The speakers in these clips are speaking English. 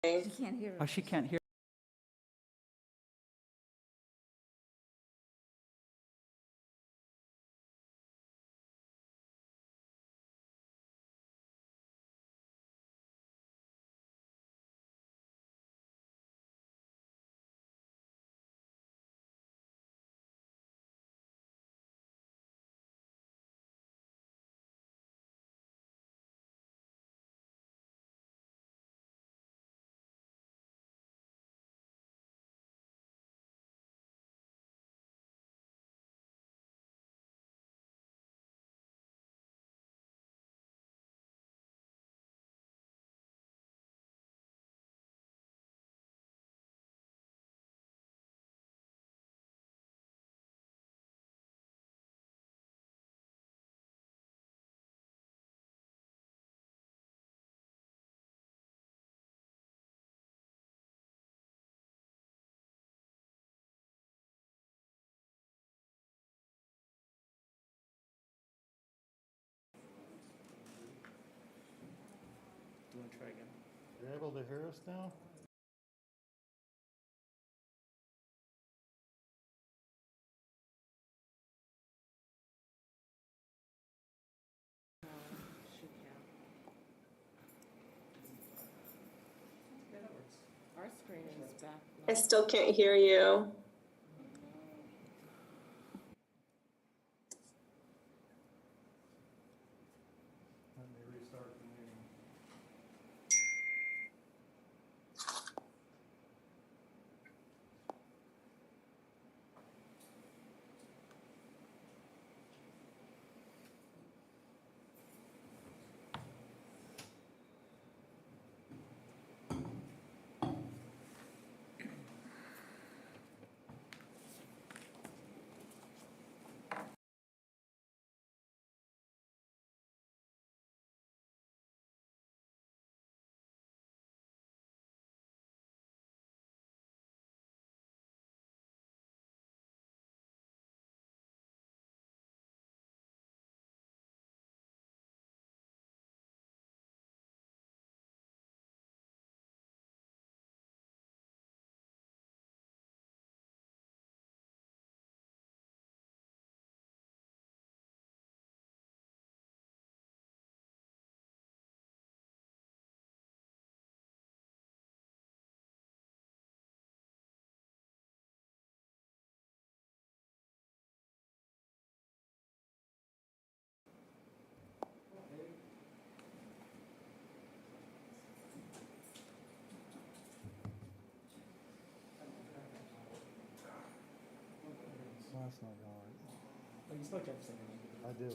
She can't hear Oh, us. she can't hear. Do you want to try again? You're able to hear us now? She can't. Yeah, that works. Our screen is back. I still can't hear you. Let me restart the meeting. Well, that's not going right. Oh, you still kept saying I do.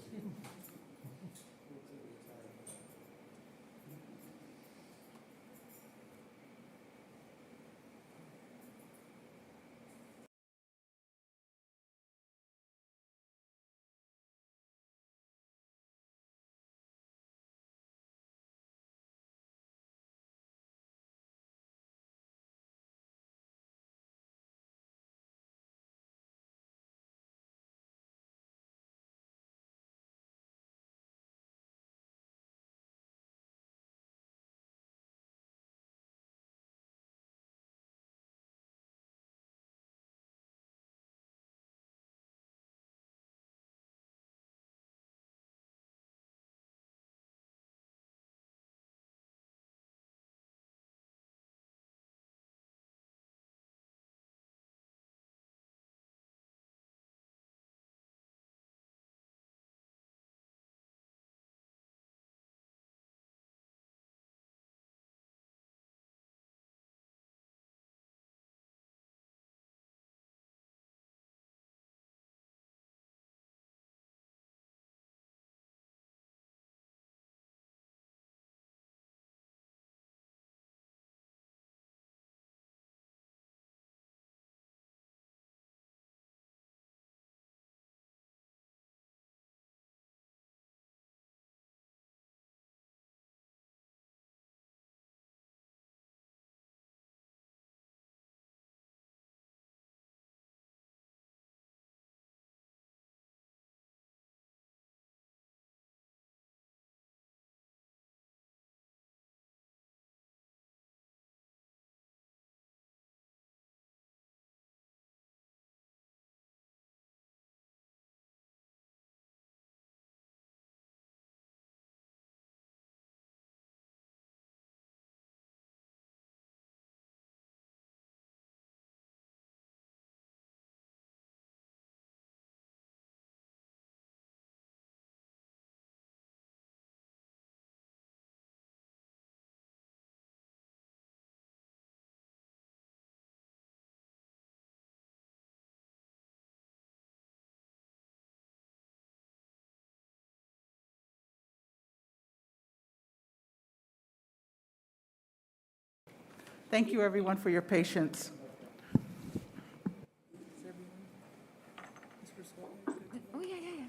Thank you, everyone, for your patience. Oh, yeah, yeah, yeah.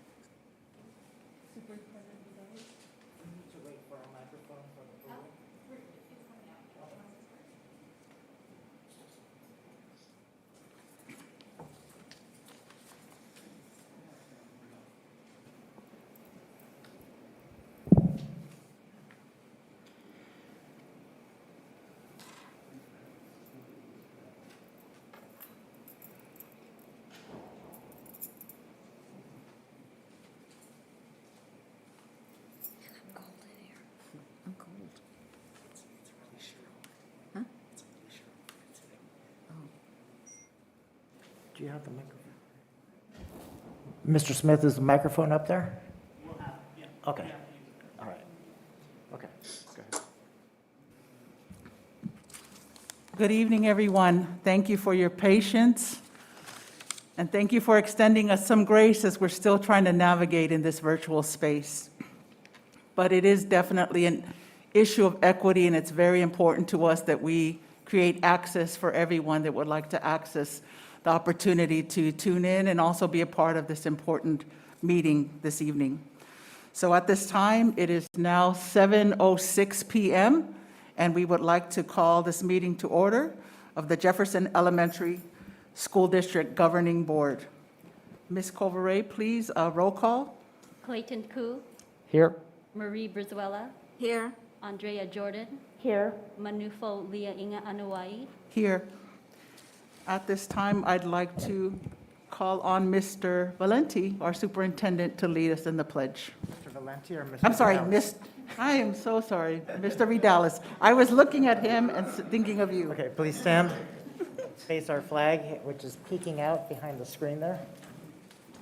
I'm cold in here. I'm cold. Huh? Oh. Do you have the microphone? Mr. Smith, is the microphone up there? Okay. All right. Okay. Go ahead. Good evening, everyone. Thank you for your patience, and thank you for extending us some grace as we're still trying to navigate in this virtual space. But it is definitely an issue of equity, and it's very important to us that we create access for everyone that would like to access the opportunity to tune in and also be a part of this important meeting this evening. So at this time, it is now 7:06 p.m., and we would like to call this meeting to order of the Jefferson Elementary School District Governing Board. Ms. Coveray, please, roll call. Clayton Koo, Here. Marie Brizuela, Here. Andrea Jordan, Here. Manufo Leah Inga Anuai, Here. At this time, I'd like to call on Mr. Valenti, our superintendent, to lead us in the pledge. Mr. Valenti or Mr. I'm sorry, Vidalis? I am so sorry, Mr. Vidalis. I was looking at him and thinking of you. Okay, please stand. Face our flag, which is peeking out behind the screen there.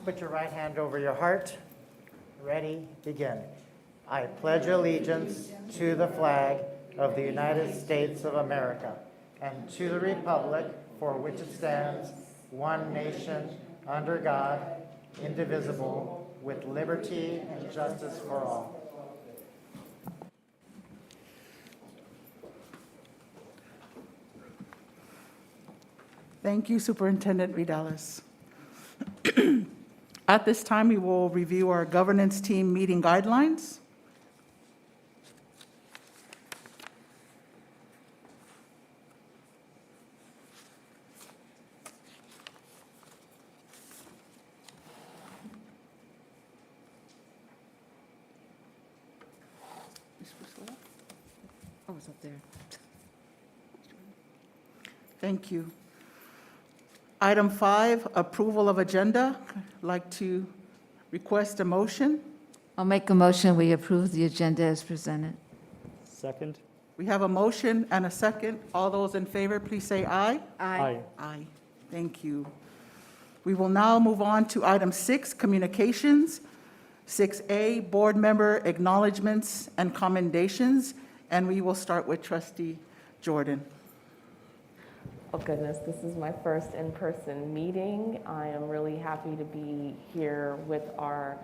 Put your right hand over your heart. Ready, begin. I pledge allegiance to the flag of the United States of America and to the republic for which it stands, one nation, under God, indivisible, with liberty and justice for all. Thank you, Superintendent Vidalis. At this time, we will review our governance team meeting guidelines. Oh, it's up there. Thank you. Item 5, approval of agenda. I'd like to request a motion. I'll make a motion, we approve the agenda as presented. Second? We have a motion and a second. All those in favor, please say aye. Aye. Aye. Thank you. We will now move on to item 6, communications. 6A, board member acknowledgements and commendations. And we will start with Trustee Jordan. Oh goodness, this is my first in-person meeting. I am really happy to be here with our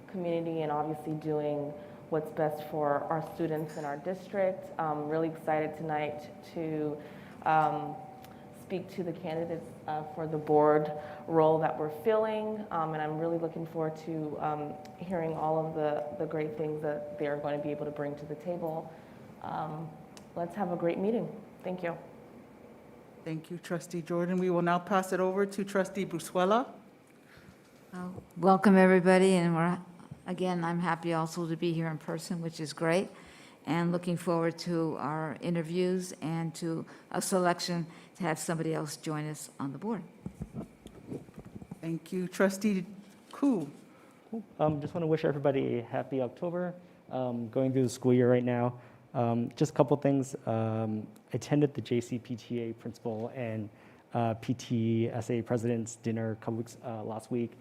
community and obviously doing what's best for our students in our district. I'm really excited tonight to speak to the candidates for the board role that we're filling, and I'm really looking forward to hearing all of the great things that they're going to be able to bring to the table. Let's have a great meeting. Thank you. Thank you, Trustee Jordan. We will now pass it over to Trustee Brizuela. Welcome, everybody, and again, I'm happy also to be here in person, which is great, and looking forward to our interviews and to a selection to have somebody else join us on the board. Thank you, Trustee Koo. Just want to wish everybody a happy October. Going through the school year right now. Just a couple things. Attended the JCPTA principal and PTSA president's dinner a couple weeks last week.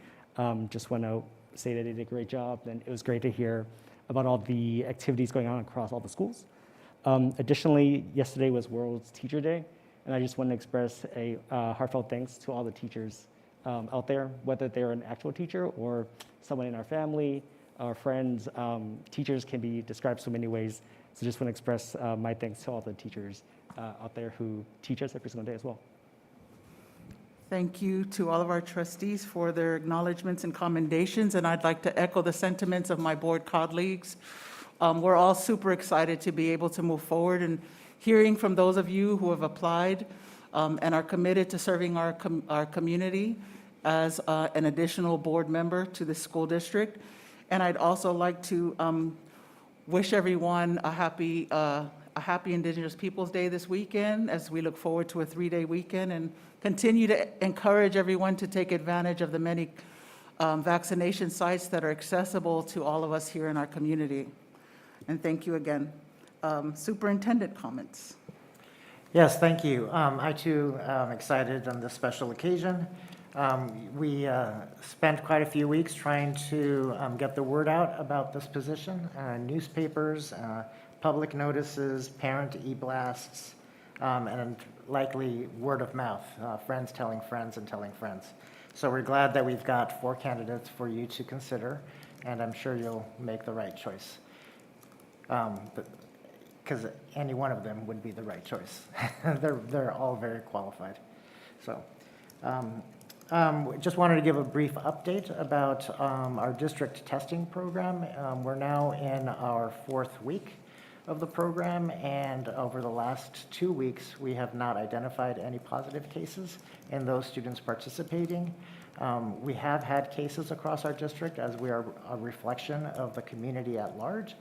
Just want to say that they did a great job, and it was great to hear about all the activities going on across all the schools. Additionally, yesterday was World Teacher Day, and I just want to express a heartfelt thanks to all the teachers out there, whether they're an actual teacher or someone in our family, our friends. Teachers can be described so many ways. So just want to express my thanks to all the teachers out there who teach us every single day as well. Thank you to all of our trustees for their acknowledgements and commendations, and I'd like to echo the sentiments of my board colleagues. We're all super excited to be able to move forward, and hearing from those of you who have applied and are committed to serving our community as an additional board member to the school district. And I'd also like to wish everyone a happy Indigenous Peoples' Day this weekend, as we look forward to a 3-day weekend, and continue to encourage everyone to take advantage of the many vaccination sites that are accessible to all of us here in our community. And thank you again. Superintendent comments. Yes, thank you. I too am excited on this special occasion. We spent quite a few weeks trying to get the word out about this position, newspapers, public notices, parent e-blasts, and likely word of mouth, friends telling friends and telling friends. So we're glad that we've got 4 candidates for you to consider, and I'm sure you'll make the right choice. Because any one of them would be the right choice. They're all very qualified. So just wanted to give a brief update about our district testing program. We're now in our 4th week of the program, and over the last 2 weeks, we have not identified any positive cases in those students participating. We have had cases across our district, as we are a reflection of the community at large,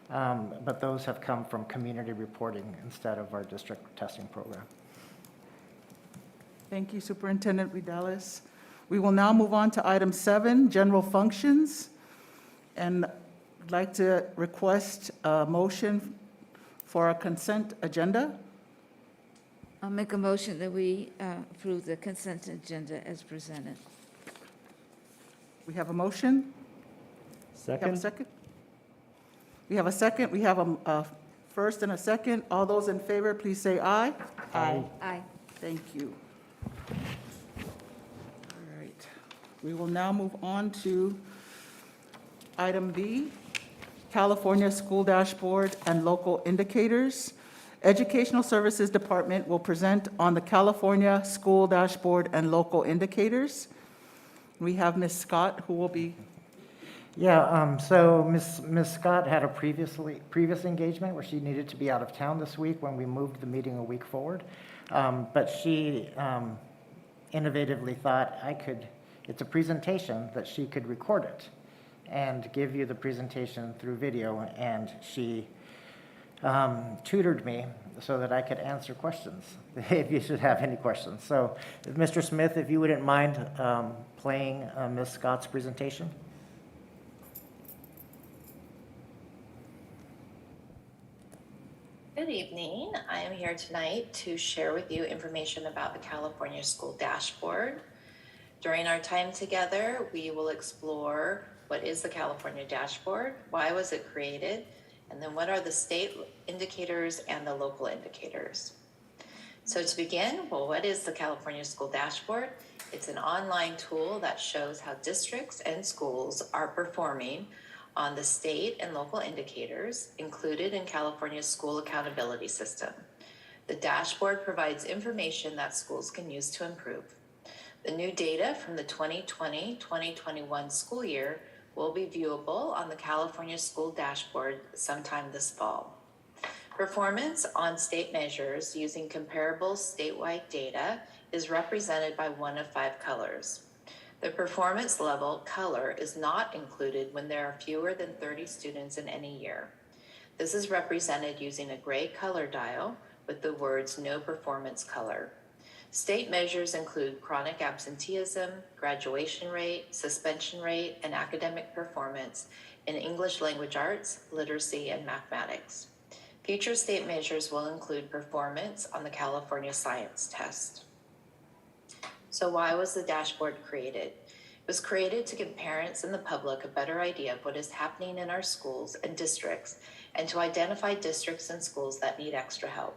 but those have come from community reporting instead of our district testing program. Thank you, Superintendent Vidalis. We will now move on to item 7, general functions. And I'd like to request a motion for a consent agenda. I'll make a motion that we approve the consent agenda as presented. We have a motion? We have a Second? second? We have a second. We have a first and a second. All those in favor, please say aye. Aye. Aye. Thank you. All right. We will now move on to item B, California School Dashboard and Local Indicators. Educational Services Department will present on the California School Dashboard and Local Indicators. We have Ms. Scott, who will be. Yeah, so Ms. Scott had a previous engagement where she needed to be out of town this week when we moved the meeting a week forward. But she innovatively thought it's a presentation that she could record it and give you the presentation through video, and she tutored me so that I could answer questions, if you should have any questions. So, Mr. Smith, if you wouldn't mind playing Ms. Scott's presentation. Good evening. I am here tonight to share with you information about the California School Dashboard. During our time together, we will explore what is the California Dashboard, why was it created, and then what are the state indicators and the local indicators. So to begin, well, what is the California School Dashboard? It's an online tool that shows how districts and schools are performing on the state and local indicators included in California's school accountability system. The dashboard provides information that schools can use to improve. The new data from the 2020-2021 school year will be viewable on the California School Dashboard sometime this fall. Performance on state measures using comparable statewide data is represented by one of 5 colors. The performance level color is not included when there are fewer than 30 students in any year. This is represented using a gray color dial with the words no performance color. State measures include chronic absenteeism, graduation rate, suspension rate, and academic performance in English language arts, literacy, and mathematics. Future state measures will include performance on the California Science Test. So why was the dashboard created? It was created to give parents and the public a better idea of what is happening in our schools and districts, and to identify districts and schools that need extra help.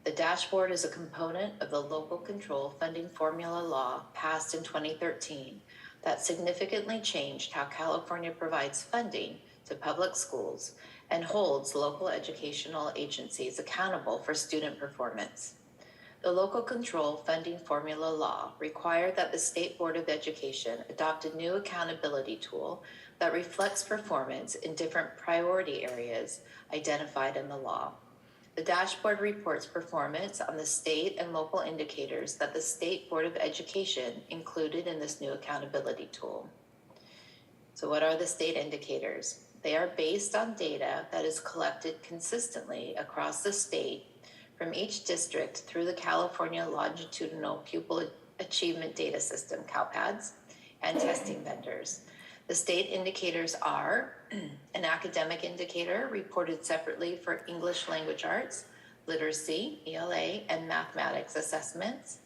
The dashboard is a component of the local control funding formula law passed in 2013 that significantly changed how California provides funding to public schools and holds local educational agencies accountable for student performance. The local control funding formula law required that the State Board of Education adopt a new accountability tool that reflects performance in different priority areas identified in the law. The dashboard reports performance on the state and local indicators that the State Board of Education included in this new accountability tool. So what are the state indicators? They are based on data that is collected consistently across the state from each district through the California Longitudinal Pupil Achievement Data System, CalPADS, and testing vendors. The state indicators are an academic indicator reported separately for English language arts, literacy, ELA, and mathematics assessments,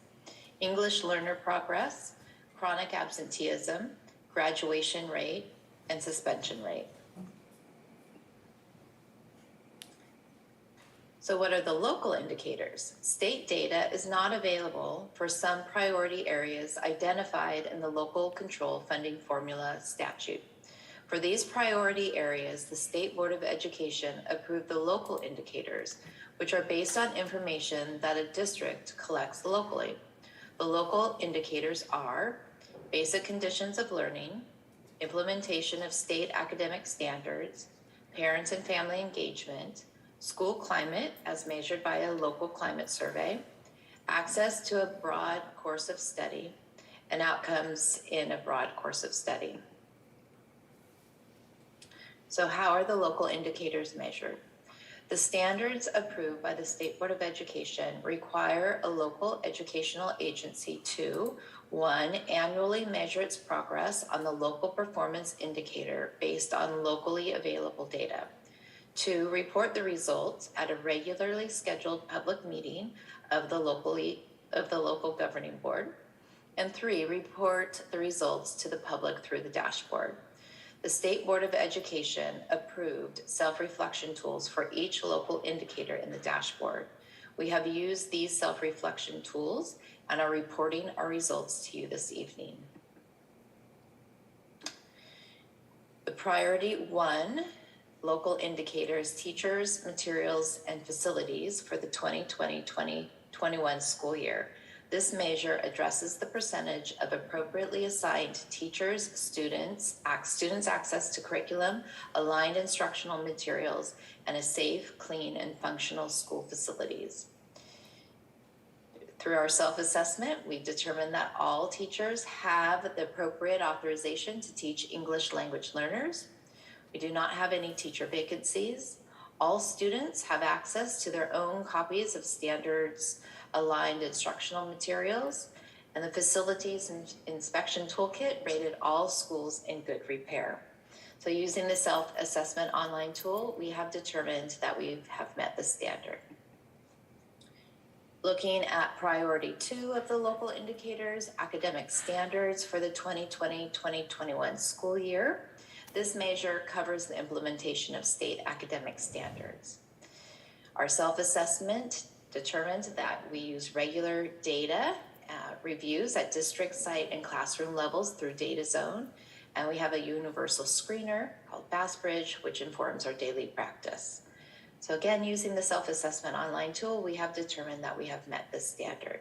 English learner progress, chronic absenteeism, graduation rate, and suspension rate. So what are the local indicators? State data is not available for some priority areas identified in the local control funding formula statute. For these priority areas, the State Board of Education approved the local indicators, which are based on information that a district collects locally. The local indicators are basic conditions of learning, implementation of state academic standards, parents and family engagement, school climate as measured by a local climate survey, access to a broad course of study, and outcomes in a broad course of study. So how are the local indicators measured? The standards approved by the State Board of Education require a local educational agency to, 1, annually measure its progress on the local performance indicator based on locally available data. 2, report the results at a regularly scheduled public meeting of the local governing board. And 3, report the results to the public through the dashboard. The State Board of Education approved self-reflection tools for each local indicator in the dashboard. We have used these self-reflection tools and are reporting our results to you this evening. The priority 1, local indicators, teachers, materials, and facilities for the 2020-2021 school year. This measure addresses the percentage of appropriately assigned teachers, students access to curriculum, aligned instructional materials, and a safe, clean, and functional school facilities. Through our self-assessment, we determined that all teachers have the appropriate authorization to teach English language learners. We do not have any teacher vacancies. All students have access to their own copies of standards aligned instructional materials, and the facilities inspection toolkit rated all schools in good repair. So using the self-assessment online tool, we have determined that we have met the standard. Looking at priority 2 of the local indicators, academic standards for the 2020-2021 school year. This measure covers the implementation of state academic standards. Our self-assessment determined that we use regular data reviews at district, site, and classroom levels through Data Zone, and we have a universal screener called FastBridge, which informs our daily practice. So again, using the self-assessment online tool, we have determined that we have met this standard.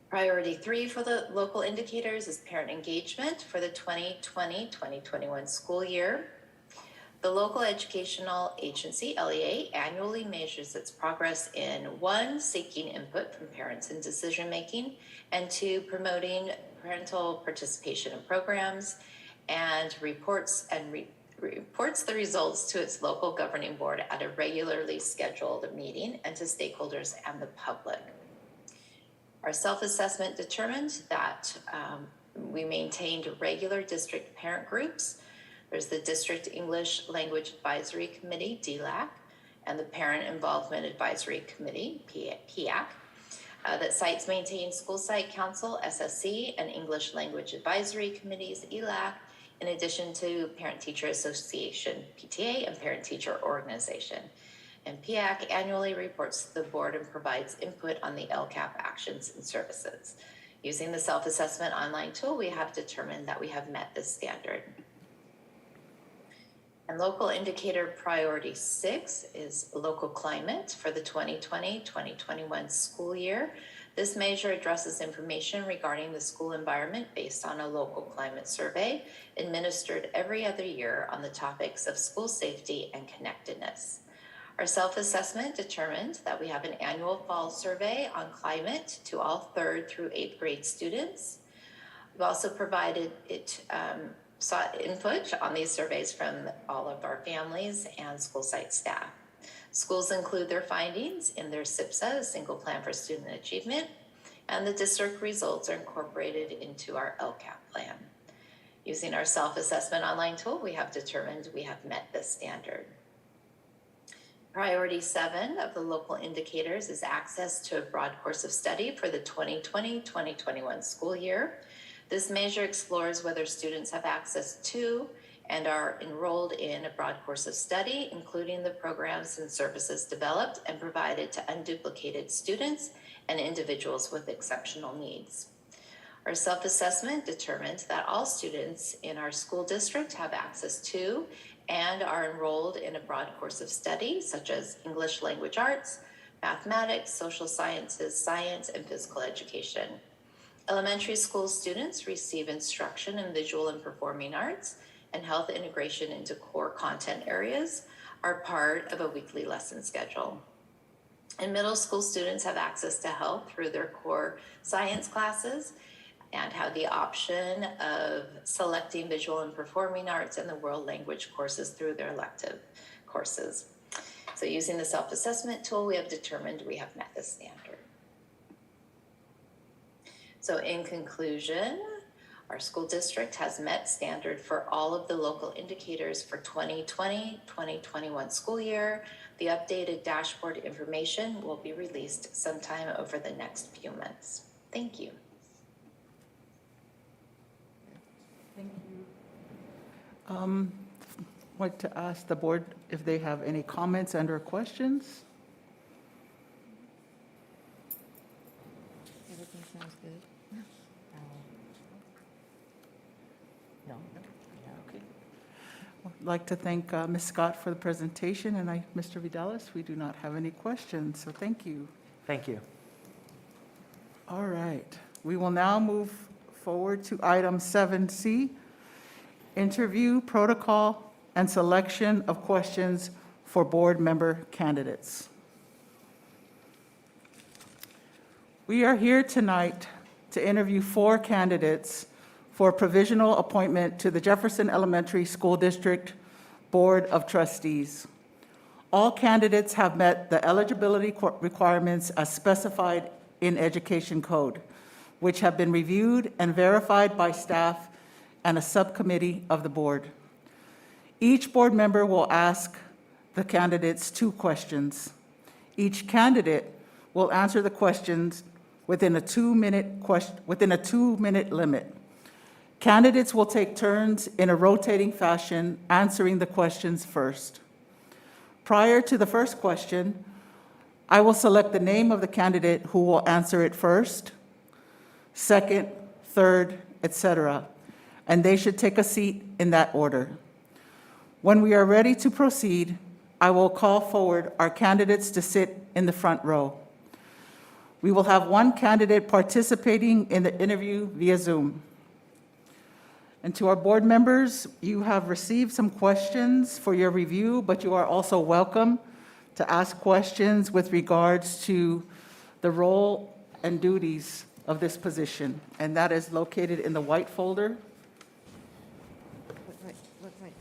Priority 3 for the local indicators is parent engagement for the 2020-2021 school year. The local educational agency, LEA, annually measures its progress in 1, seeking input from parents in decision-making, and 2, promoting parental participation in programs, and reports the results to its local governing board at a regularly scheduled meeting and to stakeholders and the public. Our self-assessment determined that we maintained regular district parent groups. There's the District English Language Advisory Committee, DLAC, and the Parent Involvement Advisory Committee, PIAC, that sites maintain School Site Council, SSC, and English Language Advisory Committees, ELAC, in addition to Parent Teacher Association, PTA, and Parent Teacher Organization. And PIAC annually reports to the board and provides input on the LCAP actions and services. Using the self-assessment online tool, we have determined that we have met this standard. And local indicator priority 6 is local climate for the 2020-2021 school year. This measure addresses information regarding the school environment based on a local climate survey administered every other year on the topics of school safety and connectedness. Our self-assessment determined that we have an annual fall survey on climate to all 3rd through 8th grade students. We've also provided sought input on these surveys from all of our families and school site staff. Schools include their findings in their SIPSA, Single Plan for Student Achievement, and the district results are incorporated into our LCAP plan. Using our self-assessment online tool, we have determined we have met this standard. Priority 7 of the local indicators is access to a broad course of study for the 2020-2021 school year. This measure explores whether students have access to and are enrolled in a broad course of study, including the programs and services developed and provided to unduplicated students and individuals with exceptional needs. Our self-assessment determined that all students in our school district have access to and are enrolled in a broad course of study, such as English language arts, mathematics, social sciences, science, and physical education. Elementary school students receive instruction in visual and performing arts, and health integration into core content areas are part of a weekly lesson schedule. And middle school students have access to health through their core science classes and have the option of selecting visual and performing arts and the world language courses through their elective courses. So using the self-assessment tool, we have determined we have met this standard. So in conclusion, our school district has met standard for all of the local indicators for 2020-2021 school year. The updated dashboard information will be released sometime over the next few months. Thank you. Thank you. I'd like to ask the board if they have any comments and/or questions. Everything sounds good. No? Okay. I'd like to thank Ms. Scott for the presentation, and Mr. Vidalis, we do not have any questions, so thank you. Thank you. All right, we will now move forward to item 7C, interview protocol and selection of questions for board member candidates. We are here tonight to interview 4 candidates for a provisional appointment to the Jefferson Elementary School District Board of Trustees. All candidates have met the eligibility requirements as specified in Education Code, which have been reviewed and verified by staff and a subcommittee of the board. Each board member will ask the candidates 2 questions. Each candidate will answer the questions within a 2-minute limit. Candidates will take turns in a rotating fashion answering the questions first. Prior to the first question, I will select the name of the candidate who will answer it first, second, third, etc., and they should take a seat in that order. When we are ready to proceed, I will call forward our candidates to sit in the front row. We will have 1 candidate participating in the interview via Zoom. And to our board members, you have received some questions for your review, but you are also welcome to ask questions with regards to the role and duties of this position, and that is located in the white folder. What right?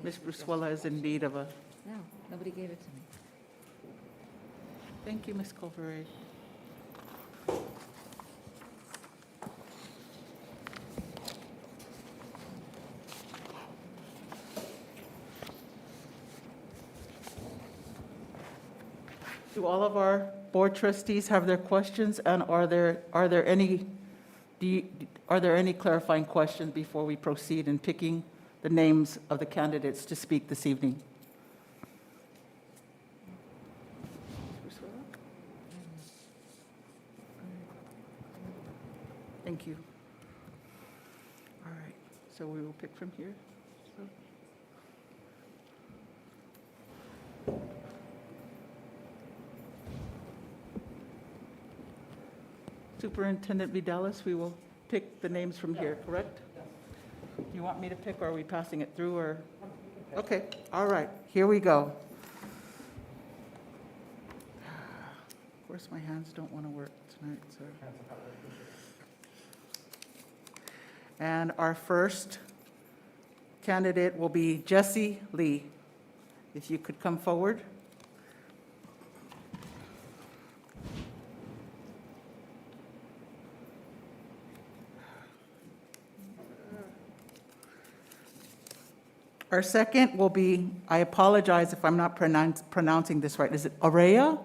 Ms. Brusuela is in need of a, No, nobody gave it to me. thank you, Ms. Culveray. Do all of our board trustees have their questions, and are there any clarifying questions before we proceed in picking the names of the candidates to speak this evening? Thank you. So we will pick from here. Superintendent Vidalis, we will pick the names from here, correct? Do you want me to pick, or are we passing it through, or? Okay, all right, here we go. Of course, my hands don't want to work tonight, so. And our first candidate will be Jessie Lee. If you could come forward. Our second will be, I apologize if I'm not pronouncing this right, is it Araya?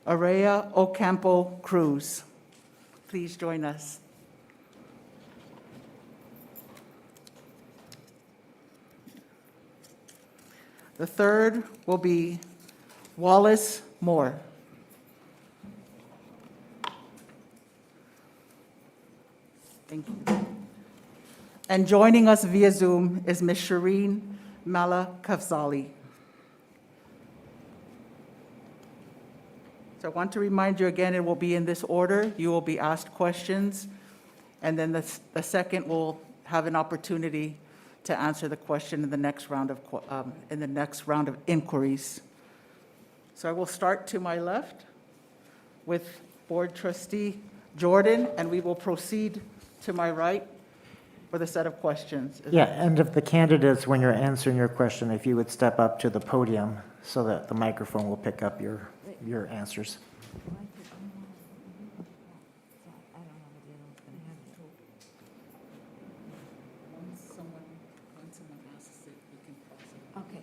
Araya Ocampo Cruz. Please join us. The third will be Wallace Moore. Thank you. And joining us via Zoom is Ms. Shireen Mala Kafzali. So I want to remind you again, it will be in this order. You will be asked questions, and then the second will have an opportunity to answer the question in the next round of inquiries. So I will start to my left with Board Trustee Jordan, and we will proceed to my right with a set of questions. Yeah, and of the candidates, when you're answering your question, if you would step up to the podium so that the microphone will pick up your answers. Okay.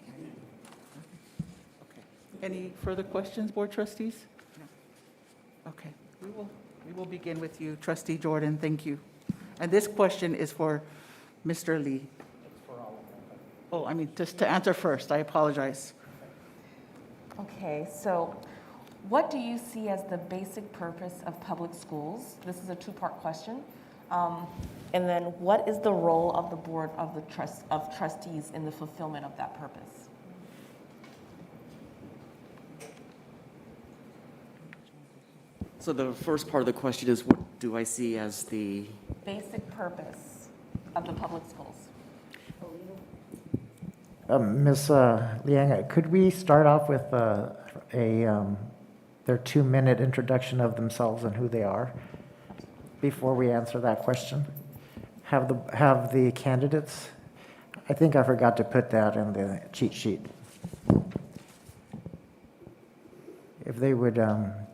Okay. Any further questions, Board Trustees? No. Okay. We will begin with you, Trustee Jordan. Thank you. And this question is for Mr. Lee. It's for all of them. Oh, I mean, just to answer first, I apologize. Okay, so what do you see as the basic purpose of public schools? This is a two-part question. And then what is the role of the Board of Trustees in the fulfillment of that purpose? So the first part of the question is, what do I see as the, Basic purpose of the public schools. Ms. Liang, could we start off with their 2-minute introduction of themselves and who they are before we answer that question? Have the candidates, I think I forgot to put that in the cheat sheet. If they would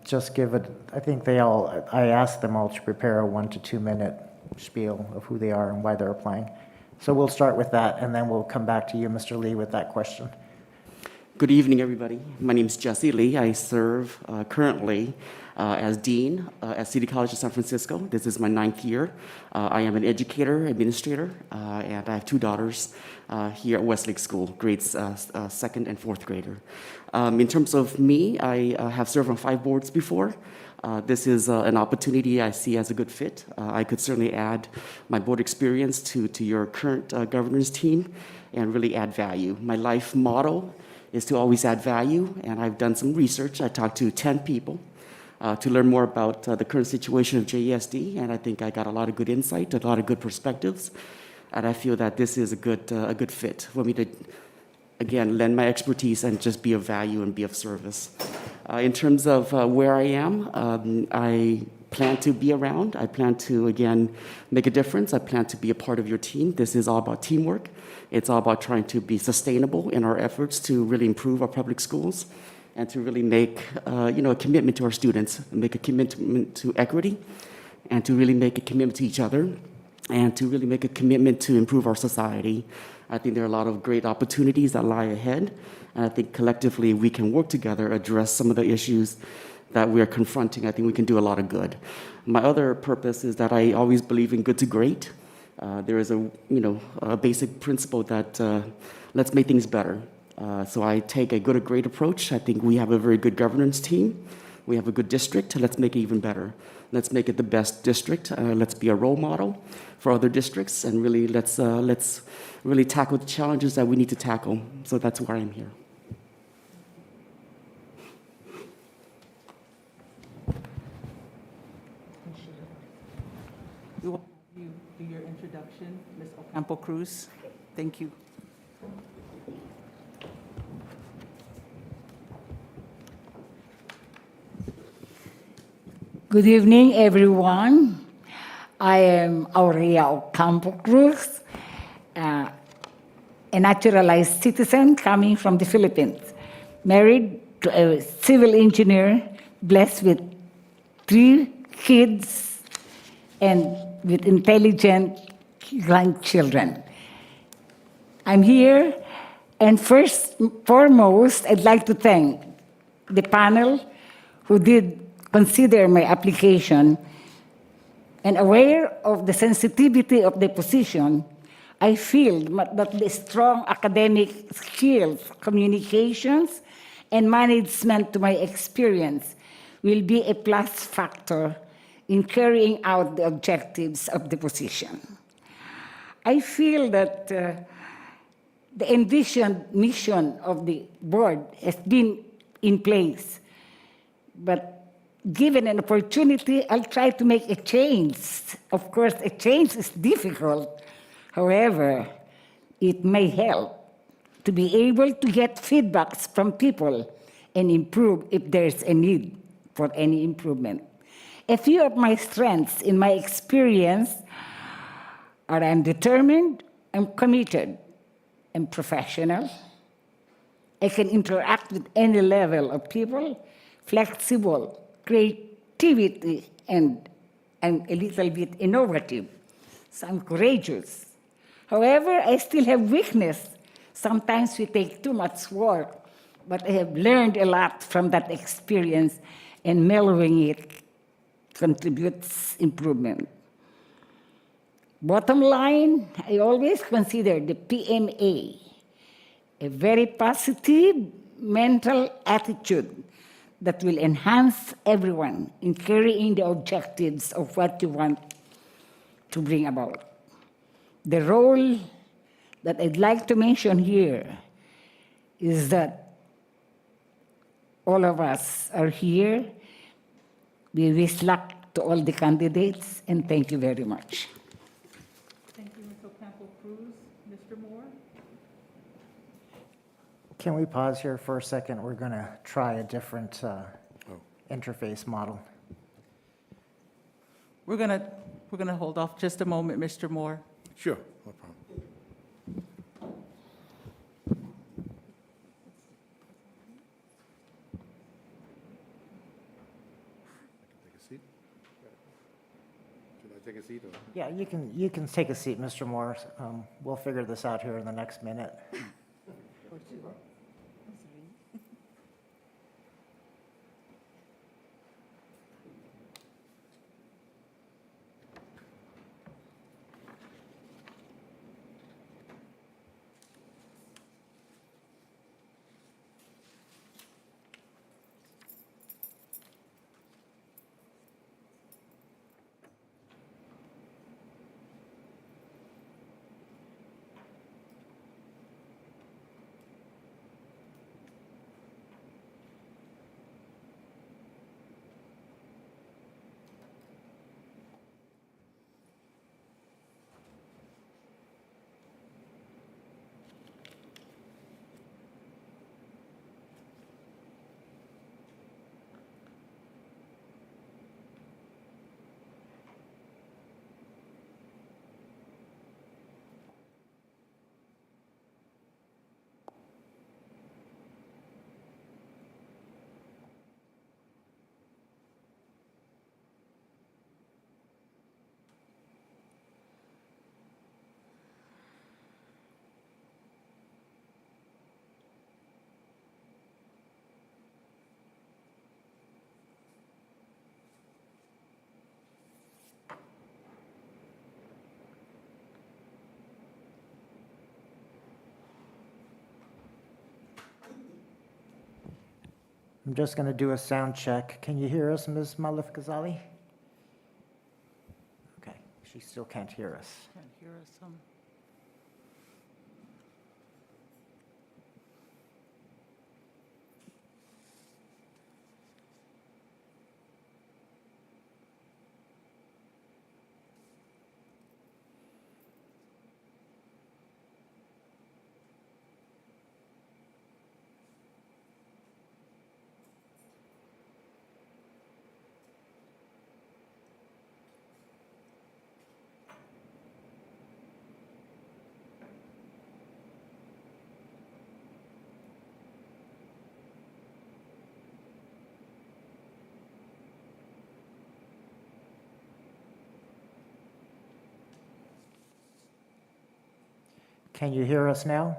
just give it, I asked them all to prepare a 1 to 2 minute spiel of who they are and why they're applying. So we'll start with that, and then we'll come back to you, Mr. Lee, with that question. good evening, everybody. My name is Jesse Lee. I serve currently as Dean at City College of San Francisco. This is my 9th year. I am an educator, administrator, and I have 2 daughters here at Westlake School, grades 2nd and 4th grader. In terms of me, I have served on 5 boards before. This is an opportunity I see as a good fit. I could certainly add my board experience to your current governance team and really add value. My life motto is to always add value, and I've done some research. I talked to 10 people to learn more about the current situation of JESD, and I think I got a lot of good insight, a lot of good perspectives, and I feel that this is a good fit for me to, again, lend my expertise and just be of value and be of service. In terms of where I am, I plan to be around. I plan to, again, make a difference. I plan to be a part of your team. This is all about teamwork. It's all about trying to be sustainable in our efforts to really improve our public schools and to really make a commitment to our students, make a commitment to equity, and to really make a commitment to each other, and to really make a commitment to improve our society. I think there are a lot of great opportunities that lie ahead, and I think collectively we can work together, address some of the issues that we are confronting. I think we can do a lot of good. My other purpose is that I always believe in good to great. There is a basic principle that let's make things better. So I take a good to great approach. I think we have a very good governance team. We have a good district. Let's make it even better. Let's make it the best district. Let's be a role model for other districts, and really let's really tackle the challenges that we need to tackle. So that's why I'm here. We will have you do your introduction, Ms. Ocampo Cruz. Thank you. Good evening, everyone. I am Aurea Ocampo Cruz, a naturalized citizen coming from the Philippines, married to a civil engineer, blessed with 3 kids, and with intelligent grandchildren. I'm here, and first and foremost, I'd like to thank the panel who did consider my application, and aware of the sensitivity of the position, I feel that the strong academic skills, communications, and management to my experience will be a plus factor in carrying out the objectives of the position. I feel that the envisioned mission of the board has been in place, but given an opportunity, I'll try to make a change. Of course, a change is difficult. However, it may help to be able to get feedbacks from people and improve if there's a need for any improvement. A few of my strengths in my experience are I'm determined, I'm committed, I'm professional, I can interact with any level of people, flexible, creativity, and I'm a little bit innovative. So I'm courageous. However, I still have weakness. Sometimes we take too much work, but I have learned a lot from that experience, and mellowing it contributes improvement. Bottom line, I always consider the PMA a very positive mental attitude that will enhance everyone in carrying the objectives of what you want to bring about. The role that I'd like to mention here is that all of us are here. We wish luck to all the candidates, and thank you very much. Thank you, Ms. Ocampo Cruz. Mr. Moore? Can we pause here for a second? We're going to try a different interface model. We're gonna hold off just a moment, Mr. Moore. Sure, no problem. Take a seat? Should I take a seat or? Yeah, you can take a seat, Mr. Moore. We'll figure this out here in the next minute. I'm just going to do a sound check. Can you hear us, Ms. Malif Ghazali? Okay, she still can't hear us. Can't hear us. Can you hear us now?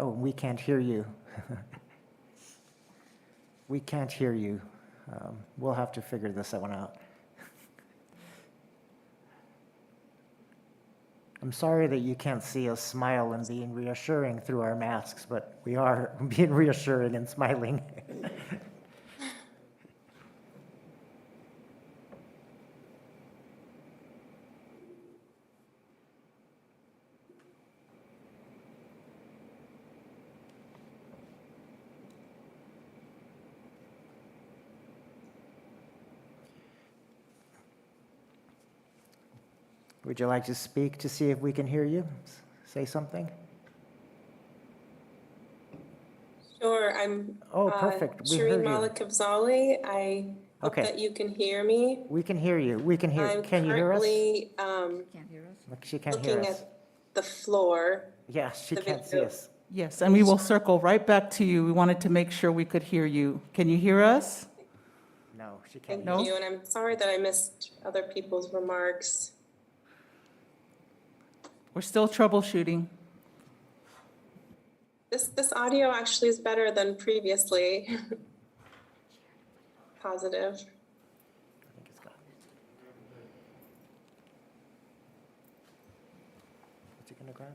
Oh, we can't hear you. We can't hear you. We'll have to figure this one out. I'm sorry that you can't see us smile and being reassuring through our masks, but we are being reassuring and smiling. Would you like to speak to see if we can hear you? Say something? Sure, I'm Oh, perfect. We heard Shireen you. Malik Kabzali. I hope Okay. that you can hear me. We can hear you. We can hear. I'm Can you hear us? currently Can't hear us? Look, she can't hear looking us. at the floor. Yes, she the can't see video. us. Yes, and we will circle right back to you. We wanted to make sure we could hear you. Can you hear us? No, she Thank can't. No? you, and I'm sorry that I missed other people's remarks. We're still troubleshooting. This audio actually is better than previously. Positive. I think it's gone. What's he gonna grab?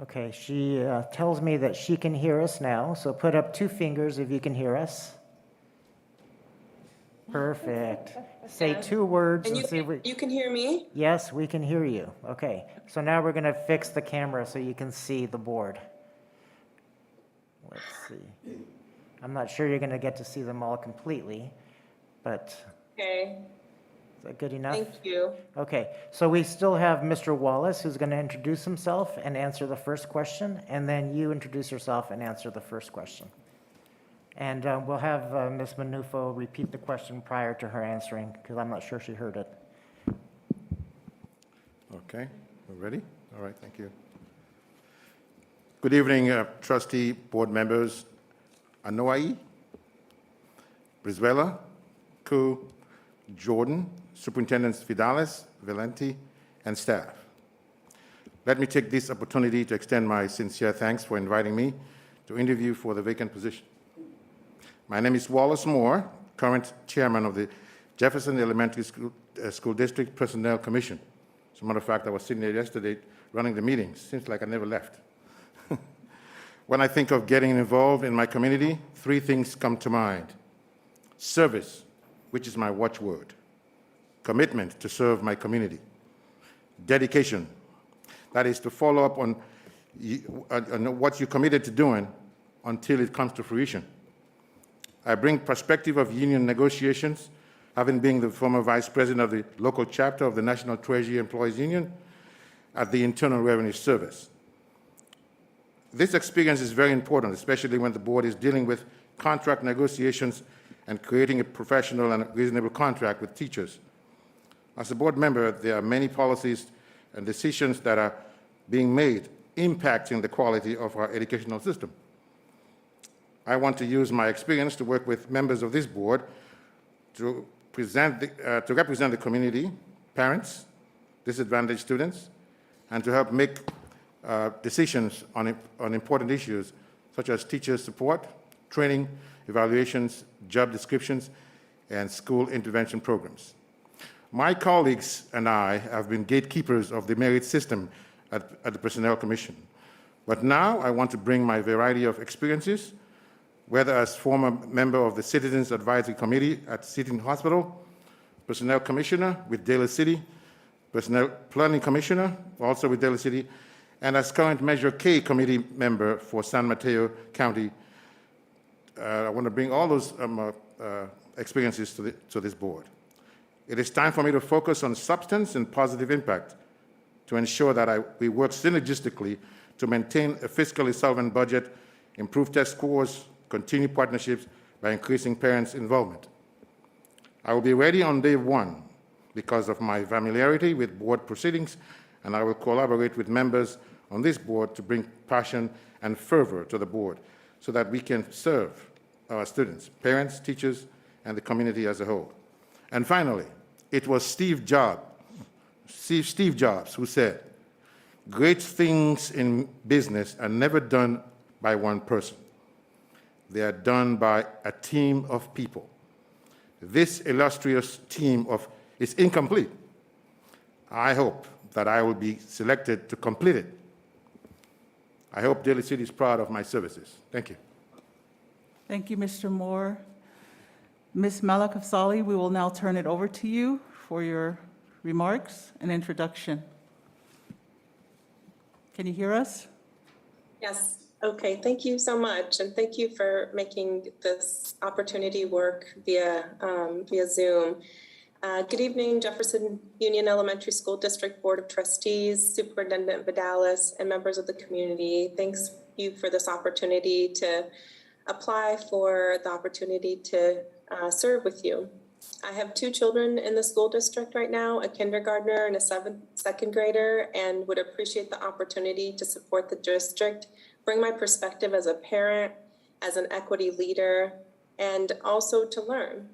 Okay, she tells me that she can hear us now, so put up 2 fingers if you can hear us. Perfect. Say 2 words And and see if we... you can hear me? Yes, we can hear you. Okay, so now we're gonna fix the camera so you can see the board. Let's see. I'm not sure you're gonna get to see them all completely, but Okay, is that good enough? thank you. Okay, so we still have Mr. Wallace, who's going to introduce himself and answer the first question, and then you introduce yourself and answer the first question. And we'll have Ms. Manufo repeat the question prior to her answering, because I'm not sure she heard it. Okay, we're ready? All right, thank you. Good evening, trustee, board members. Anoa'i, Brizuela, Ku, Jordan, Superintendents Vidales, Valenti, and staff. Let me take this opportunity to extend my sincere thanks for inviting me to interview for the vacant position. My name is Wallace Moore, current chairman of the Jefferson Elementary School District Personnel Commission. As a matter of fact, I was sitting there yesterday running the meetings. Seems like I never left. When I think of getting involved in my community, 3 things come to mind. Service, which is my watchword. Commitment to serve my community. Dedication, that is to follow up on what you committed to doing until it comes to fruition. I bring perspective of union negotiations, having been the former vice president of the local chapter of the National Treasury Employees Union at the Internal Revenue Service. This experience is very important, especially when the board is dealing with contract negotiations and creating a professional and reasonable contract with teachers. As a board member, there are many policies and decisions that are being made impacting the quality of our educational system. I want to use my experience to work with members of this board to represent the community, parents, disadvantaged students, and to help make decisions on important issues such as teacher support, training, evaluations, job descriptions, and school intervention programs. My colleagues and I have been gatekeepers of the merit system at the Personnel Commission. But now I want to bring my variety of experiences, whether as former member of the Citizens Advisory Committee at Seton Hospital, Personnel Commissioner with Daly City, Personnel Planning Commissioner, also with Daly City, and as current Measure K Committee member for San Mateo County. I want to bring all those experiences to this board. It is time for me to focus on substance and positive impact to ensure that we work synergistically to maintain a fiscally solvent budget, improve test scores, continue partnerships by increasing parents' involvement. I will be ready on day one because of my familiarity with board proceedings, and I will collaborate with members on this board to bring passion and fervor to the board so that we can serve our students, parents, teachers, and the community as a whole. And finally, it was Steve Jobs who said, "Great things in business are never done by one person. They are done by a team of people. This illustrious team is incomplete. I hope that I will be selected to complete it. I hope Daly City is proud of my services." Thank you. Thank you, Mr. Moore. Ms. Malakafsali, we will now turn it over to you for your remarks and introduction. Can you hear us? Yes. Okay. Thank you so much. And thank you for making this opportunity work via Zoom. Good evening, Jefferson Union Elementary School District Board of Trustees, Superintendent Vidalis, and members of the community. Thanks you for this opportunity to apply for the opportunity to serve with you. I have 2 children in the school district right now, a kindergartner and a second grader, and would appreciate the opportunity to support the district, bring my perspective as a parent, as an equity leader, and also to learn.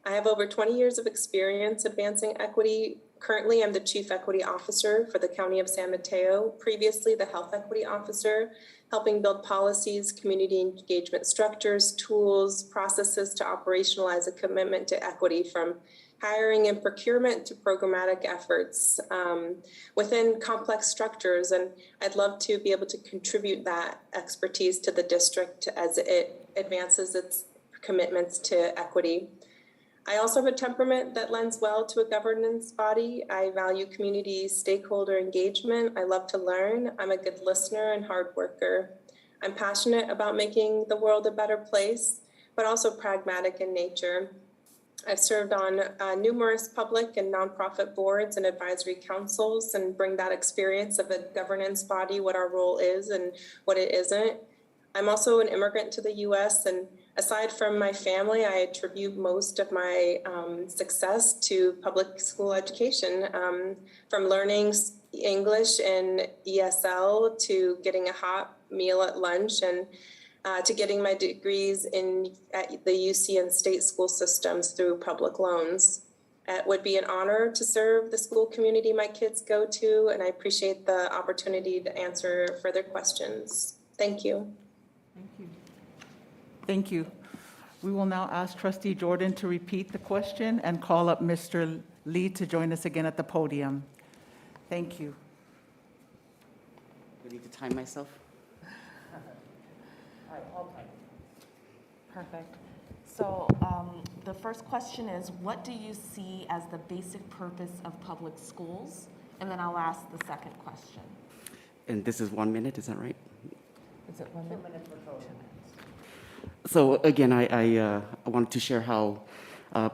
I have over 20 years of experience advancing equity. Currently, I'm the Chief Equity Officer for the County of San Mateo, previously the Health Equity Officer, helping build policies, community engagement structures, tools, processes to operationalize a commitment to equity from hiring and procurement to programmatic efforts within complex structures. And I'd love to be able to contribute that expertise to the district as it advances its commitments to equity. I also have a temperament that lends well to a governance body. I value community stakeholder engagement. I love to learn. I'm a good listener and hard worker. I'm passionate about making the world a better place, but also pragmatic in nature. I've served on numerous public and nonprofit boards and advisory councils and bring that experience of a governance body, what our role is and what it isn't. I'm also an immigrant to the US, and aside from my family, I attribute most of my success to public school education, from learning English and ESL to getting a hot meal at lunch and to getting my degrees at the UC and state school systems through public loans. It would be an honor to serve the school community my kids go to, and I appreciate the opportunity to answer further questions. Thank you. Thank you. Thank you. We will now ask Trustee Jordan to repeat the question and call up Mr. Lee to join us again at the podium. Thank you. I need to time myself. All right, hold tight. Perfect. So the first question is, what do you see as the basic purpose of public schools? And then I'll ask the second question. And this is 1 minute, is that right? Is it 1 minute? 2 minutes for total. So again, I wanted to share how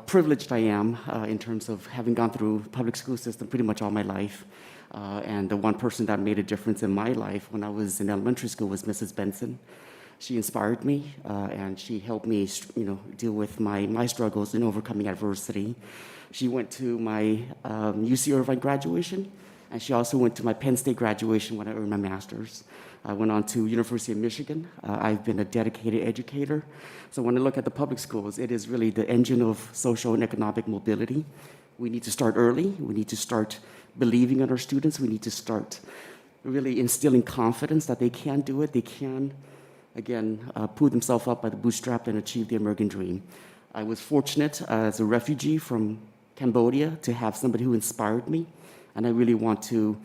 privileged I am in terms of having gone through public school system pretty much all my life. And the one person that made a difference in my life when I was in elementary school was Mrs. Benson. She inspired me, and she helped me, deal with my struggles in overcoming adversity. She went to my UC Irvine graduation, and she also went to my Penn State graduation when I earned my master's. I went on to University of Michigan. I've been a dedicated educator. So when I look at the public schools, it is really the engine of social and economic mobility. We need to start early. We need to start believing in our students. We need to start really instilling confidence that they can do it. They can, again, pull themselves up by the bootstrap and achieve the American dream. I was fortunate as a refugee from Cambodia to have somebody who inspired me, and I really want to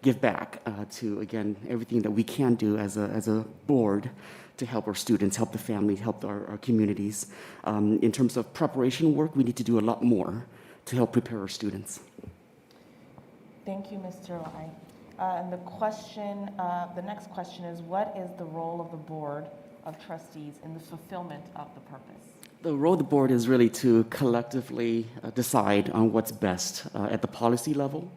give back to, again, everything that we can do as a board to help our students, help the families, help our communities. In terms of preparation work, we need to do a lot more to help prepare our students. Thank you, Mr. Lai. And the next question is, what is the role of the Board of Trustees in the fulfillment of the purpose? The role of the board is really to collectively decide on what's best at the policy level,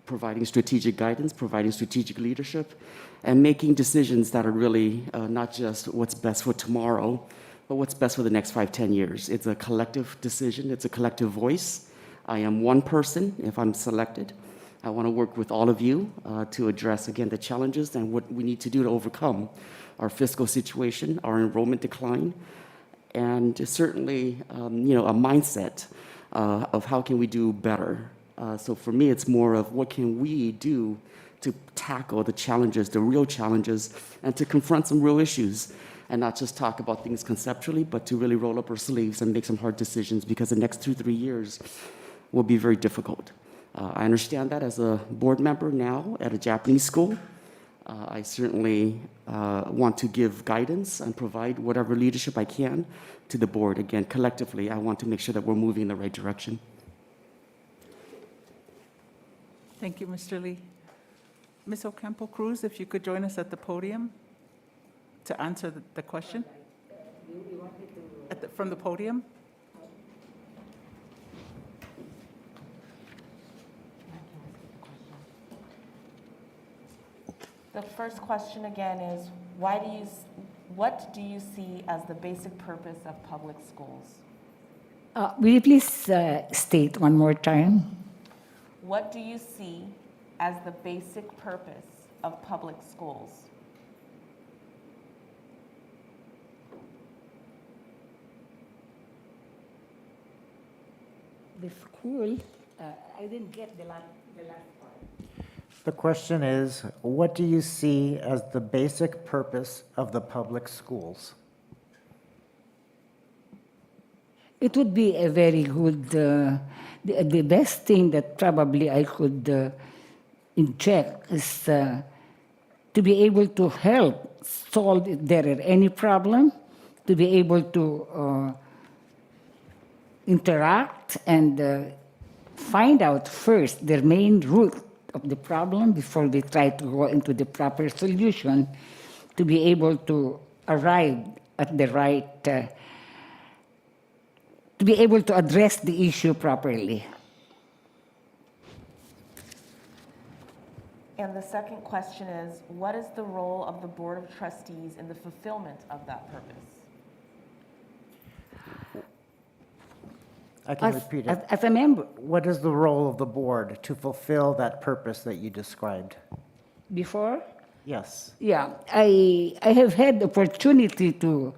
providing strategic guidance, providing strategic leadership, and making decisions that are really not just what's best for tomorrow, but what's best for the next 5-10 years. It's a collective decision. It's a collective voice. I am one person if I'm selected. I want to work with all of you to address, again, the challenges and what we need to do to overcome our fiscal situation, our enrollment decline, and certainly, a mindset of how can we do better. So for me, it's more of what can we do to tackle the challenges, the real challenges, and to confront some real issues, and not just talk about things conceptually, but to really roll up our sleeves and make some hard decisions, because the next 2-3 years will be very difficult. I understand that as a board member now at a Japanese school. I certainly want to give guidance and provide whatever leadership I can to the board. Again, collectively, I want to make sure that we're moving in the right direction. Thank you, Mr. Lee. Ms. Ocampo-Cruz, if you could join us at the podium to answer the question. From the podium? The first question again is, what do you see as the basic purpose of public schools? Will you please state one more time? What do you see as the basic purpose of public schools? The school, I didn't get the last part. The question is, what do you see as the basic purpose of the public schools? It would be a very good, the best thing that probably I could inject is to be able to help solve if there are any problem, to be able to interact and find out first the main root of the problem before we try to go into the proper solution, to be able to arrive at the right, to be able to address the issue properly. And the second question is, what is the role of the Board of Trustees in the fulfillment of that purpose? I can repeat it. As a member, What is the role of the board to fulfill that purpose that you described? before, Yes. yeah, I have had the opportunity to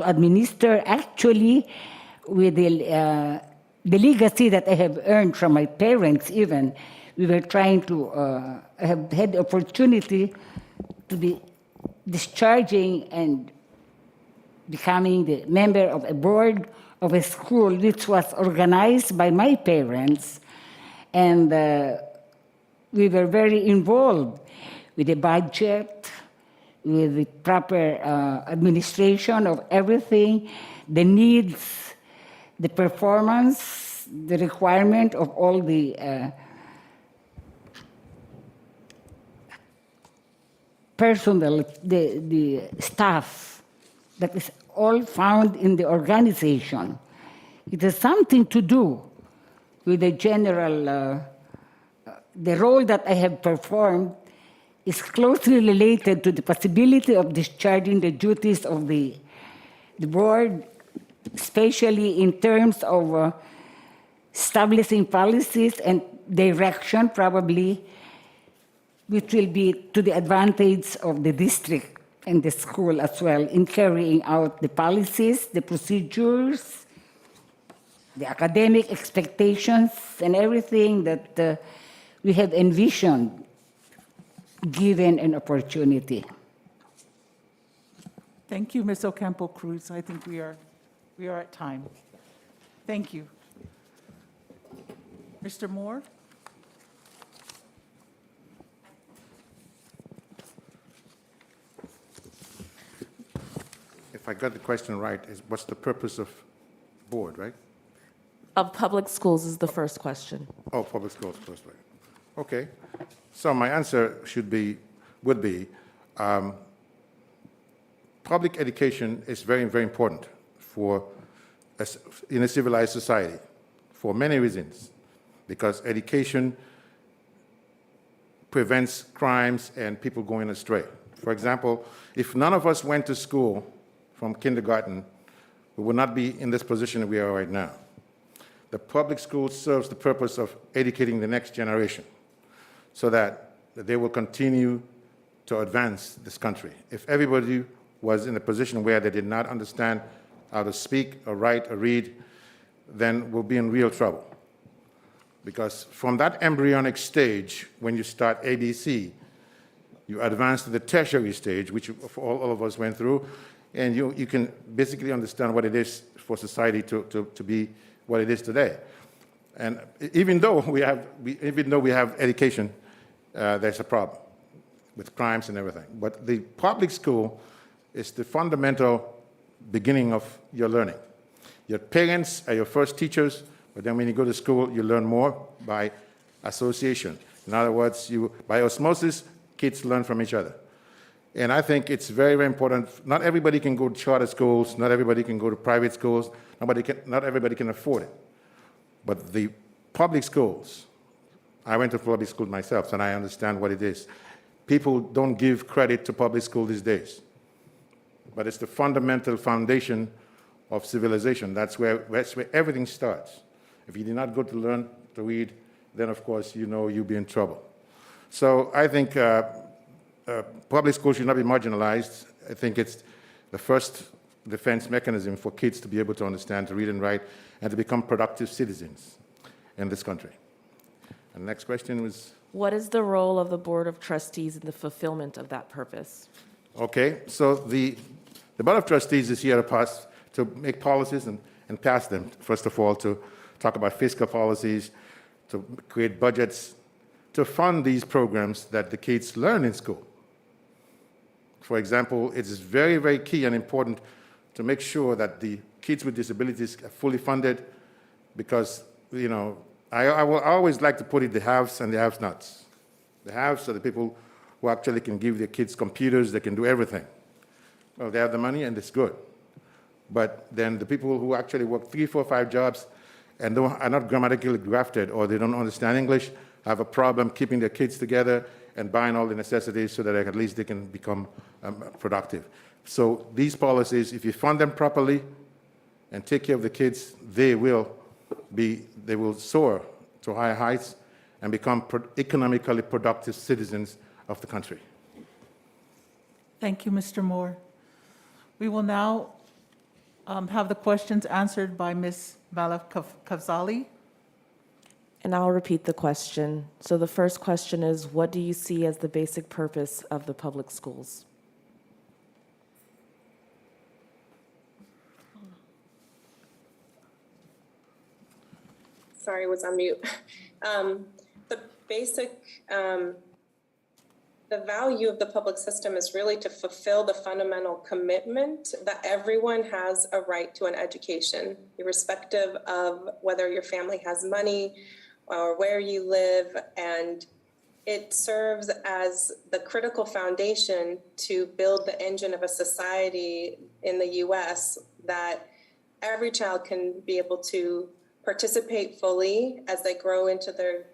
administer actually with the legacy that I have earned from my parents even. We were trying to, I have had the opportunity to be discharging and becoming the member of a board of a school which was organized by my parents. And we were very involved with the budget, with the proper administration of everything, the needs, the performance, the requirement of all the personnel, the staff that is all found in the organization. It has something to do with the general, the role that I have performed is closely related to the possibility of discharging the duties of the board, especially in terms of establishing policies and direction, probably, which will be to the advantage of the district and the school as well in carrying out the policies, the procedures, the academic expectations, and everything that we have envisioned given an opportunity. Thank you, Ms. Ocampo Cruz. I think we are at time. Thank you. Mr. Moore? If I got the question right, is what's the purpose of board, right? Of public schools is the first question. Oh, public schools first, right? Okay. So my answer would be, public education is very, very important in a civilized society for many reasons, because education prevents crimes and people going astray. For example, if none of us went to school from kindergarten, we would not be in this position we are right now. The public school serves the purpose of educating the next generation so that they will continue to advance this country. If everybody was in a position where they did not understand how to speak or write or read, then we'll be in real trouble. Because from that embryonic stage, when you start ABC, you advance to the tertiary stage, which all of us went through, and you can basically understand what it is for society to be what it is today. And even though we have education, there's a problem with crimes and everything. But the public school is the fundamental beginning of your learning. Your parents are your first teachers, but then when you go to school, you learn more by association. In other words, by osmosis, kids learn from each other. And I think it's very, very important. Not everybody can go to charter schools. Not everybody can go to private schools. Not everybody can afford it. But the public schools, I went to public school myself, and I understand what it is. People don't give credit to public school these days. But it's the fundamental foundation of civilization. That's where everything starts. If you did not go to learn to read, then of course you'll be in trouble. So I think public schools should not be marginalized. I think it's the first defense mechanism for kids to be able to understand, to read and write, and to become productive citizens in this country. And the next question was? What is the role of the Board of Trustees in the fulfillment of that purpose? Okay, so the Board of Trustees is here to make policies and pass them. First of all, to talk about fiscal policies, to create budgets, to fund these programs that the kids learn in school. For example, it is very, very key and important to make sure that the kids with disabilities are fully funded, because, I will always like to put it the haves and the have-nots. The haves are the people who actually can give their kids computers, they can do everything. Well, they have the money and it's good. But then the people who actually work 3, 4, 5 jobs and are not grammatically grafted, or they don't understand English, have a problem keeping their kids together and buying all the necessities so that at least they can become productive. So these policies, if you fund them properly and take care of the kids, they will soar to higher heights and become economically productive citizens of the country. Thank you, Mr. Moore. We will now have the questions answered by Ms. Bala Kavzali. And I'll repeat the question. So the first question is, what do you see as the basic purpose of the public schools? Sorry, I was on mute. The basic, the value of the public system is really to fulfill the fundamental commitment that everyone has a right to an education, irrespective of whether your family has money or where you live. And it serves as the critical foundation to build the engine of a society in the US that every child can be able to participate fully as they grow into their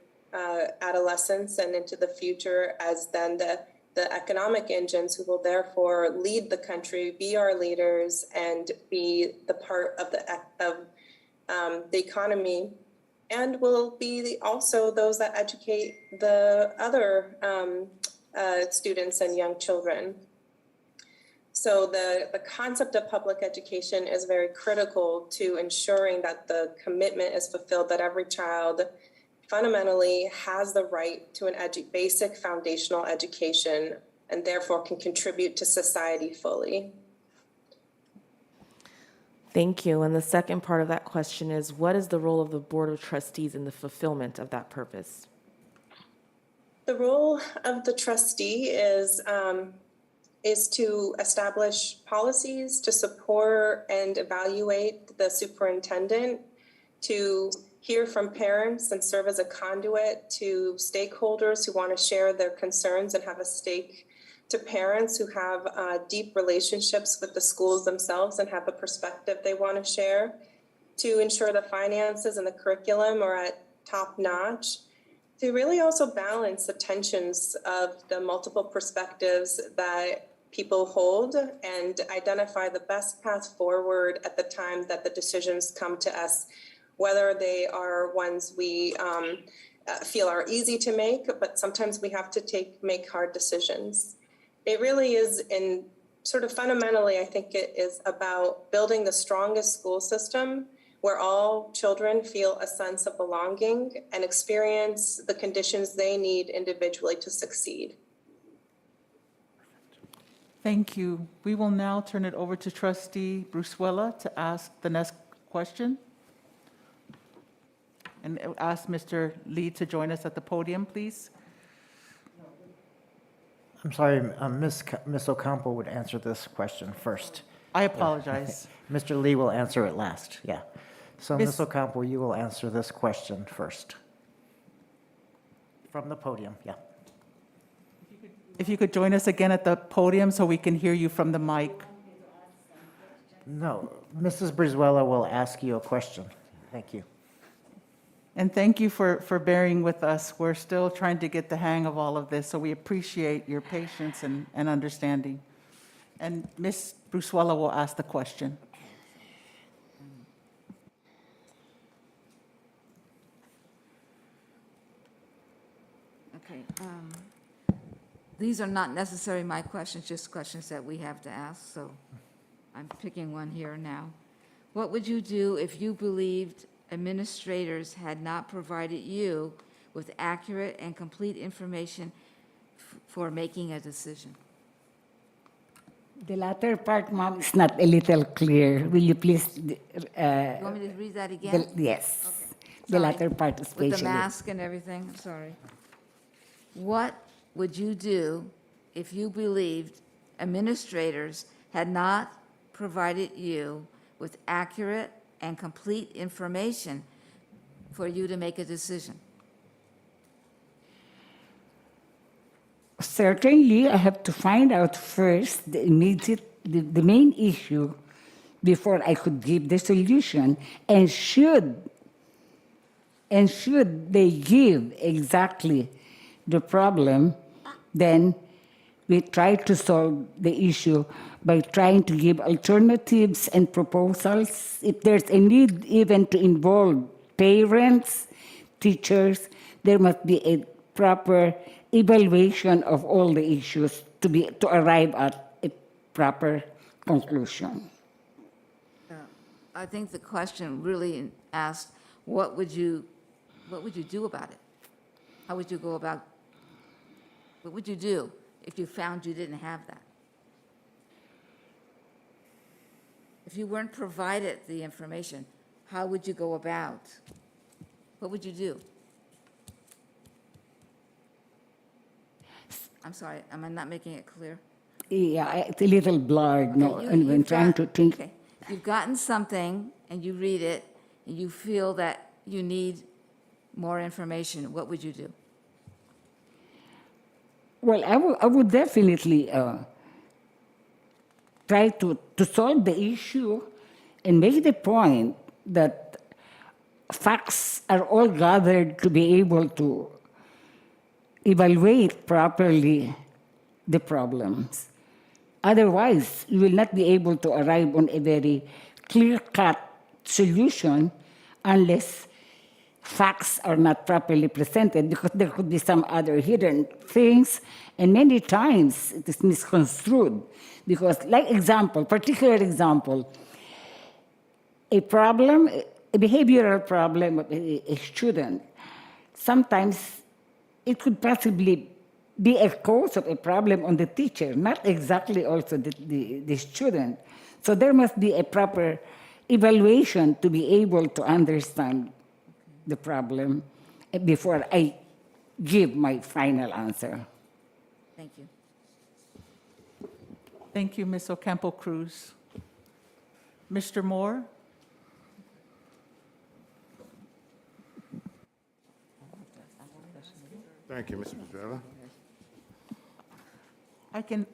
adolescence and into the future as then the economic engines who will therefore lead the country, be our leaders, and be the part of the economy, and will be also those that educate the other students and young children. So the concept of public education is very critical to ensuring that the commitment is fulfilled, that every child fundamentally has the right to an basic foundational education and therefore can contribute to society fully. Thank you. And the second part of that question is, what is the role of the Board of Trustees in the fulfillment of that purpose? The role of the trustee is to establish policies, to support and evaluate the superintendent, to hear from parents and serve as a conduit to stakeholders who want to share their concerns and have a stake, to parents who have deep relationships with the schools themselves and have a perspective they want to share, to ensure the finances and the curriculum are at top notch, to really also balance the tensions of the multiple perspectives that people hold and identify the best path forward at the time that the decisions come to us, whether they are ones we feel are easy to make, but sometimes we have to make hard decisions. It really is fundamentally, I think it is about building the strongest school system where all children feel a sense of belonging and experience the conditions they need individually to succeed. Thank you. We will now turn it over to Trustee Brusuela to ask the next question. And ask Mr. Lee to join us at the podium, please. I'm sorry, Ms. Ocampo would answer this question first. I apologize. Mr. Lee will answer it last, yeah. So Miss- Ms. Ocampo, you will answer this question first. From the podium, yeah. If you could join us again at the podium so we can hear you from the mic. No, Mrs. Brizuela will ask you a question. Thank you. And thank you for bearing with us. We're still trying to get the hang of all of this, so we appreciate your patience and understanding. And Ms. Brusuela will ask the question. Okay. These are not necessarily my questions, just questions that we have to ask, so I'm picking one here now. What would you do if you believed administrators had not provided you with accurate and complete information for making a decision? The latter part, Mom, is not a little clear. Will you please? You want me to read that again? Yes. The Sorry. latter part especially. With the mask and everything, I'm sorry. What would you do if you believed administrators had not provided you with accurate and complete information for you to make a decision? Certainly, I have to find out first the main issue before I could give the solution. And should they give exactly the problem, then we try to solve the issue by trying to give alternatives and proposals. If there's a need even to involve parents, teachers, there must be a proper evaluation of all the issues to arrive at a proper conclusion. I think the question really asked, what would you do about it? How would you go about, what would you do if you found you didn't have that? If you weren't provided the information, how would you go about? What would you do? I'm sorry, am I not making it clear? Yeah, it's a little blurred, no, Okay, and when you've trying got- to think. okay. You've gotten something and you read it and you feel that you need more information, what would you do? Well, I would definitely try to solve the issue and make the point that facts are all gathered to be able to evaluate properly the problems. Otherwise, you will not be able to arrive on a very clear-cut solution unless facts are not properly presented, because there could be some other hidden things, and many times it is misconstrued. Because, particular example, a problem, a behavioral problem of a student, sometimes it could possibly be a cause of a problem on the teacher, not exactly also the student. So there must be a proper evaluation to be able to understand the problem before I give my final answer. Thank you. Thank you, Ms. Ocampo Cruz. Mr. Moore? Thank you, Mr. Brizuela.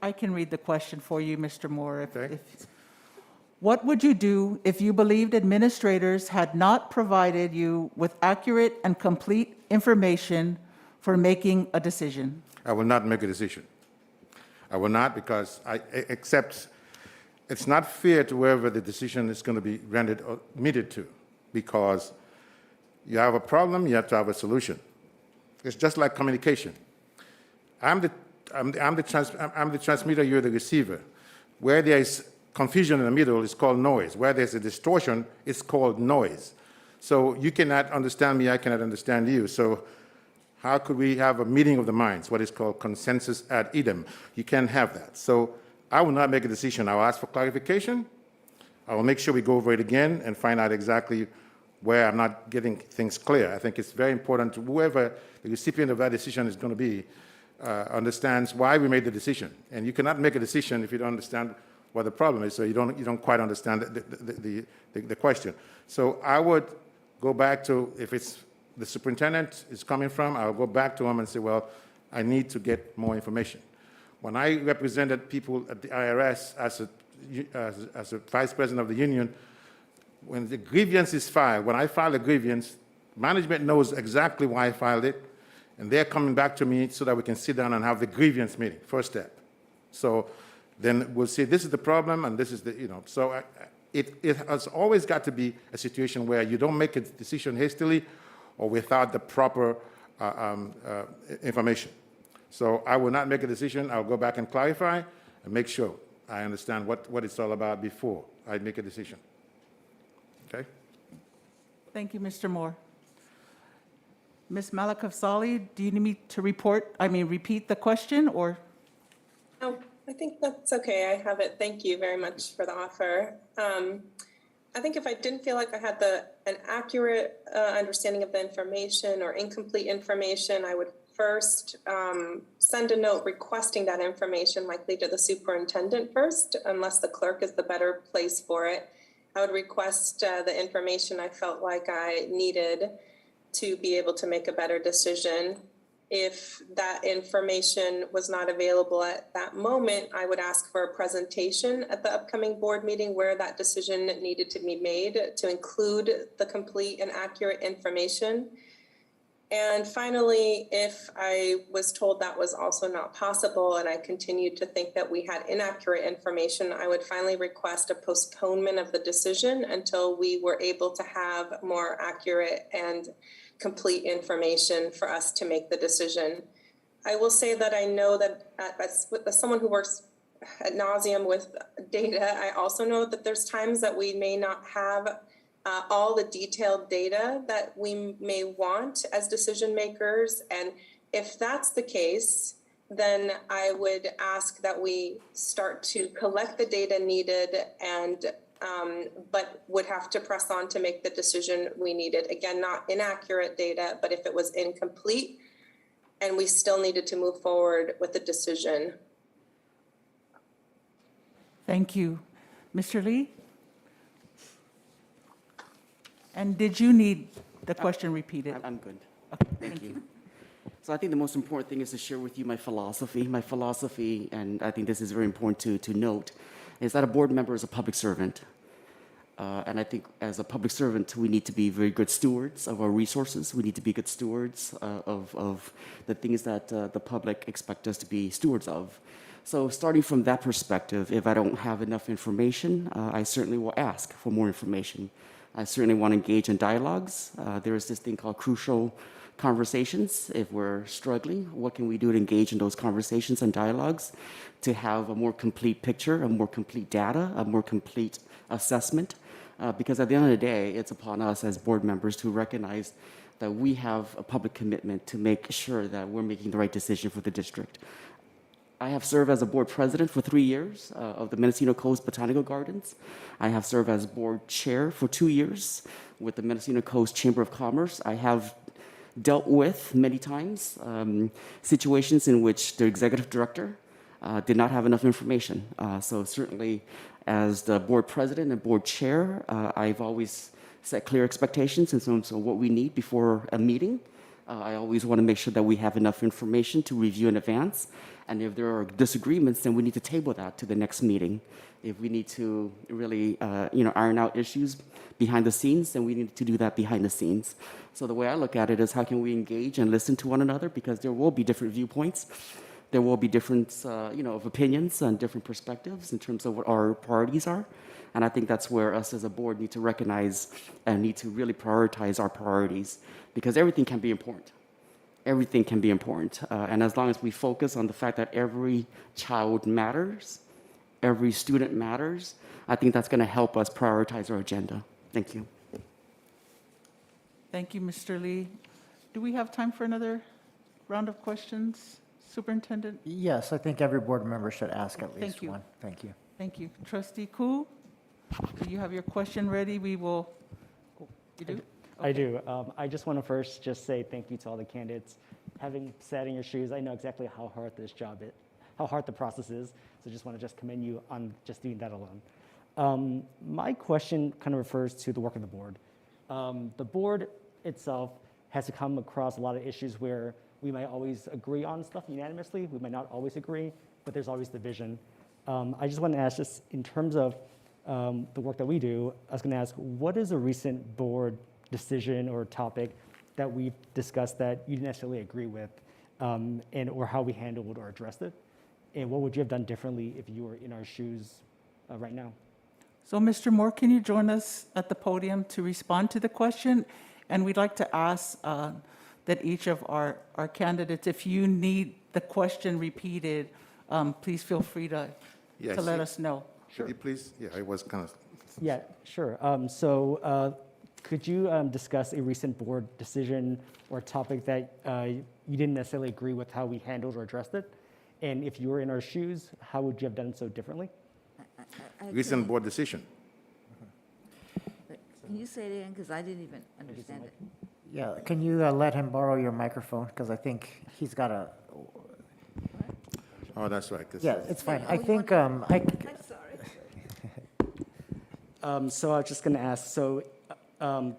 I can read the question for you, Mr. Moore. Okay. What would you do if you believed administrators had not provided you with accurate and complete information for making a decision? I will not make a decision. I will not, because except it's not fair to whoever the decision is going to be rendered or admitted to, because you have a problem, you have to have a solution. It's just like communication. I'm the transmitter, you're the receiver. Where there is confusion in the middle, it's called noise. Where there's a distortion, it's called noise. So you cannot understand me, I cannot understand you. So how could we have a meeting of the minds, what is called consensus ad idem? You can't have that. So I will not make a decision. I will ask for clarification. I will make sure we go over it again and find out exactly where I'm not getting things clear. I think it's very important to whoever the recipient of that decision is going to be understands why we made the decision. And you cannot make a decision if you don't understand what the problem is, so you don't quite understand the question. So I would go back to, if it's the superintendent is coming from, I'll go back to him and say, well, I need to get more information. When I represented people at the IRS as a vice president of the union, when the grievance is filed, when I file a grievance, management knows exactly why I filed it, and they're coming back to me so that we can sit down and have the grievance meeting, first step. So then we'll say, this is the problem, and this is the, so it has always got to be a situation where you don't make a decision hastily or without the proper information. So I will not make a decision. I'll go back and clarify and make sure I understand what it's all about before I make a decision. Okay? Thank you, Mr. Moore. Ms. Malakavsali, do you need me to repeat the question, or? Oh, I think that's okay. I have it. Thank you very much for the offer. I think if I didn't feel like I had an accurate understanding of the information or incomplete information, I would first send a note requesting that information, likely to the superintendent first, unless the clerk is the better place for it. I would request the information I felt like I needed to be able to make a better decision. If that information was not available at that moment, I would ask for a presentation at the upcoming board meeting where that decision needed to be made to include the complete and accurate information. And finally, if I was told that was also not possible and I continued to think that we had inaccurate information, I would finally request a postponement of the decision until we were able to have more accurate and complete information for us to make the decision. I will say that I know that as someone who works ad nauseum with data, I also know that there's times that we may not have all the detailed data that we may want as decision makers. And if that's the case, then I would ask that we start to collect the data needed and but would have to press on to make the decision we needed. Again, not inaccurate data, but if it was incomplete and we still needed to move forward with the decision. Thank you. Mr. Lee? And did you need the question repeated? I'm good. Thank you. So I think the most important thing is to share with you my philosophy. My philosophy, and I think this is very important to note, is that a board member is a public servant. And I think as a public servant, we need to be very good stewards of our resources. We need to be good stewards of the things that the public expect us to be stewards of. So starting from that perspective, if I don't have enough information, I certainly will ask for more information. I certainly want to engage in dialogues. There is this thing called crucial conversations. If we're struggling, what can we do to engage in those conversations and dialogues to have a more complete picture, a more complete data, a more complete assessment? Because at the end of the day, it's upon us as board members to recognize that we have a public commitment to make sure that we're making the right decision for the district. I have served as a board president for 3 years of the Mendocino Coast Botanical Gardens. I have served as board chair for 2 years with the Mendocino Coast Chamber of Commerce. I have dealt with many times situations in which the executive director did not have enough information. So certainly as the board president and board chair, I've always set clear expectations in terms of what we need before a meeting. I always want to make sure that we have enough information to review in advance. And if there are disagreements, then we need to table that to the next meeting. If we need to really, iron out issues behind the scenes, then we need to do that behind the scenes. So the way I look at it is how can we engage and listen to one another, because there will be different viewpoints. There will be difference, of opinions and different perspectives in terms of what our priorities are. And I think that's where us as a board need to recognize and need to really prioritize our priorities, because everything can be important. Everything can be important. And as long as we focus on the fact that every child matters, every student matters, I think that's going to help us prioritize our agenda. Thank you. Thank you, Mr. Lee. Do we have time for another round of questions, Superintendent? Yes, I think every board member should ask at Thank least you. one. Thank you. Thank you. Trustee Koo, do you have your question ready? We will, you do? I do. I just want to first just say thank you to all the candidates. Having sat in your shoes, I know exactly how hard this job is, how hard the process is. So just want to just commend you on just doing that alone. My question kind of refers to the work of the board. The board itself has to come across a lot of issues where we might always agree on stuff unanimously. We might not always agree, but there's always division. I just want to ask, just in terms of the work that we do, I was going to ask, what is a recent board decision or topic that we've discussed that you didn't necessarily agree with, and or how we handled or addressed it? And what would you have done differently if you were in our shoes right now? So, Mr. Moore, can you join us at the podium to respond to the question? And we'd like to ask that each of our candidates, if you need the question repeated, please feel free to let us know. Could you please? Yeah, I was kind of. Yeah, sure. Could you discuss a recent board decision or topic that you didn't necessarily agree with how we handled or addressed it? And if you were in our shoes, how would you have done so differently? Recent board decision. Can you say it again, because I didn't even understand it? Yeah, can you let him borrow your microphone? Because I think he's got a, Oh, that's right. 'cause- yeah, it's fine. I you think, I'm sorry. So I was just going to ask,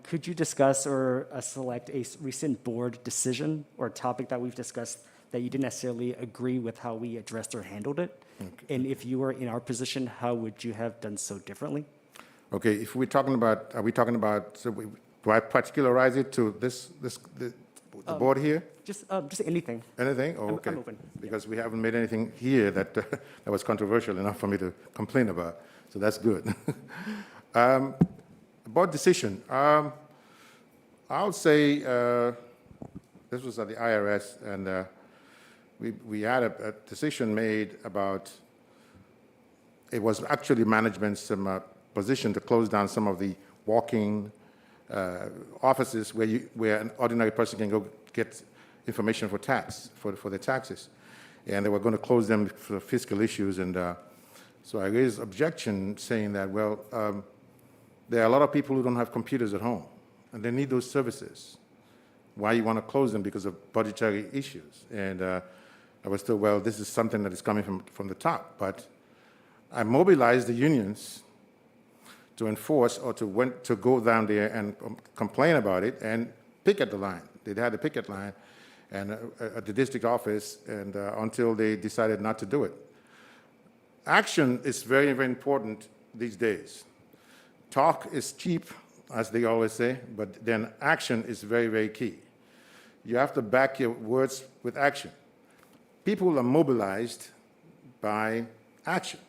could you discuss or select a recent board decision or topic that we've discussed that you didn't necessarily agree with how we addressed or handled it? Okay. And if you were in our position, how would you have done so differently? Okay, if we're talking about, are we talking about, do I particularize it to the board here? Just anything. Anything? Oh, I'm okay. open. Because we haven't made anything here that, that was controversial enough for me to complain about, so that's good. Board decision, I would say, this was at the IRS, and we had a decision made about, it was actually management's position to close down some of the walk-in offices where an ordinary person can go get information for their taxes. And they were going to close them for fiscal issues. And so I raised objection saying that, well, there are a lot of people who don't have computers at home, and they need those services. Why you want to close them? Because of budgetary issues. And I was told, well, this is something that is coming from the top. But I mobilized the unions to enforce or to go down there and complain about it and picket the line. They had a picket line and at the district office, and until they decided not to do it. Action is very, very important these days. Talk is cheap, as they always say, but then action is very, very key. You have to back your words with action. People are mobilized by action.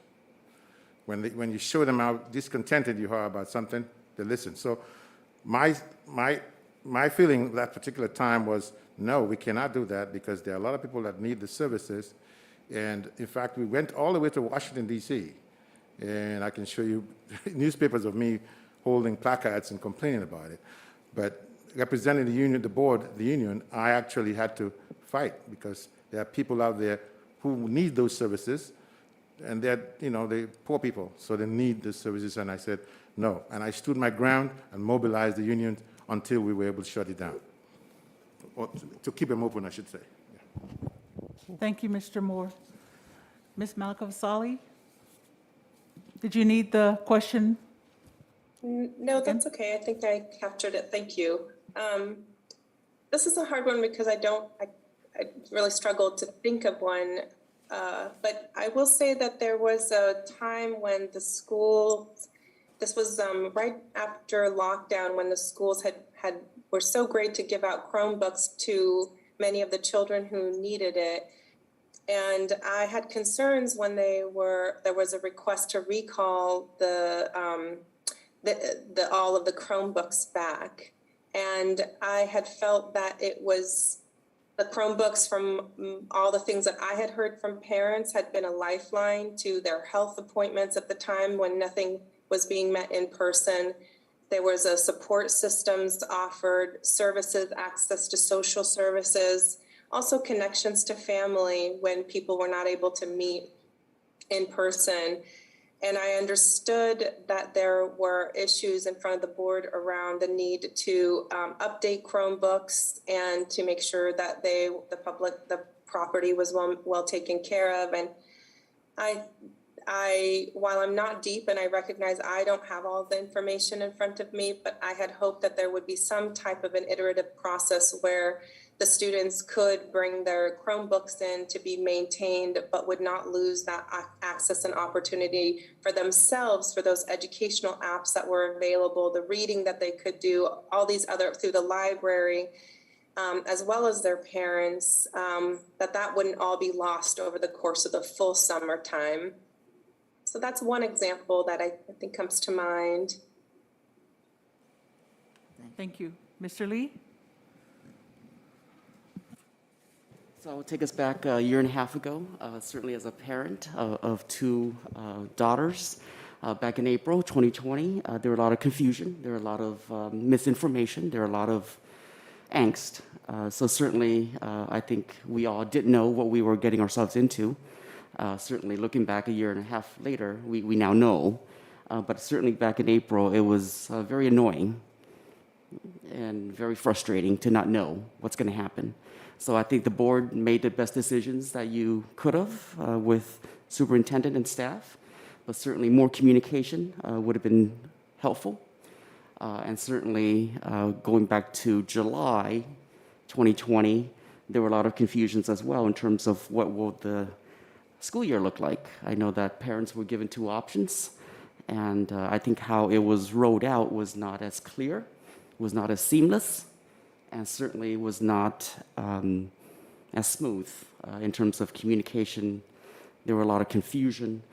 When you show them how discontented you are about something, they listen. So my feeling that particular time was, no, we cannot do that because there are a lot of people that need the services. And in fact, we went all the way to Washington, D.C., and I can show you newspapers of me holding placards and complaining about it. But representing the union, the board, the union, I actually had to fight because there are people out there who need those services, and they're poor people, so they need the services. And I said no, and I stood my ground and mobilized the union until we were able to shut it down, or to keep them open, I should say. Thank you, Mr. Moore. Ms. Malakavasali, did you need the question? No, that's okay. I think I captured it. Thank you. This is a hard one because I really struggled to think of one. But I will say that there was a time when the school, this was right after lockdown, when the schools were so great to give out Chromebooks to many of the children who needed it. And I had concerns when there was a request to recall all of the Chromebooks back. And I had felt that it was the Chromebooks, from all the things that I had heard from parents, had been a lifeline to their health appointments at the time when nothing was being met in person. There was a support systems offered, services, access to social services, also connections to family when people were not able to meet in person. And I understood that there were issues in front of the board around the need to update Chromebooks and to make sure that the property was well taken care of. And while I'm not deep and I recognize I don't have all the information in front of me, but I had hoped that there would be some type of an iterative process where the students could bring their Chromebooks in to be maintained, but would not lose that access and opportunity for themselves, for those educational apps that were available, the reading that they could do, all these other through the library, as well as their parents, that wouldn't all be lost over the course of the full summertime. So that's one example that I think comes to mind. Thank you. Mr. Lee? So I'll take us back a year and a half ago, certainly as a parent of two daughters. Back in April 2020, there were a lot of confusion, there were a lot of misinformation, there were a lot of angst. So certainly, I think we all didn't know what we were getting ourselves into. Certainly looking back a year and a half later, we now know. But certainly back in April, it was very annoying and very frustrating to not know what's going to happen. So I think the board made the best decisions that you could have with superintendent and staff, but certainly more communication would have been helpful. And certainly going back to July 2020, there were a lot of confusions as well in terms of what will the school year look like. I know that parents were given two options, and I think how it was rolled out was not as clear, was not as seamless, and certainly was not as smooth in terms of communication. There were a lot of confusion.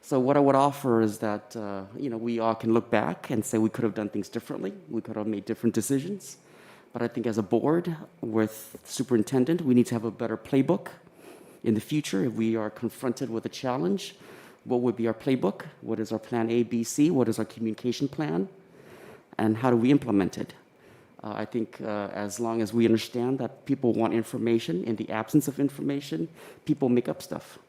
So what I would offer is that we all can look back and say we could have done things differently. We could have made different decisions. But I think as a board with superintendent, we need to have a better playbook in the future. If we are confronted with a challenge, what would be our playbook? What is our plan A, B, C? What is our communication plan? And how do we implement it? I think as long as we understand that people want information, in the absence of information, people make up stuff.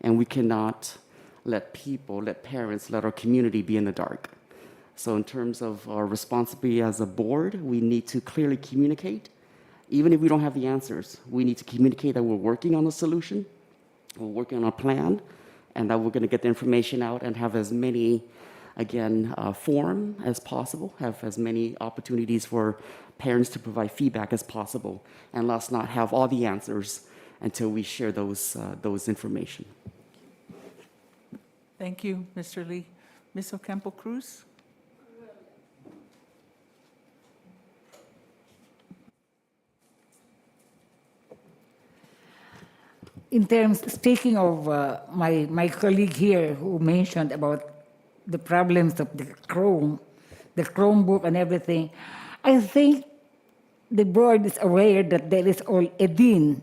And we cannot let parents, let our community be in the dark. So in terms of our responsibility as a board, we need to clearly communicate. Even if we don't have the answers, we need to communicate that we're working on a solution, we're working on a plan, and that we're going to get the information out and have as many forum as possible, have as many opportunities for parents to provide feedback as possible, and let's not have all the answers until we share those information. Thank you, Mr. Lee. Ms. Ocampo-Cruz? In terms, speaking of my colleague here who mentioned about the problems of the Chromebook and everything, I think the board is aware that there is a dean,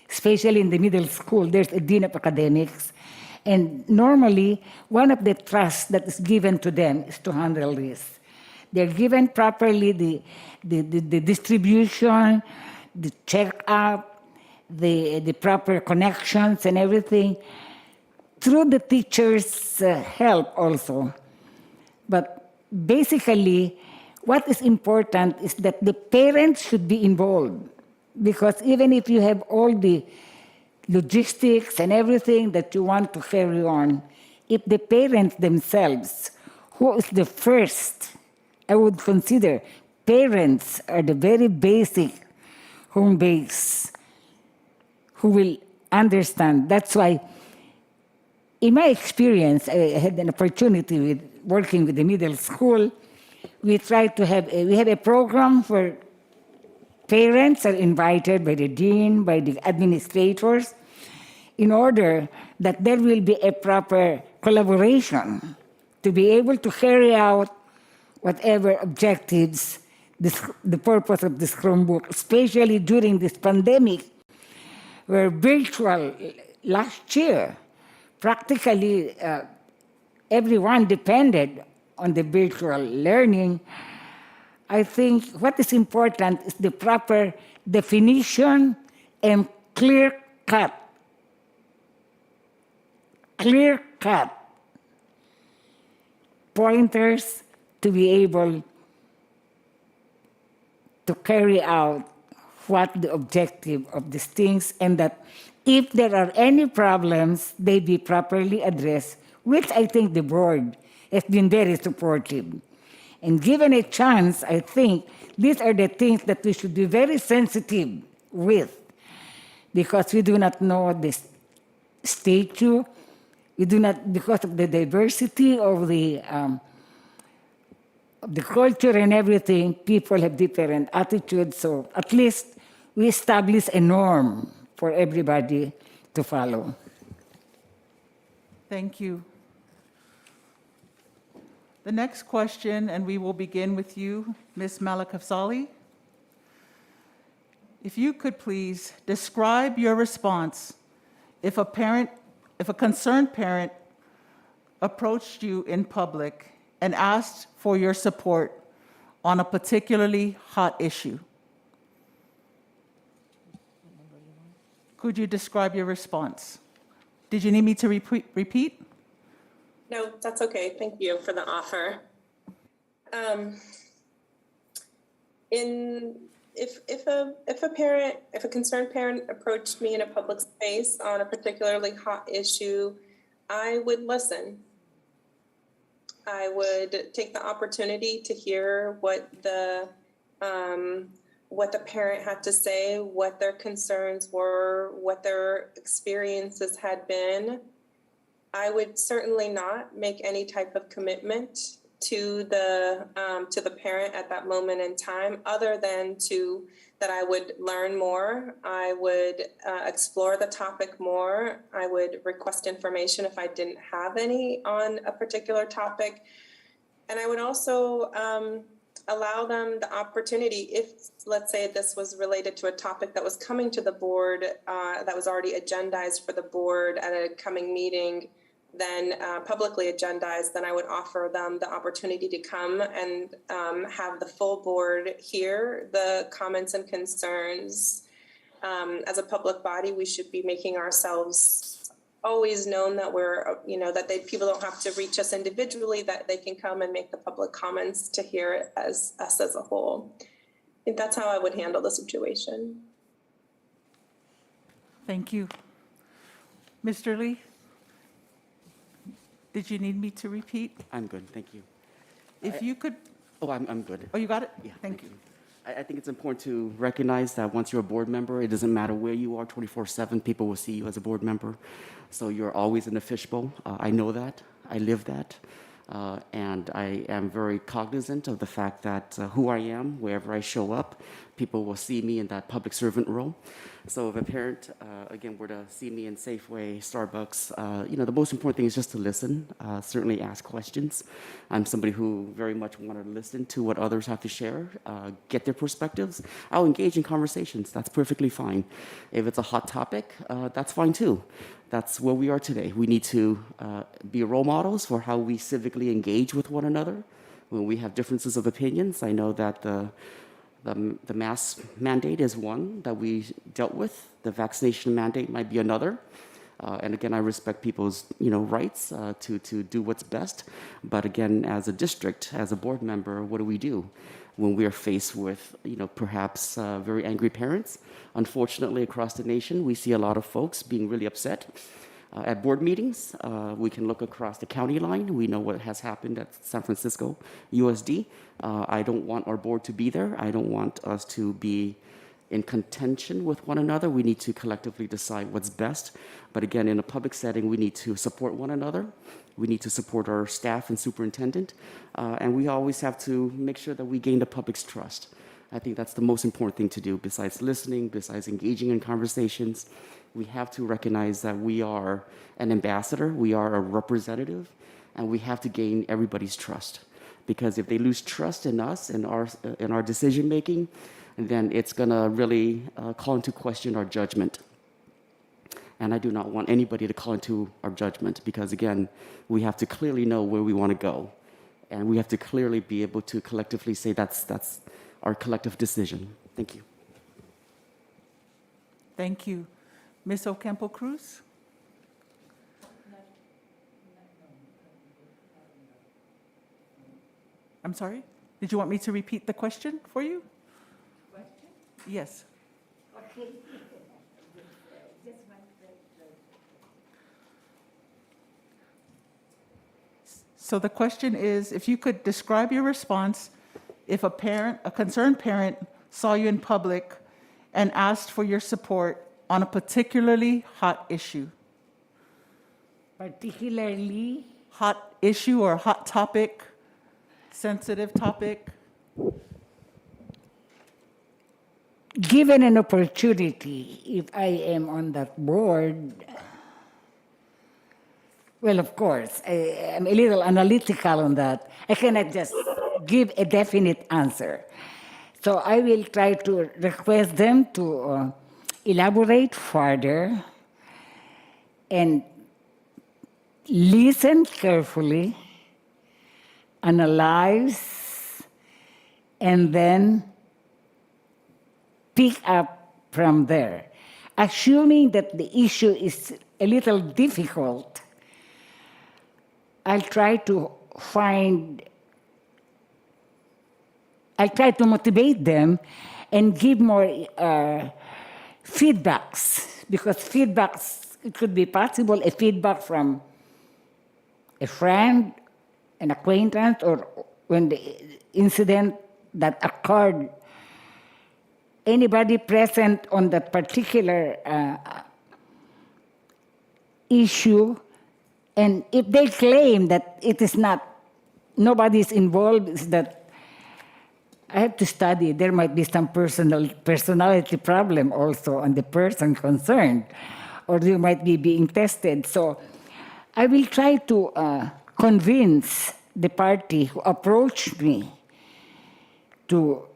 especially in the middle school, there's a dean of academics. And normally, one of the trusts that is given to them is to handle this. they're given properly the distribution, the checkup, the proper connections and everything, through the teachers' help also. But basically, what is important is that the parents should be involved, because even if you have all the logistics and everything that you want to carry on, if the parents themselves, who is the first, I would consider parents are the very basic home base who will understand. That's why, in my experience, I had an opportunity with working with the middle school. We try to have we have a program where parents are invited by the dean, by the administrators, in order that there will be a proper collaboration to be able to carry out whatever objectives the purpose of this Chromebook, especially during this pandemic, where virtual last year, practically everyone depended on the virtual learning. I think what is important is the proper definition and clear-cut pointers to be able to carry out what the objective of these things, and that if there are any problems, they be properly addressed, which I think the board has been very supportive. And given a chance, I think these are the things that we should be very sensitive with, because we do not know the statute, we do not, because of the diversity of the culture and everything, people have different attitudes, so at least we establish a norm for everybody to follow. Thank you. The next question, and we will begin with you, Ms. Malakafsali. If you could please describe your response if a concerned parent approached you in public and asked for your support on a particularly hot issue. Could you describe your response? Did you need me to repeat? No, that's okay. Thank you for the offer. If a concerned parent approached me in a public space on a particularly hot issue, I would listen. I would take the opportunity to hear what the parent had to say, what their concerns were, what their experiences had been. I would certainly not make any type of commitment to the parent at that moment in time, other than that I would learn more. I would explore the topic more. I would request information if I didn't have any on a particular topic. And I would also allow them the opportunity, if, let's say, this was related to a topic that was coming to the board, that was already agendized for the board at a coming meeting, then publicly agendized, then I would offer them the opportunity to come and have the full board hear the comments and concerns. As a public body, we should be making ourselves always known that we're, that people don't have to reach us individually, that they can come and make the public comments to hear it as us as a whole. I think that's how I would handle the situation. Thank you. Mr. Lee? Did you need me to repeat? I'm good, thank you. If you could, Oh, I'm good. oh, you got it? Yeah, Thank you. I think it's important to recognize that once you're a board member, it doesn't matter where you are, 24/7, people will see you as a board member. So you're always in the fishbowl. I know that, I live that. And I am very cognizant of the fact that who I am, wherever I show up, people will see me in that public servant role. So if a parent, again, were to see me in Safeway, Starbucks, the most important thing is just to listen, certainly ask questions. I'm somebody who very much wanted to listen to what others have to share, get their perspectives. I'll engage in conversations. That's perfectly fine. If it's a hot topic, that's fine too. That's where we are today. We need to be role models for how we civically engage with one another, when we have differences of opinions. I know that the mask mandate is one that we dealt with. The vaccination mandate might be another. And again, I respect people's rights to do what's best. But again, as a district, as a board member, what do we do when we are faced with perhaps very angry parents? Unfortunately, across the nation, we see a lot of folks being really upset at board meetings. We can look across the county line. We know what has happened at San Francisco USD. I don't want our board to be there. I don't want us to be in contention with one another. We need to collectively decide what's best. But again, in a public setting, we need to support one another. We need to support our staff and superintendent. And we always have to make sure that we gain the public's trust. I think that's the most important thing to do, besides listening, besides engaging in conversations. We have to recognize that we are an ambassador, we are a representative, and we have to gain everybody's trust. Because if they lose trust in us and our decision making, then it's going to really call into question our judgment. And I do not want anybody to call into our judgment, because again, we have to clearly know where we want to go. And we have to clearly be able to collectively say that's our collective decision. Thank you. Thank you. Ms. Ocampo Cruz? I'm sorry? Did you want me to repeat the question for you? Question? Yes. Okay. So the question is, if you could describe your response if a concerned parent saw you in public and asked for your support on a particularly hot issue. Particularly, Hot issue or hot topic, sensitive topic. given an opportunity, if I am on that board, well, of course, I'm a little analytical on that. I cannot just give a definite answer. So I will try to request them to elaborate further and listen carefully, analyze, and then pick up from there. Assuming that the issue is a little difficult, I'll try to motivate them and give more feedbacks, because feedbacks, it could be possible, a feedback from a friend, an acquaintance, or when the incident that occurred, anybody present on that particular issue, and if they claim that it is not, nobody is involved, is that I have to study. There might be some personality problem also on the person concerned, or they might be being tested. So I will try to convince the party who approached me to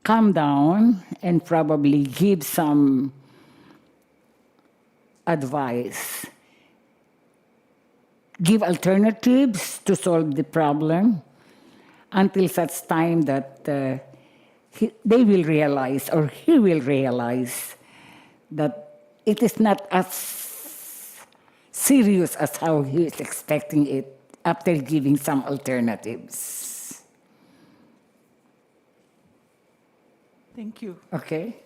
calm down and probably give some advice, give alternatives to solve the problem until such time that they will realize, or he will realize, that it is not as serious as how he is expecting it after giving some alternatives. Thank you. Okay?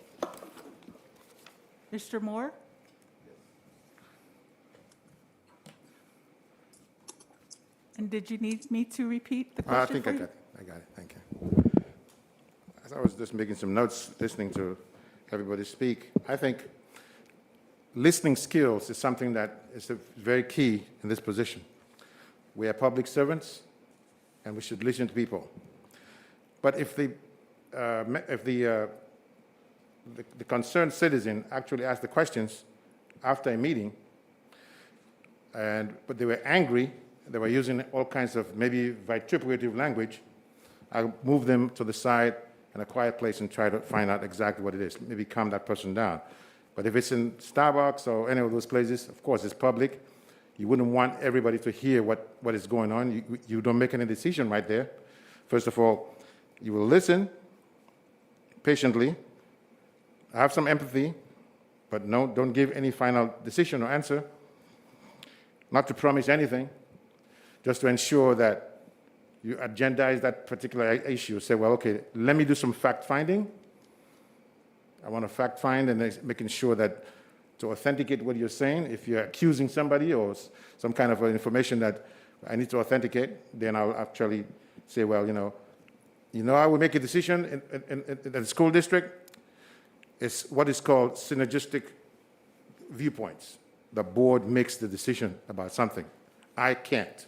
Mr. Moore? And did you need me to repeat the I question think for I you? got it. I got it. Thank you. As I was just making some notes, listening to everybody speak, I think listening skills is something that is very key in this position. We are public servants, and we should listen to people. But if the concerned citizen actually asked the questions after a meeting, but they were angry, they were using all kinds of maybe vituperative language, I move them to the side in a quiet place and try to find out exactly what it is, maybe calm that person down. But if it's in Starbucks or any of those places, of course, it's public. You wouldn't want everybody to hear what is going on. You don't make any decision right there. First of all, you will listen patiently, have some empathy, but no, don't give any final decision or answer. Not to promise anything, just to ensure that you agendize that particular issue. Say, well, okay, let me do some fact-finding. I want to fact-find and making sure that to authenticate what you're saying, if you're accusing somebody or some kind of information that I need to authenticate, then I'll actually say, well, I will make a decision in the school district. It's what is called synergistic viewpoints. The board makes the decision about something. I can't.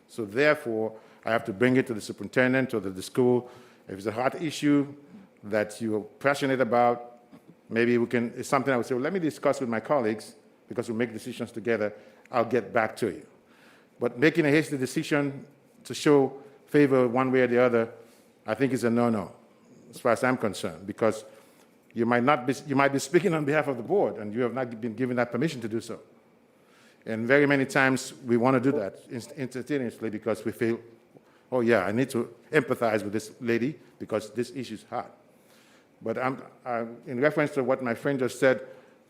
So therefore, I have to bring it to the superintendent or the school. If it's a hot issue that you're passionate about, maybe it's something I would say, well, let me discuss with my colleagues, because we make decisions together, I'll get back to you. But making a hasty decision to show favor one way or the other, I think is a no-no, as far as I'm concerned, because you might be speaking on behalf of the board, and you have not been given that permission to do so. And very many times we want to do that instantaneously because we feel, oh yeah, I need to empathize with this lady because this issue is hot. But in reference to what my friend just said,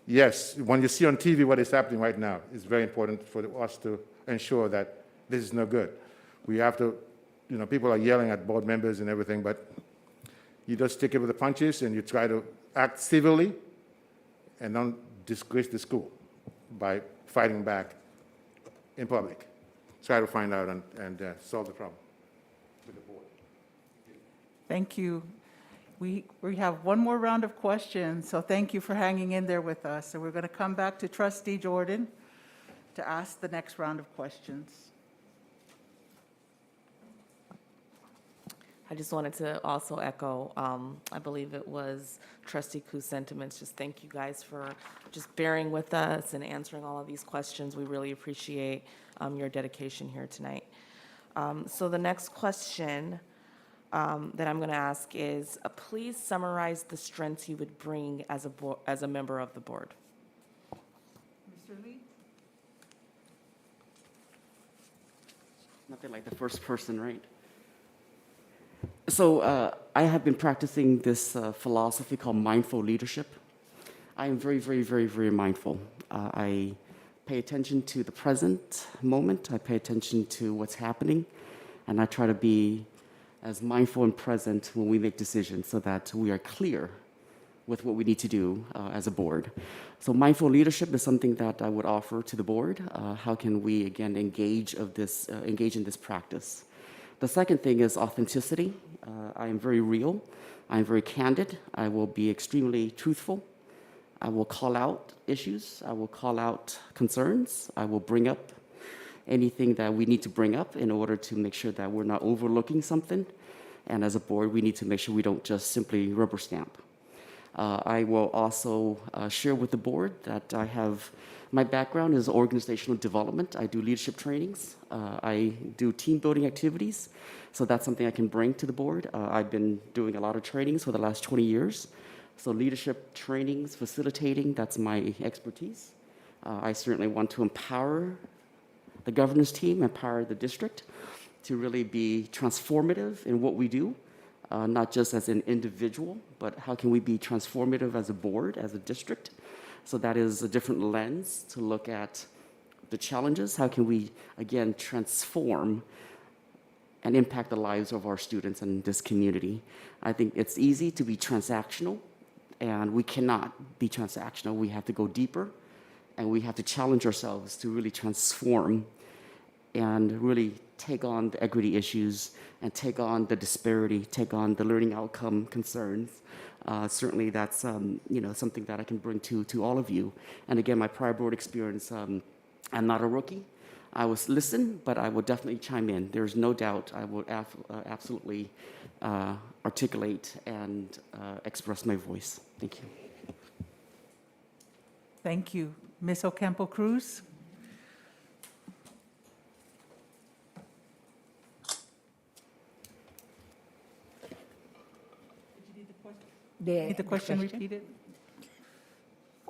yes, when you see on TV what is happening right now, it's very important for us to ensure that this is no good. We have to, people are yelling at board members and everything, but you just take it with the punches and you try to act civilly and don't disgrace the school by fighting back in public. Try to find out and solve the problem with the board. Thank you. We have one more round of questions, so thank you for hanging in there with us. So we're going to come back to Trustee Jordan to ask the next round of questions. I just wanted to also echo, I believe it was Trustee Ku's sentiments. Just thank you guys for just bearing with us and answering all of these questions. We really appreciate your dedication here tonight. So the next question that I'm going to ask is, please summarize the strengths you would bring as a member of the board. Mr. Lee? Nothing like the first person, right? So I have been practicing this philosophy called mindful leadership. I am very, very, very, very mindful. I pay attention to the present moment. I pay attention to what's happening, and I try to be as mindful and present when we make decisions so that we are clear with what we need to do as a board. So mindful leadership is something that I would offer to the board. How can we, again, engage in this practice? The second thing is authenticity. I am very real. I am very candid. I will be extremely truthful. I will call out issues. I will call out concerns. I will bring up anything that we need to bring up in order to make sure that we're not overlooking something. And as a board, we need to make sure we don't just simply rubber stamp. I will also share with the board that my background is organizational development. I do leadership trainings. I do team building activities. So that's something I can bring to the board. I've been doing a lot of trainings for the last 20 years. So leadership trainings, facilitating, that's my expertise. I certainly want to empower the governance team, empower the district to really be transformative in what we do, not just as an individual, but how can we be transformative as a board, as a district? So that is a different lens to look at the challenges. How can we, again, transform and impact the lives of our students in this community? I think it's easy to be transactional, and we cannot be transactional. We have to go deeper, and we have to challenge ourselves to really transform and really take on the equity issues and take on the disparity, take on the learning outcome concerns. Certainly that's something that I can bring to all of you. And again, my prior board experience, I'm not a rookie. I will listen, but I will definitely chime in. There's no doubt I will absolutely articulate and express my voice. Thank you. Thank you. Ms. Ocampo-Cruz? Need the question repeated?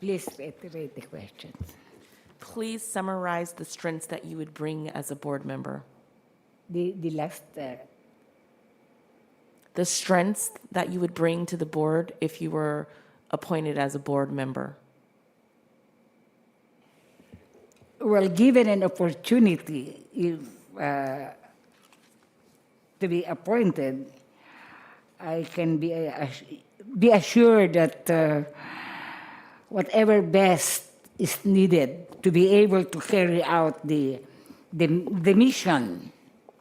Please reiterate the questions. please summarize the strengths that you would bring as a board member? The last, The strengths that you would bring to the board if you were appointed as a board member? well, given an opportunity if, to be appointed, I can be assured that whatever best is needed to be able to carry out the mission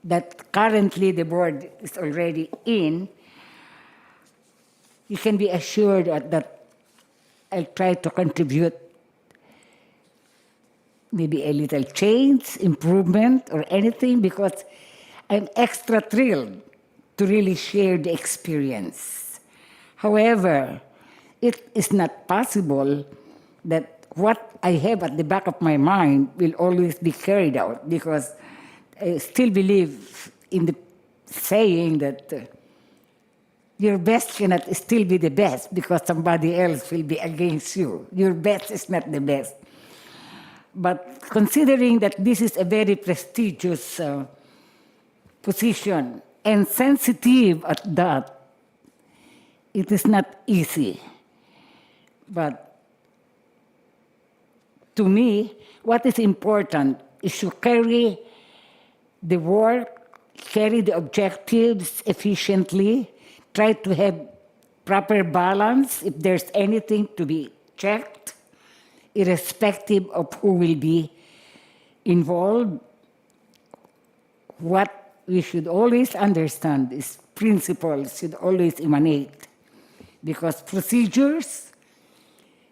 that currently the board is already in, you can be assured that I'll try to contribute maybe a little change, improvement, or anything, because I'm extra thrilled to really share the experience. However, it is not possible that what I have at the back of my mind will always be carried out, because I still believe in the saying that your best cannot still be the best because somebody else will be against you. Your best is not the best. But considering that this is a very prestigious position and sensitive at that, it is not easy. But to me, what is important is to carry the work, carry the objectives efficiently, try to have proper balance if there's anything to be checked, irrespective of who will be involved. What we should always understand is principles should always emanate, because procedures,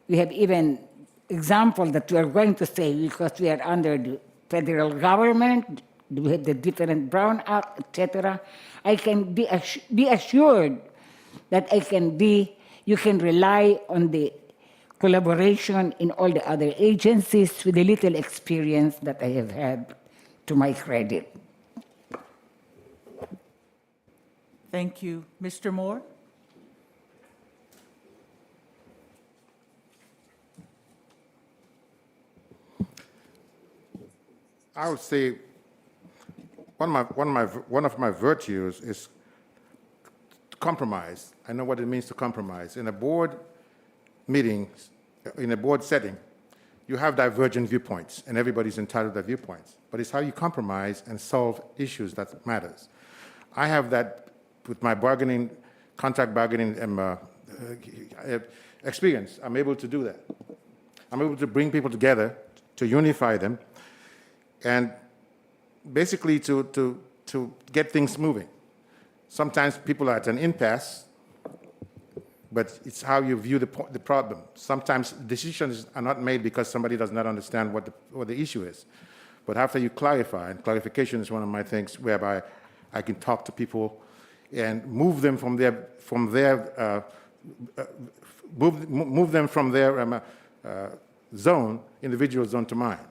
we have even example that we are going to say, because we are under the federal government, we have the different Brown Act, etc. I can be assured that you can rely on the collaboration in all the other agencies with the little experience that I have had to my credit. Thank you. Mr. Moore? I would say one of my virtues is compromise. I know what it means to compromise. In a board meeting, in a board setting, you have divergent viewpoints, and everybody's entitled to their viewpoints. But it's how you compromise and solve issues that matters. I have that with my contract bargaining experience. I'm able to do that. I'm able to bring people together, to unify them, and basically to get things moving. Sometimes people are at an impasse, but it's how you view the problem. Sometimes decisions are not made because somebody does not understand what the issue is. But after you clarify, and clarification is one of my things whereby I can talk to people and move them from their zone, individual zone, to mine,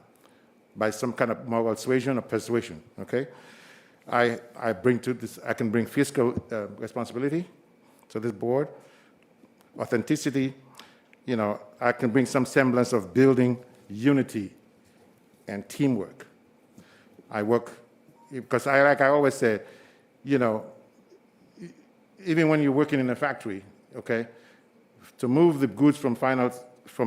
by some kind of moral suasion or persuasion. Okay, I can bring fiscal responsibility to this board, authenticity. I can bring some semblance of building unity and teamwork. I work because I always say, even when you're working in a factory, okay, to move the goods from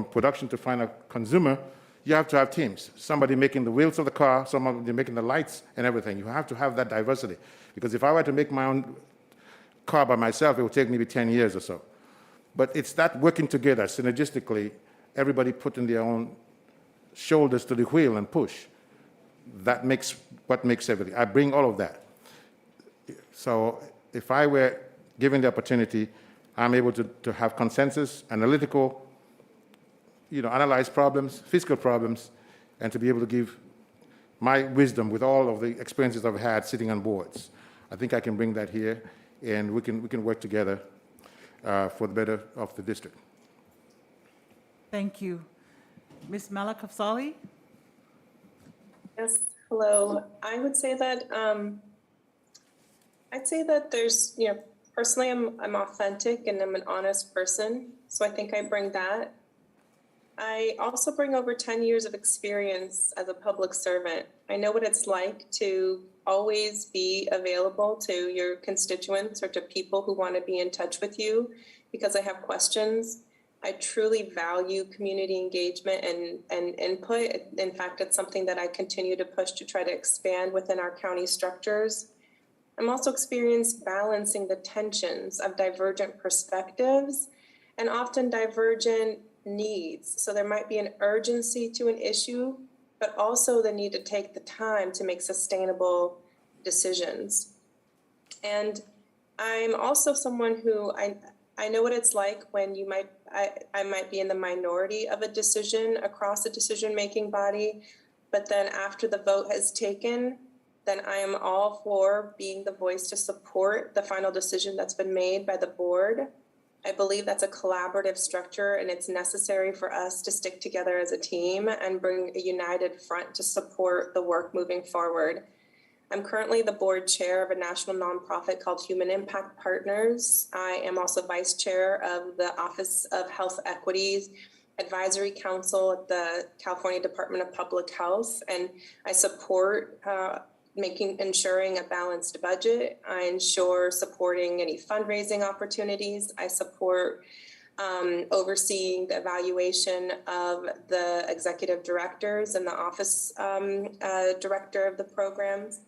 production to final consumer, you have to have teams. Somebody making the wheels of the car, somebody making the lights and everything. You have to have that diversity. Because if I were to make my own car by myself, it would take maybe 10 years or so. But it's that working together, synergistically, everybody putting their own shoulders to the wheel and push. That makes what makes everything. I bring all of that. So if I were given the opportunity, I'm able to have consensus, analytical, analyze problems, fiscal problems, and to be able to give my wisdom with all of the experiences I've had sitting on boards. I think I can bring that here, and we can work together for the better of the district. Thank you. Ms. Malakafsali? Yes, hello. I would say that I'd say that there's, personally, I'm authentic and I'm an honest person, so I think I bring that. I also bring over 10 years of experience as a public servant. I know what it's like to always be available to your constituents or to people who want to be in touch with you because I have questions. I truly value community engagement and input. In fact, it's something that I continue to push to try to expand within our county structures. I'm also experienced balancing the tensions of divergent perspectives and often divergent needs. So there might be an urgency to an issue, but also the need to take the time to make sustainable decisions. And I'm also someone who I know what it's like when I might be in the minority of a decision across a decision-making body, but then after the vote has taken, then I am all for being the voice to support the final decision that's been made by the board. I believe that's a collaborative structure and it's necessary for us to stick together as a team and bring a united front to support the work moving forward. I'm currently the board chair of a national nonprofit called Human Impact Partners. I am also vice chair of the Office of Health Equities Advisory Council at the California Department of Public Health, and I support ensuring a balanced budget. I ensure supporting any fundraising opportunities. I support overseeing the evaluation of the executive directors and the office director of the programs.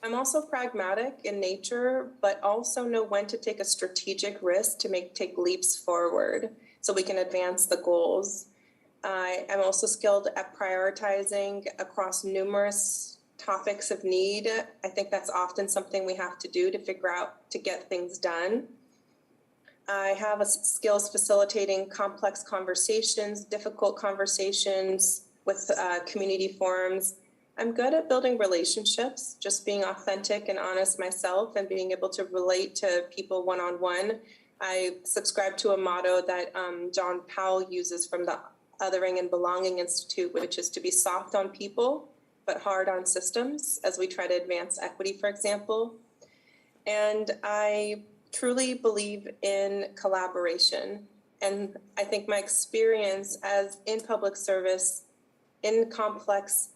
I'm also pragmatic in nature, but also know when to take a strategic risk to take leaps forward so we can advance the goals. I am also skilled at prioritizing across numerous topics of need. I think that's often something we have to do to figure out to get things done. I have skills facilitating complex conversations, difficult conversations with community forums. I'm good at building relationships, just being authentic and honest myself and being able to relate to people one-on-one. I subscribe to a motto that John Powell uses from the Othering and Belonging Institute, which is to be soft on people, but hard on systems as we try to advance equity, for example. And I truly believe in collaboration. And I think my experience as in public service, in complex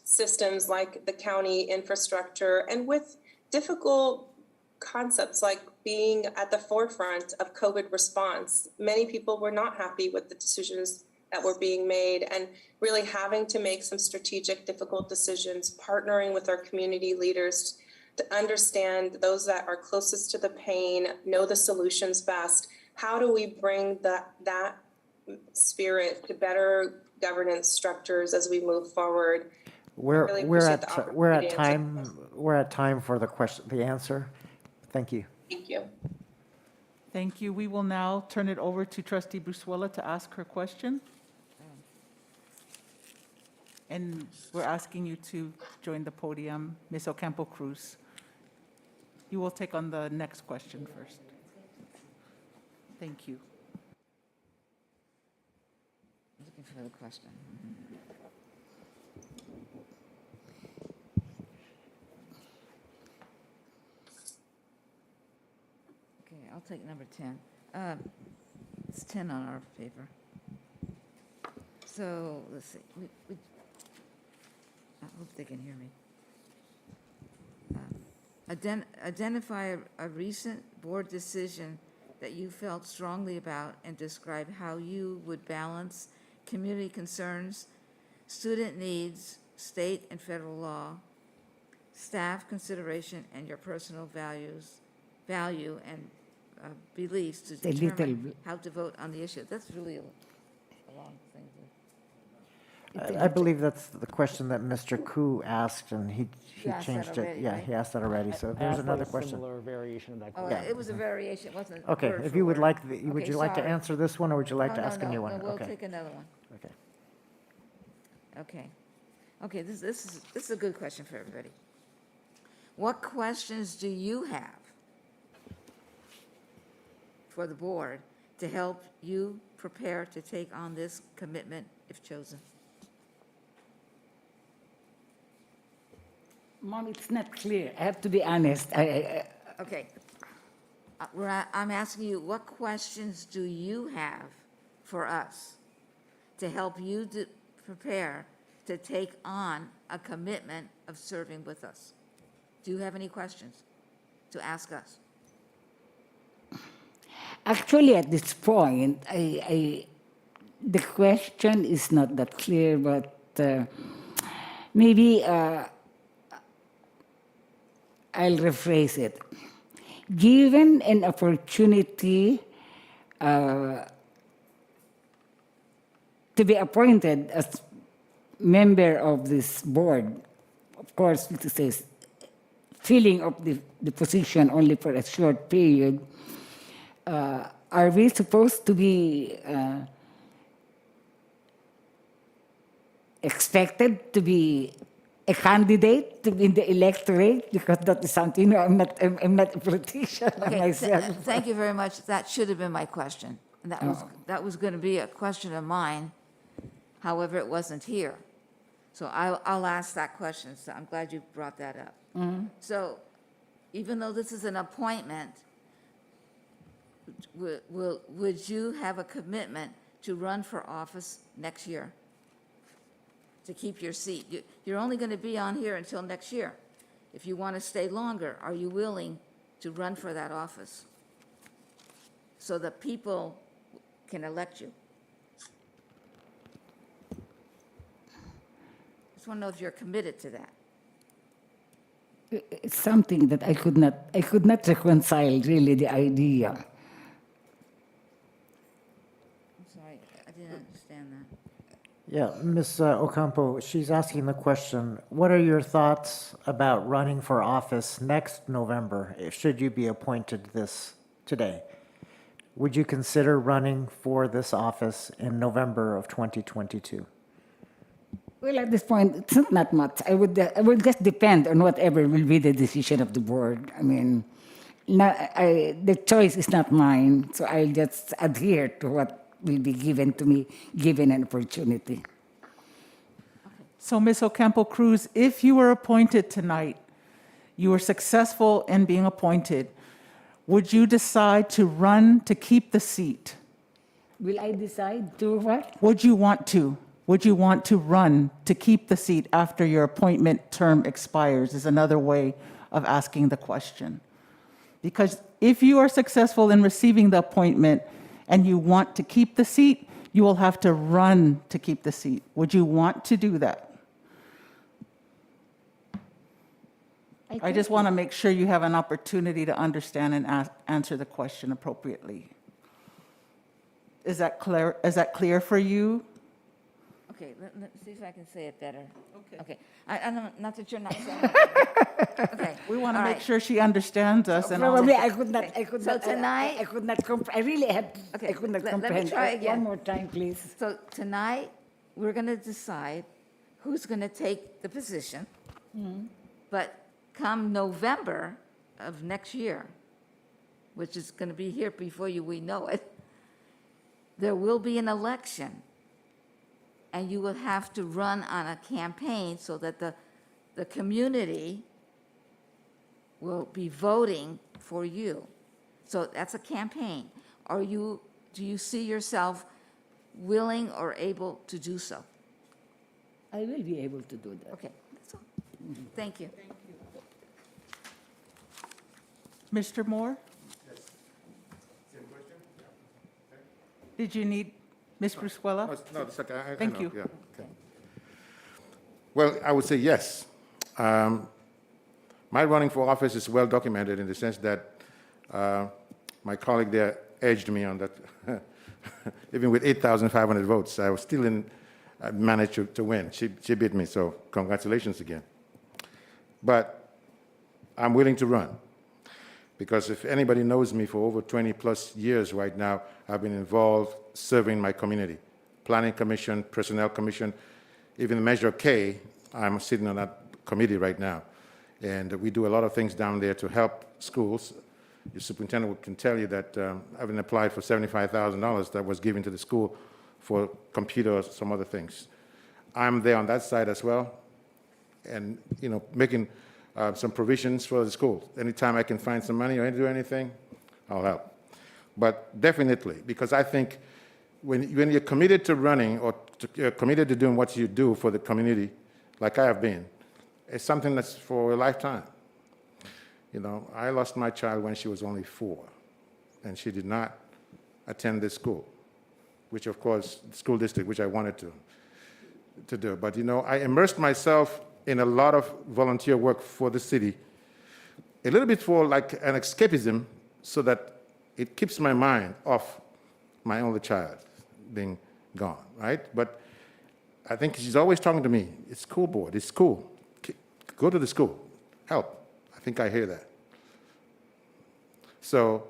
systems like the county infrastructure, and with difficult concepts like being at the forefront of COVID response. Many people were not happy with the decisions that were being made and really having to make some strategic, difficult decisions, partnering with our community leaders to understand those that are closest to the pain, know the solutions best. How do we bring that spirit to better governance structures as we move forward? We're at time for the answer. Thank you. Thank you. Thank you. We will now turn it over to Trustee Brusuela to ask her question. And we're asking you to join the podium, Ms. Ocampo Cruz. You will take on the next question first. Thank you. Looking for the question. Okay, I'll take number 10. It's 10 on our paper. So let's see. I hope they can hear me. Identify a recent board decision that you felt strongly about and describe how you would balance community concerns, student needs, state and federal law, staff consideration, and your personal value and beliefs to determine how to vote on the issue. That's really a long thing. I believe that's the question that Mr. Koo asked, and he asked that changed it. already, Yeah, right? he asked that already, so if there's another question. Similar variation of that Oh, question. it was a variation, it wasn't Okay, word if for you would word. like, would Okay, you like to sorry. answer this one, or would you like to No, ask a new one? No, we'll Okay, take another one. okay. Okay, this is a good question for everybody. What questions do you have for the board to help you prepare to take on this commitment if chosen? Mom, it's not clear. I have to be honest. Okay. I'm asking you, what questions do you have for us to help you to prepare to take on a commitment of serving with us. Do you have any questions to ask us? Actually, at this point, the question is not that clear, but maybe I'll rephrase it. Given an opportunity to be appointed as member of this board, of course, it says filling up the position only for a short period, are we supposed to be expected to be a candidate to be in the electorate? Because that is something, I'm not a politician myself. Thank you very much. That should have been my question. And that was going to be a question of mine. However, it wasn't here. So I'll ask that question. So I'm glad you brought that up. So even though this is an appointment, would you have a commitment to run for office next year? To keep your seat? You're only going to be on here until next year. If you want to stay longer, are you willing to run for that office? So that people can elect you. Just want to know if you're committed to that. It's something that I could not reconcile, really, the idea. I'm sorry, I didn't understand that. Yeah, Ms. Ocampo, she's asking the question, what are your thoughts about running for office next November, should you be appointed this today? Would you consider running for this office in November of 2022? Well, at this point, it's not much. I would just depend on whatever will be the decision of the board. I mean, the choice is not mine, so I'll just adhere to what will be given to me, given an opportunity. So, Ms. Ocampo Cruz, if you were appointed tonight, you were successful in being appointed, would you decide to run to keep the seat? Will I decide to what? Would you want to? Would you want to run to keep the seat after your appointment term expires, is another way of asking the question. Because if you are successful in receiving the appointment and you want to keep the seat, you will have to run to keep the seat. Would you want to do that? I just want to make sure you have an opportunity to understand and answer the question appropriately. Is that clear? Is that clear for you? Okay, let's see if I can say it better. Okay. I don't, not that you're not saying it. Okay. We want to all make right. sure she understands us and all. Probably I could not. I could So not. tonight- I could not. I really had. Okay, I could not let me comprehend. try again. One more time, please. So tonight, we're going to decide who's going to take the position. But come November of next year, which is going to be here before we know it, there will be an election. And you will have to run on a campaign so that the community will be voting for you. So that's a campaign. Do you see yourself willing or able to do so? I will be able to do that. Okay, that's all. Thank you. Mr. Moore? Did you need Ms. Brusquela? No, it's okay. I Thank know, you. yeah, okay. Well, I would say yes. My running for office is well documented in the sense that my colleague there edged me on that. Even with 8,500 votes, I was still managed to win. She beat me, so congratulations again. But I'm willing to run. Because if anybody knows me for over 20 plus years right now, I've been involved serving my community. Planning Commission, Personnel Commission, even Measure K, I'm sitting on that committee right now. And we do a lot of things down there to help schools. Your superintendent can tell you that having applied for $75,000 that was given to the school for computers, some other things. I'm there on that side as well, and making some provisions for the school. Anytime I can find some money or do anything, I'll help. But definitely, because I think when you're committed to running or committed to doing what you do for the community, like I have been, it's something that's for a lifetime. You know, I lost my child when she was only 4, and she did not attend this school, which of course, school district, which I wanted to do. But you know, I immersed myself in a lot of volunteer work for the city, a little bit for like an escapism, so that it keeps my mind off my only child being gone, right? But I think she's always talking to me, it's school board, it's school, go to the school, help. I think I hear that. So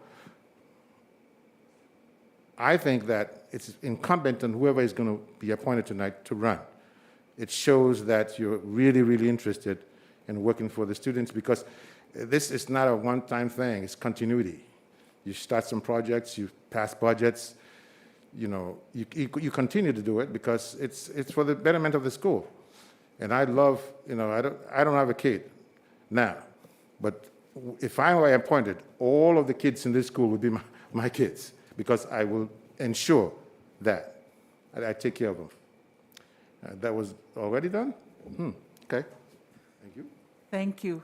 I think that it's incumbent on whoever is going to be appointed tonight to run. It shows that you're really, really interested in working for the students, because this is not a one-time thing, it's continuity. You start some projects, you pass budgets, you know, you continue to do it because it's for the betterment of the school. And I love, you know, I don't have a kid now, but if I were appointed, all of the kids in this school would be my kids, because I will ensure that I take care of them. That was already done? Okay. Thank you. Thank you.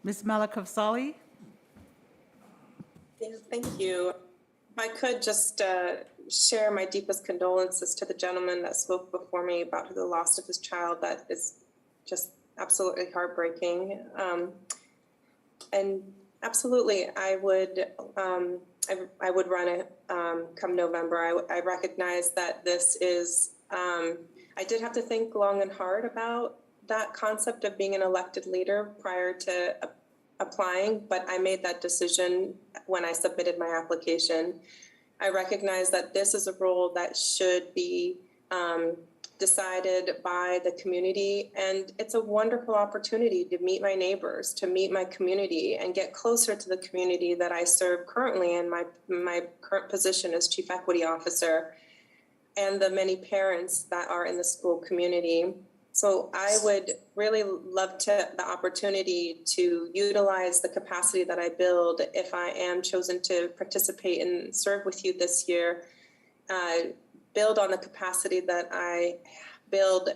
Ms. Malakavsali? Yeah, thank you. If I could just share my deepest condolences to the gentleman that spoke before me about the loss of his child. That is just absolutely heartbreaking. And absolutely, I would run it come November. I recognize that this is, I did have to think long and hard about that concept of being an elected leader prior to applying, but I made that decision when I submitted my application. I recognize that this is a role that should be decided by the community, and it's a wonderful opportunity to meet my neighbors, to meet my community, and get closer to the community that I serve currently in my current position as Chief Equity Officer, and the many parents that are in the school community. So I would really love the opportunity to utilize the capacity that I build if I am chosen to participate and serve with you this year, build on the capacity that I build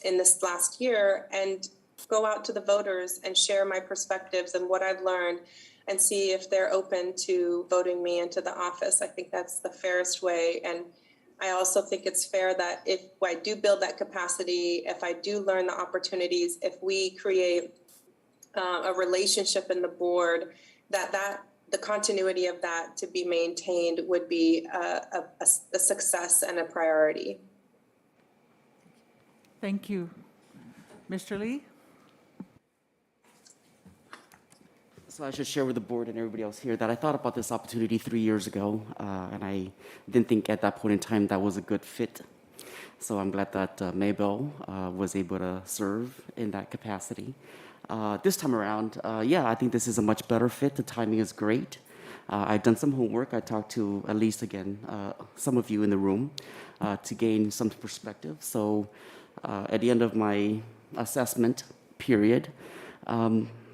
in this last year, and go out to the voters and share my perspectives and what I've learned, and see if they're open to voting me into the office. I think that's the fairest way. And I also think it's fair that if I do build that capacity, if I do learn the opportunities, if we create a relationship in the board, that the continuity of that to be maintained would be a success and a priority. Thank you. Mr. Lee? So I should share with the board and everybody else here that I thought about this opportunity 3 years ago, and I didn't think at that point in time that was a good fit. So I'm glad that Maybell was able to serve in that capacity. This time around, yeah, I think this is a much better fit. The timing is great. I've done some homework. I talked to at least, again, some of you in the room to gain some perspective. So at the end of my assessment period,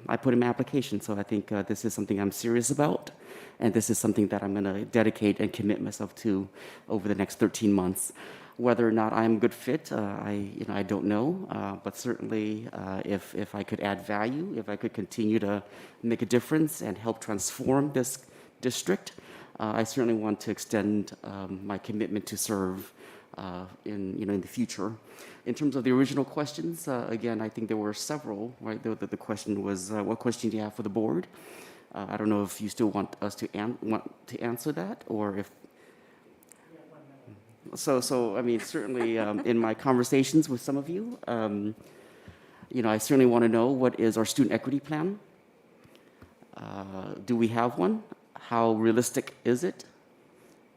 I put in my application. So I think this is something I'm serious about, and this is something that I'm going to dedicate and commit myself to over the next 13 months. Whether or not I'm a good fit, I don't know, but certainly if I could add value, if I could continue to make a difference and help transform this district, I certainly want to extend my commitment to serve in the future. In terms of the original questions, again, I think there were several, right? The question was, what question do you have for the board? I don't know if you still want us to answer that, or if. So I mean, certainly in my conversations with some of you, I certainly want to know, what is our student equity plan? Do we have one? How realistic is it?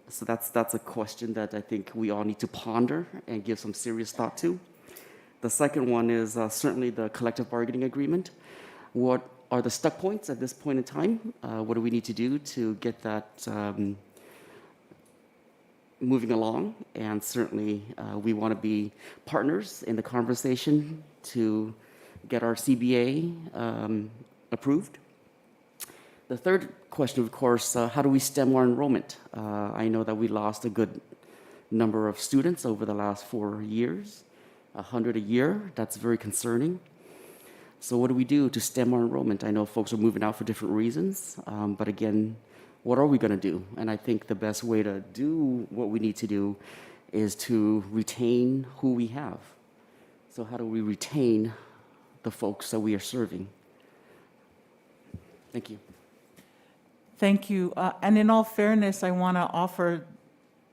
So that's a question that I think we all need to ponder and give some serious thought to. The second one is certainly the collective bargaining agreement. What are the stuck points at this point in time? What do we need to do to get that moving along? And certainly we want to be partners in the conversation to get our CBA approved. The third question, of course, how do we stem our enrollment? I know that we lost a good number of students over the last 4 years, 100 a year. That's very concerning. So what do we do to stem our enrollment? I know folks are moving out for different reasons, but again, what are we going to do? And I think the best way to do what we need to do is to retain who we have. So how do we retain the folks that we are serving? Thank you. Thank you. And in all fairness, I want to offer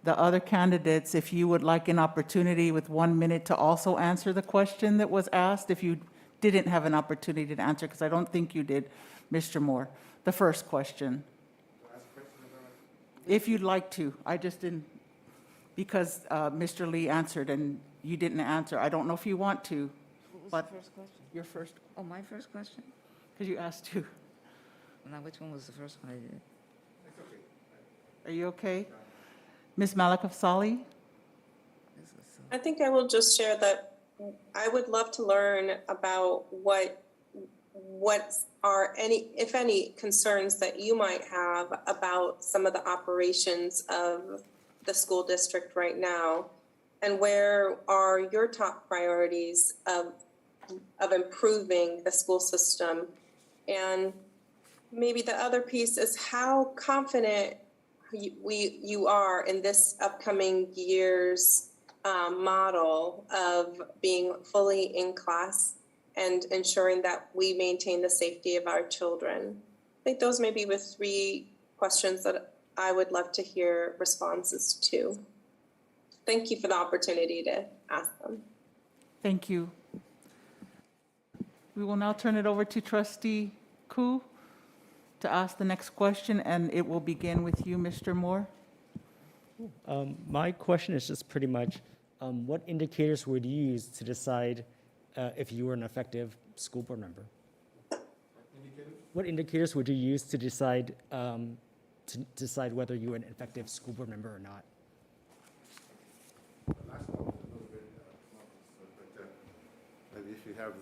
the other candidates, if you would like an opportunity with 1 minute to also answer the question that was asked, if you didn't have an opportunity to answer, because I don't think you did, Mr. Moore. The first question. If you'd like to. I just didn't, because Mr. Lee answered and you didn't answer. I don't know if you want to. What was But the first question? your first, Oh, my first question? because you asked two. Now, which one was the first one I did? Are you okay? Ms. Malakavsali? This is so- I think I will just share that I would love to learn about what are any, if any, concerns that you might have about some of the operations of the school district right now, and where are your top priorities of improving the school system. And maybe the other piece is how confident you are in this upcoming year's model of being fully in class and ensuring that we maintain the safety of our children. I think those may be the 3 questions that I would love to hear responses to. Thank you for the opportunity to ask them. Thank you. We will now turn it over to Trustee Koo to ask the next question, and it will begin with you, Mr. Moore. My question is just pretty much, what indicators would you use to decide if you were an effective school board member? What indicators would you use to decide whether you were an effective school board member or not? Maybe if you have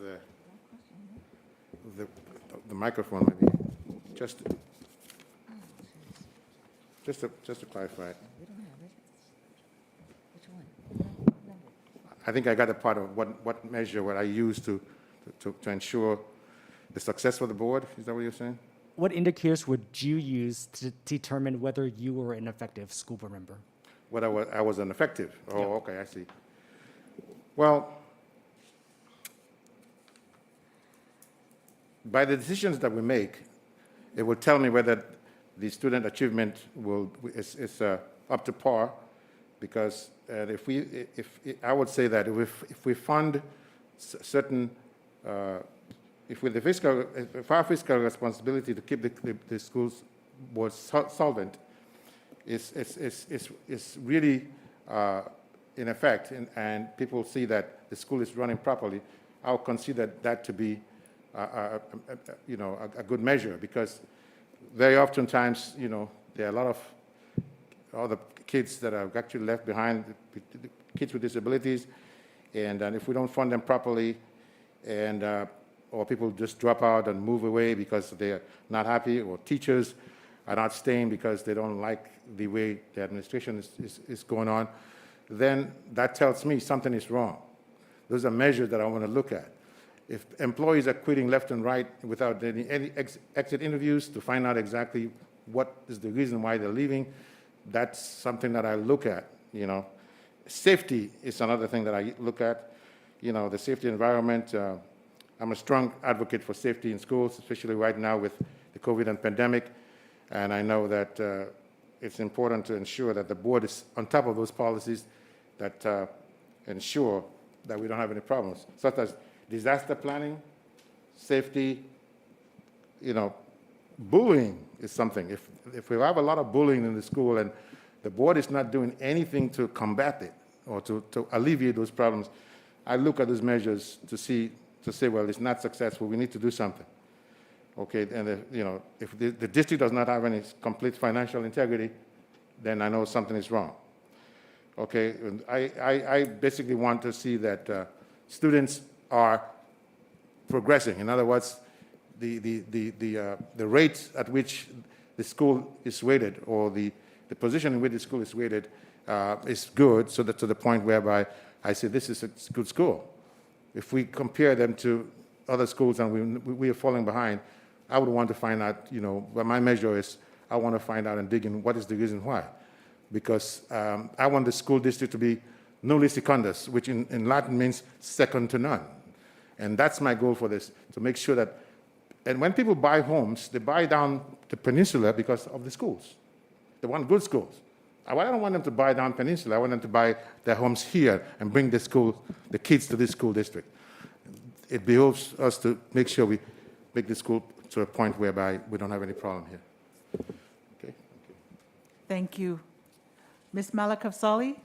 the microphone, maybe just to clarify. We don't have it. Which one? I think I got a part of what measure would I use to ensure the success of the board. Is that what you're saying? What indicators would you use to determine whether you were an effective school board member? Whether I was ineffective. Oh, Yeah. okay, I see. Well, by the decisions that we make, it will tell me whether the student achievement is up to par, because I would say that if we fund certain, if our fiscal responsibility to keep the schools board solvent is really in effect, and people see that the school is running properly, I'll consider that to be a good measure, because very oftentimes, there are a lot of other kids that are actually left behind, kids with disabilities, and if we don't fund them properly, and or people just drop out and move away because they're not happy, or teachers are not staying because they don't like the way the administration is going on, then that tells me something is wrong. Those are measures that I want to look at. If employees are quitting left and right without any exit interviews to find out exactly what is the reason why they're leaving, that's something that I look at. Safety is another thing that I look at. The safety environment. I'm a strong advocate for safety in schools, especially right now with the COVID and pandemic. And I know that it's important to ensure that the board is on top of those policies that ensure that we don't have any problems, such as disaster planning, safety. Bullying is something. If we have a lot of bullying in the school and the board is not doing anything to combat it or to alleviate those problems, I look at those measures to say, well, it's not successful. We need to do something. Okay, and if the district does not have any complete financial integrity, then I know something is wrong. Okay, and I basically want to see that students are progressing. In other words, the rate at which the school is weighted, or the position in which the school is weighted, is good, so that to the point whereby I say this is a good school. If we compare them to other schools and we are falling behind, I would want to find out, what my measure is, I want to find out and dig in what is the reason why. Because I want the school district to be nulli secundus, which in Latin means second to none. And that's my goal for this, to make sure that, and when people buy homes, they buy down the peninsula because of the schools. They want good schools. I don't want them to buy down peninsula, I want them to buy their homes here and bring the kids to this school district. It behooves us to make sure we make the school to a point whereby we don't have any problem here. Okay. Thank you. Ms. Malakavsali?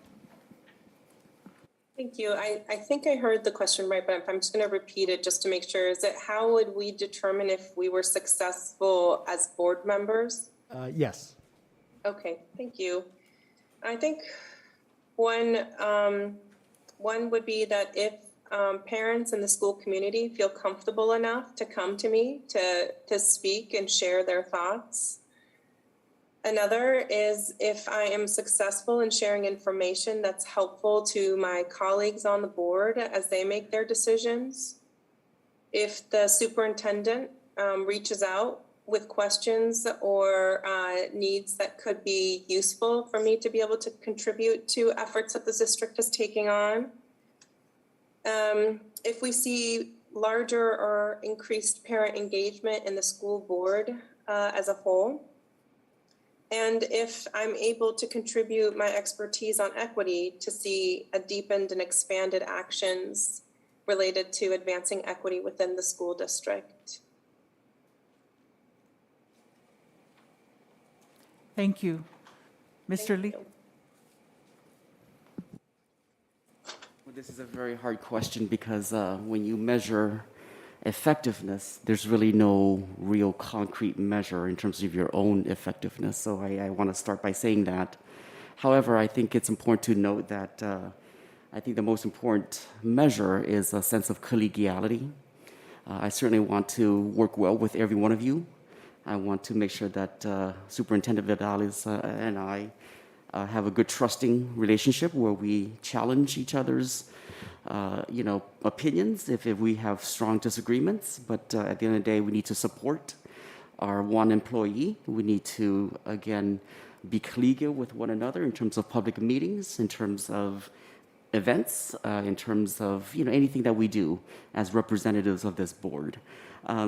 Thank you. I think I heard the question right, but I'm just going to repeat it just to make sure. Is it how would we determine if we were successful as board members? Yes. Okay, thank you. I think one would be that if parents in the school community feel comfortable enough to come to me to speak and share their thoughts. Another is if I am successful in sharing information that's helpful to my colleagues on the board as they make their decisions. If the superintendent reaches out with questions or needs that could be useful for me to be able to contribute to efforts that the district is taking on. If we see larger or increased parent engagement in the school board as a whole. And if I'm able to contribute my expertise on equity to see a deepened and expanded actions related to advancing equity within the school district. Thank you. Mr. Lee? Well, this is a very hard question because when you measure effectiveness, there's really no real concrete measure in terms of your own effectiveness. So I want to start by saying that. However, I think it's important to note that I think the most important measure is a sense of collegiality. I certainly want to work well with every one of you. I want to make sure that Superintendent Vidalis and I have a good trusting relationship where we challenge each other's opinions if we have strong disagreements. But at the end of the day, we need to support our one employee. We need to, again, be collegial with one another in terms of public meetings, in terms of events, in terms of anything that we do as representatives of this board.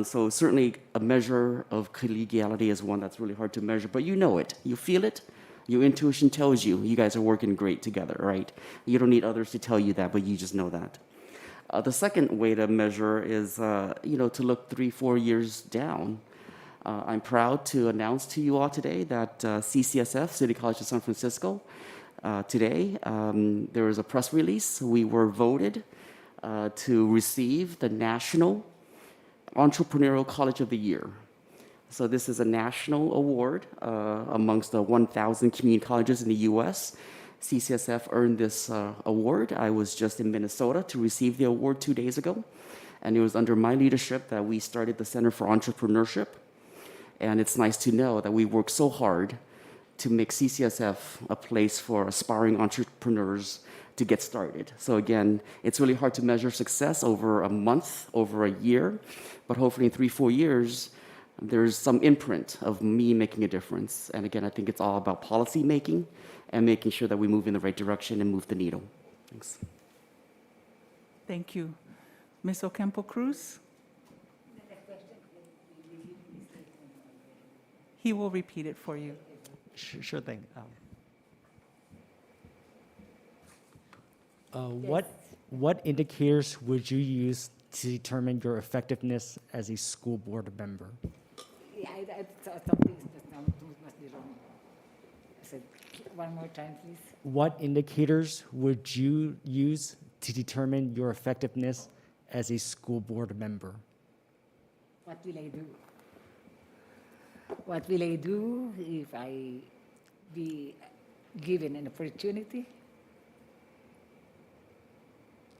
So certainly a measure of collegiality is one that's really hard to measure, but you know it, you feel it. Your intuition tells you guys are working great together, right? You don't need others to tell you that, but you just know that. The second way to measure is, to look 3-4 years down. I'm proud to announce to you all today that CCSF, City College of San Francisco, today there was a press release. We were voted to receive the National Entrepreneurial College of the Year. So this is a national award amongst the 1,000 community colleges in the U.S. CCSF earned this award. I was just in Minnesota to receive the award 2 days ago. And it was under my leadership that we started the Center for Entrepreneurship. And it's nice to know that we worked so hard to make CCSF a place for aspiring entrepreneurs to get started. So again, it's really hard to measure success over a month, over a year, but hopefully in 3-4 years, there's some imprint of me making a difference. And again, I think it's all about policy making and making sure that we move in the right direction and move the needle. Thanks. Thank you. Ms. Ocampo-Cruz? He will repeat it for you. Sure thing. What indicators would you use to determine your effectiveness as a school board member? Yeah, something must be wrong. I said, one more time, please. What indicators would you use to determine your effectiveness as a school board member? What will I do? What will I do if I be given an opportunity?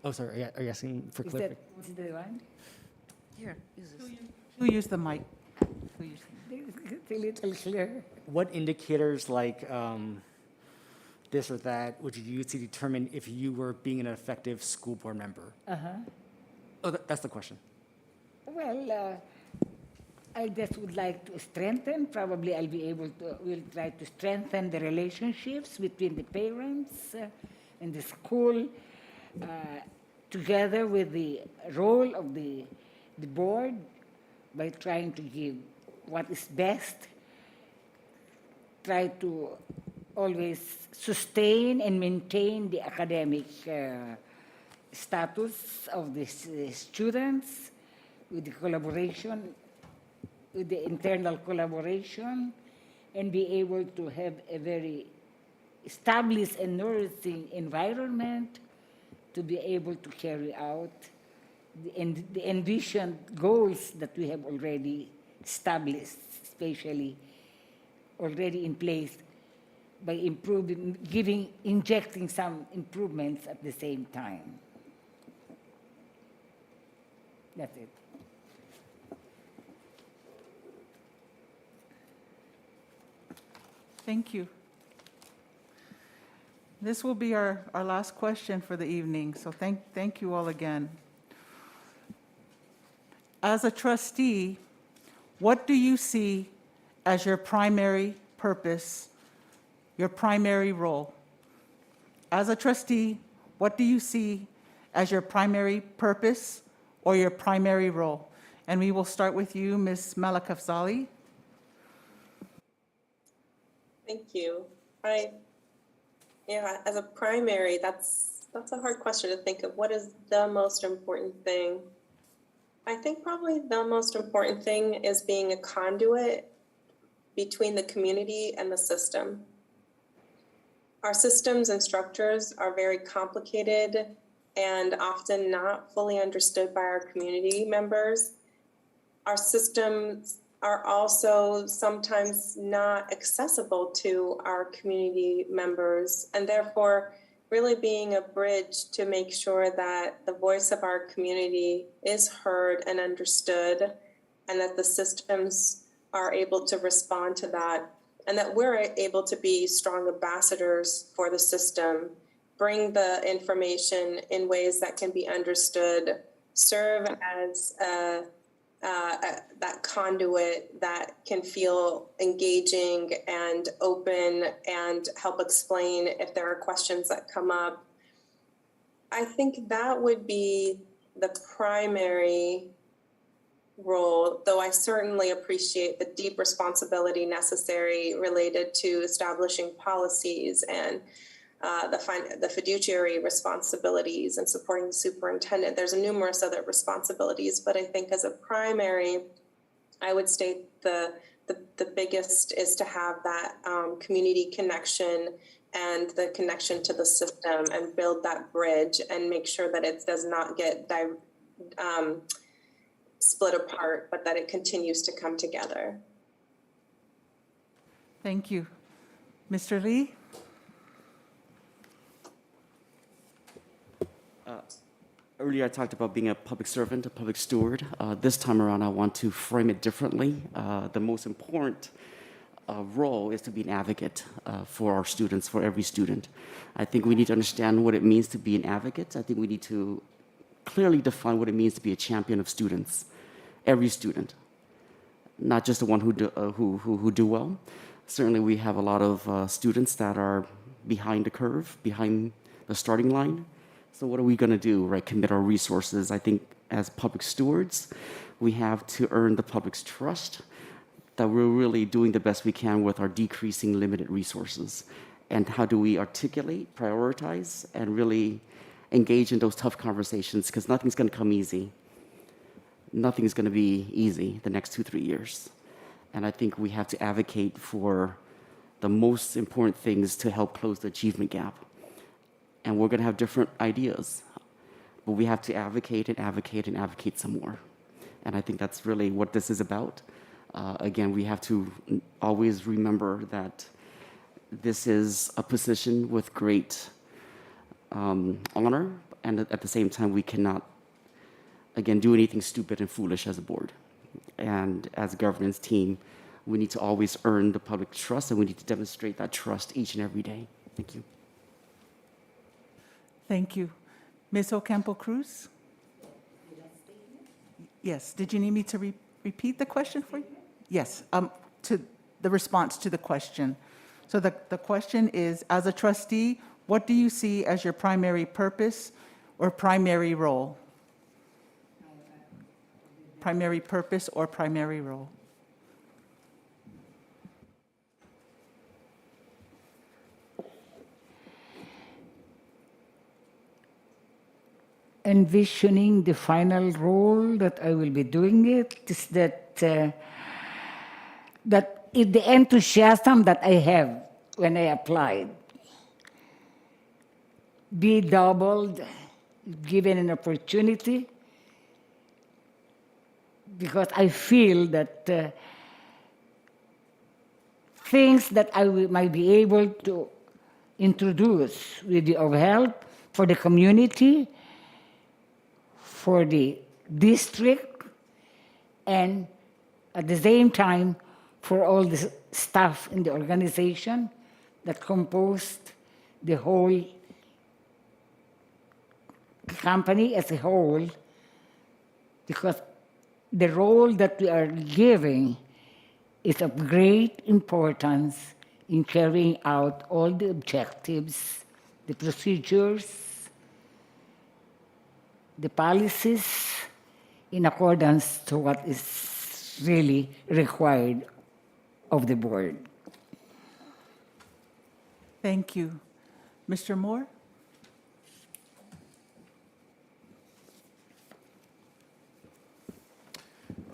Oh, sorry, are you asking for Is clarification? that the one? Here, use this. Who used the mic? Who used It's a little clear. What indicators like this or that would you use to determine if you were being an effective school board member? Oh, that's the question. Well, I just would like to strengthen, probably I'll be able to, we'll try to strengthen the relationships between the parents and the school, together with the role of the board, by trying to give what is best, try to always sustain and maintain the academic status of the students with the collaboration, with the internal collaboration, and be able to have a very established and nourishing environment to be able to carry out the envisioned goals that we have already established, especially already in place, by improving, injecting some improvements at the same time. That's it. Thank you. This will be our last question for the evening, so thank you all again. As a trustee, what do you see as your primary purpose, your primary role? As a trustee, what do you see as your primary purpose or your primary role? And we will start with you, Ms. Malakafzali. Thank you. Yeah, as a primary, that's a hard question to think of. What is the most important thing? I think probably the most important thing is being a conduit between the community and the system. Our systems and structures are very complicated and often not fully understood by our community members. Our systems are also sometimes not accessible to our community members, and therefore really being a bridge to make sure that the voice of our community is heard and understood, and that the systems are able to respond to that, and that we're able to be strong ambassadors for the system, bring the information in ways that can be understood, serve as that conduit that can feel engaging and open and help explain if there are questions that come up. I think that would be the primary role, though I certainly appreciate the deep responsibility necessary related to establishing policies and the fiduciary responsibilities and supporting the superintendent. There's numerous other responsibilities, but I think as a primary, I would state the biggest is to have that community connection and the connection to the system, and build that bridge and make sure that it does not get split apart, but that it continues to come together. Thank you. Mr. Lee? Earlier, I talked about being a public servant, a public steward. This time around, I want to frame it differently. The most important role is to be an advocate for our students, for every student. I think we need to understand what it means to be an advocate. I think we need to clearly define what it means to be a champion of students, every student, not just the one who do well. Certainly, we have a lot of students that are behind the curve, behind the starting line. So what are we going to do, right? Commit our resources. I think as public stewards, we have to earn the public's trust that we're really doing the best we can with our decreasing limited resources. And how do we articulate, prioritize, and really engage in those tough conversations? Because nothing's going to come easy. Nothing's going to be easy the next 2-3 years. And I think we have to advocate for the most important things to help close the achievement gap. And we're going to have different ideas, but we have to advocate and advocate and advocate some more. And I think that's really what this is about. Again, we have to always remember that this is a position with great honor, and at the same time, we cannot, again, do anything stupid and foolish as a board. And as a governance team, we need to always earn the public trust, and we need to demonstrate that trust each and every day. Thank you. Thank you. Ms. Ocampo Cruz? Yes, did you need me to repeat the question for you? Yes, to the response to the question. So the question is, as a trustee, what do you see as your primary purpose or primary role? Primary purpose or primary role? Envisioning the final role that I will be doing it is that that if the enthusiasm that I have when I applied be doubled, given an opportunity, because I feel that things that might be able to introduce with your help for the community, for the district, and at the same time for all the staff in the organization that composed the whole company as a whole, because the role that we are giving is of great importance in carrying out all the objectives, the procedures, the policies in accordance to what is really required of the board. Thank you. Mr. Moore?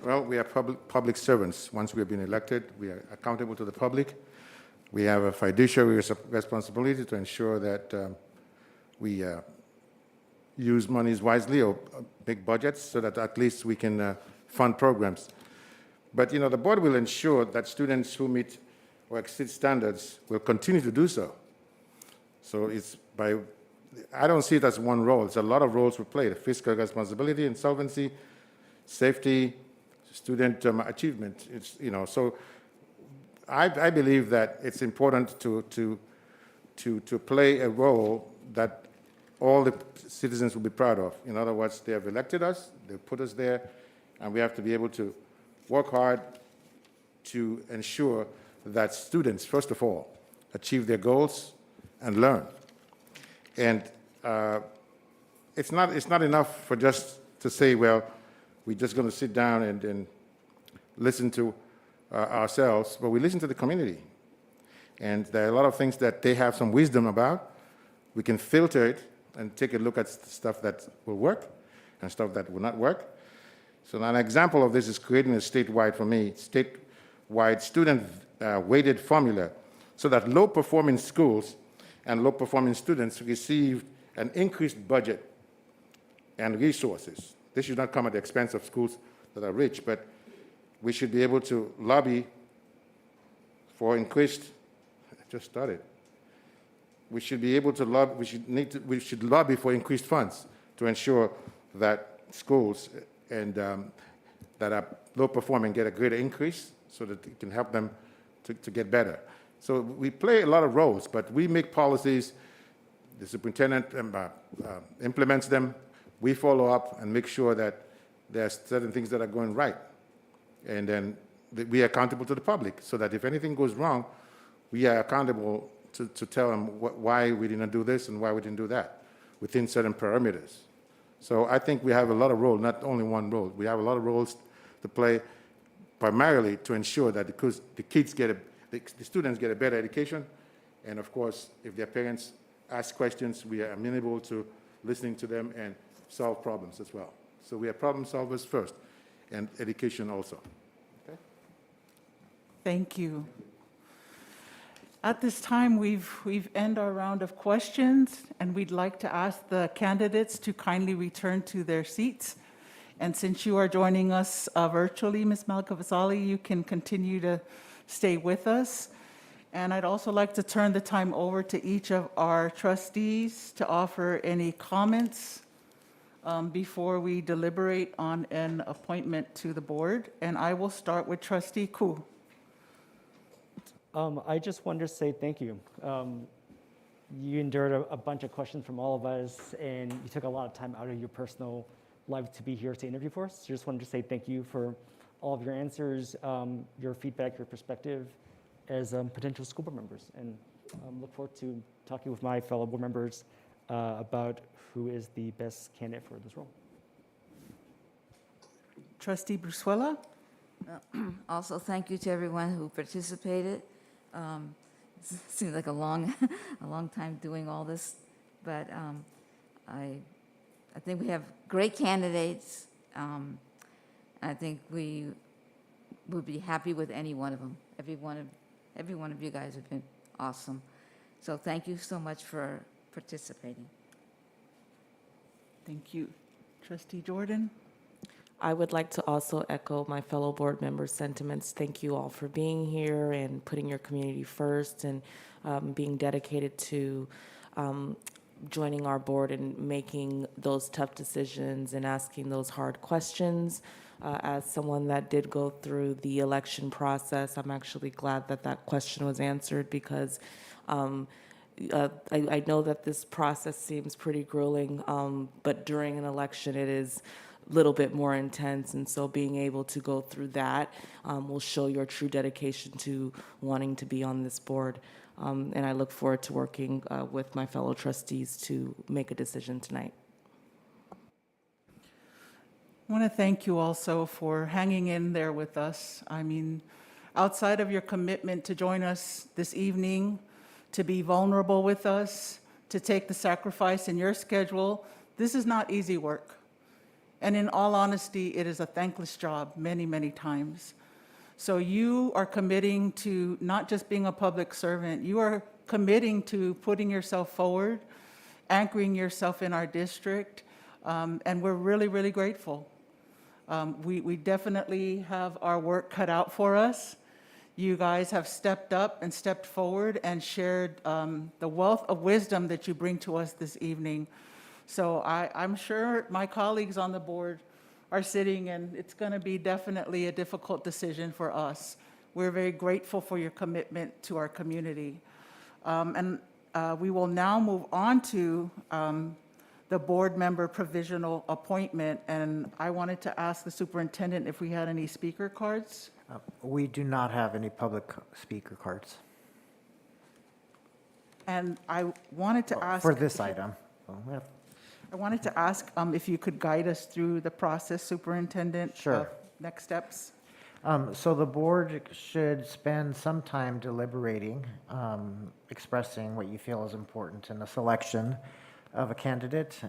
Well, we are public servants. Once we have been elected, we are accountable to the public. We have a fiduciary responsibility to ensure that we use monies wisely or make budgets so that at least we can fund programs. But, you know, the board will ensure that students who meet or exceed standards will continue to do so. So I don't see it as one role. It's a lot of roles we play: the fiscal responsibility, insolvency, safety, student achievement. It's, you know, so I believe that it's important to play a role that all the citizens will be proud of. In other words, they have elected us, they put us there, and we have to be able to work hard to ensure that students, first of all, achieve their goals and learn. And it's not enough for just to say, well, we're just going to sit down and listen to ourselves, but we listen to the community. And there are a lot of things that they have some wisdom about. We can filter it and take a look at stuff that will work and stuff that will not work. So an example of this is creating a statewide student weighted formula so that low-performing schools and low-performing students receive an increased budget and resources. This should not come at the expense of schools that are rich, but we should be able to lobby for increased, I just started. We should be able to lobby, we should lobby for increased funds to ensure that schools and that are low performing get a greater increase so that it can help them to get better. So we play a lot of roles, but we make policies, the superintendent implements them, we follow up and make sure that there are certain things that are going right. And then we are accountable to the public so that if anything goes wrong, we are accountable to tell them why we didn't do this and why we didn't do that within certain parameters. So I think we have a lot of roles, not only one role. We have a lot of roles to play, primarily to ensure that the students get a better education. And of course, if their parents ask questions, we are amenable to listening to them and solve problems as well. So we are problem solvers first, and education also. Okay? Thank you. At this time, we've ended our round of questions, and we'd like to ask the candidates to kindly return to their seats. And since you are joining us virtually, Ms. Malkavasali, you can continue to stay with us. And I'd also like to turn the time over to each of our trustees to offer any comments before we deliberate on an appointment to the board. And I will start with Trustee Koo. I just wanted to say thank you. You endured a bunch of questions from all of us, and you took a lot of time out of your personal life to be here to interview for us. So just wanted to say thank you for all of your answers, your feedback, your perspective as potential school board members, and look forward to talking with my fellow board members about who is the best candidate for this role. Trustee Brusuela? Also, thank you to everyone who participated. It seems like a long, a long time doing all this, but I think we have great candidates. I think we would be happy with any one of them. Every one of you guys have been awesome. So thank you so much for participating. Thank you. Trustee Jordan? I would like to also echo my fellow board members' sentiments. Thank you all for being here and putting your community first and being dedicated to joining our board and making those tough decisions and asking those hard questions. As someone that did go through the election process, I'm actually glad that that question was answered because I know that this process seems pretty grueling, but during an election it is a little bit more intense, and so being able to go through that will show your true dedication to wanting to be on this board. And I look forward to working with my fellow trustees to make a decision tonight. I want to thank you also for hanging in there with us. I mean, outside of your commitment to join us this evening, to be vulnerable with us, to take the sacrifice in your schedule, this is not easy work. And in all honesty, it is a thankless job many, many times. So you are committing to not just being a public servant, you are committing to putting yourself forward, anchoring yourself in our district, and we're really, really grateful. We definitely have our work cut out for us. You guys have stepped up and stepped forward and shared the wealth of wisdom that you bring to us this evening. So I'm sure my colleagues on the board are sitting, and it's going to be definitely a difficult decision for us. We're very grateful for your commitment to our community. And we will now move on to the board member provisional appointment. And I wanted to ask the superintendent if we had any speaker cards. We do not have any public speaker cards And I wanted to ask. for this item. Well, we have- I wanted to ask if you could guide us through the process, Superintendent. Sure. of Next steps. So the board should spend some time deliberating, expressing what you feel is important in the selection of a candidate.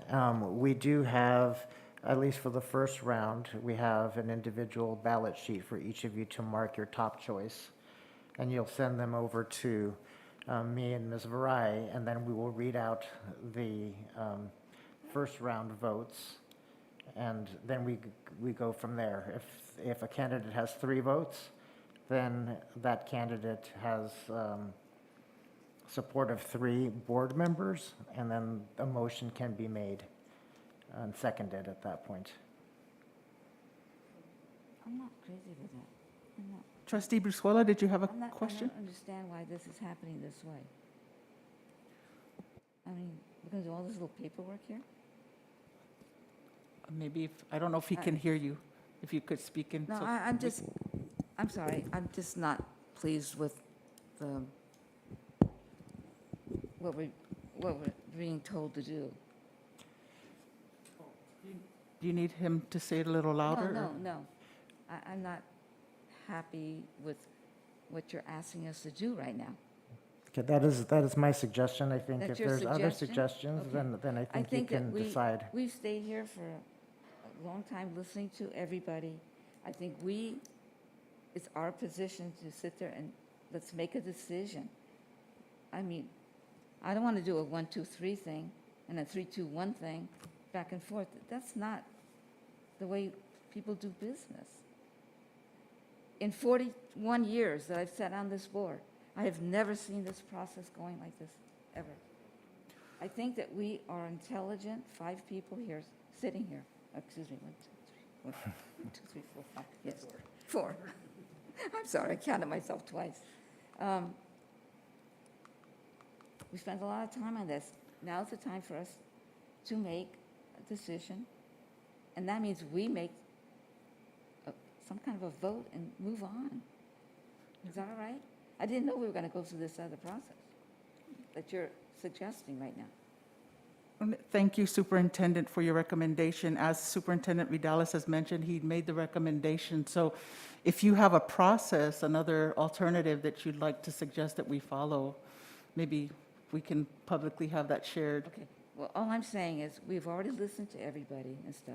We do have, at least for the first round, we have an individual ballot sheet for each of you to mark your top choice. And you'll send them over to me and Ms. Varai, and then we will read out the first round votes, and then we go from there. If a candidate has 3 votes, then that candidate has support of 3 board members, and then a motion can be made and seconded at that point. I'm not crazy with that. Trustee Brusuela, did you have a I question? don't understand why this is happening this way. I mean, we're going to do all this little paperwork here? Maybe, I don't know if he can hear you, if you could speak in. No, I'm sorry, I'm just not pleased with what we're being told to do. Do you need him to say it a little louder? No. I'm not happy with what you're asking us to do right now. Okay, that is my suggestion. I think if That's your there's other suggestion? suggestions, Okay. then I think you can decide. We've stayed here for a long time listening to everybody. I think it's our position to sit there and let's make a decision. I mean, I don't want to do a 1, 2, 3 thing and a 3, 2, 1 thing back and forth. That's not the way people do business. In 41 years that I've sat on this board, I have never seen this process going like this, ever. I think that we are intelligent, 5 people here, sitting here. Excuse me, 1, 2, 3, 4, 5. Yes, 4. I'm sorry, I counted myself twice. We spent a lot of time on this. Now's the time for us to make a decision, and that means we make some kind of a vote and move on. Is that all right? I didn't know we were going to go through this other process that you're suggesting right now. Thank you, Superintendent, for your recommendation. As Superintendent Vidalis has mentioned, he made the recommendation. So if you have a process, another alternative that you'd like to suggest that we follow, maybe we can publicly have that shared. Okay, well, all I'm saying is, we've already listened to everybody and stuff.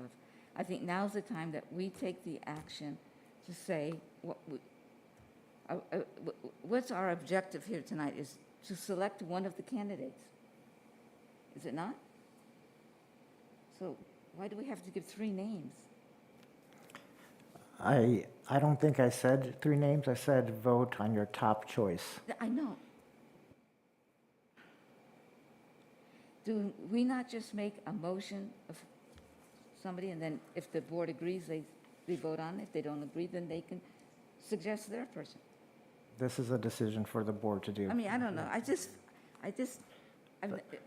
I think now's the time that we take the action to say, what's our objective here tonight is to select one of the candidates. Is it not? So why do we have to give 3 names? I don't think I said 3 names. I said vote on your top choice. I know. Do we not just make a motion of somebody, and then if the board agrees, they vote on it? If they don't agree, then they can suggest their person. This is a decision for the board to do. I mean, I don't know.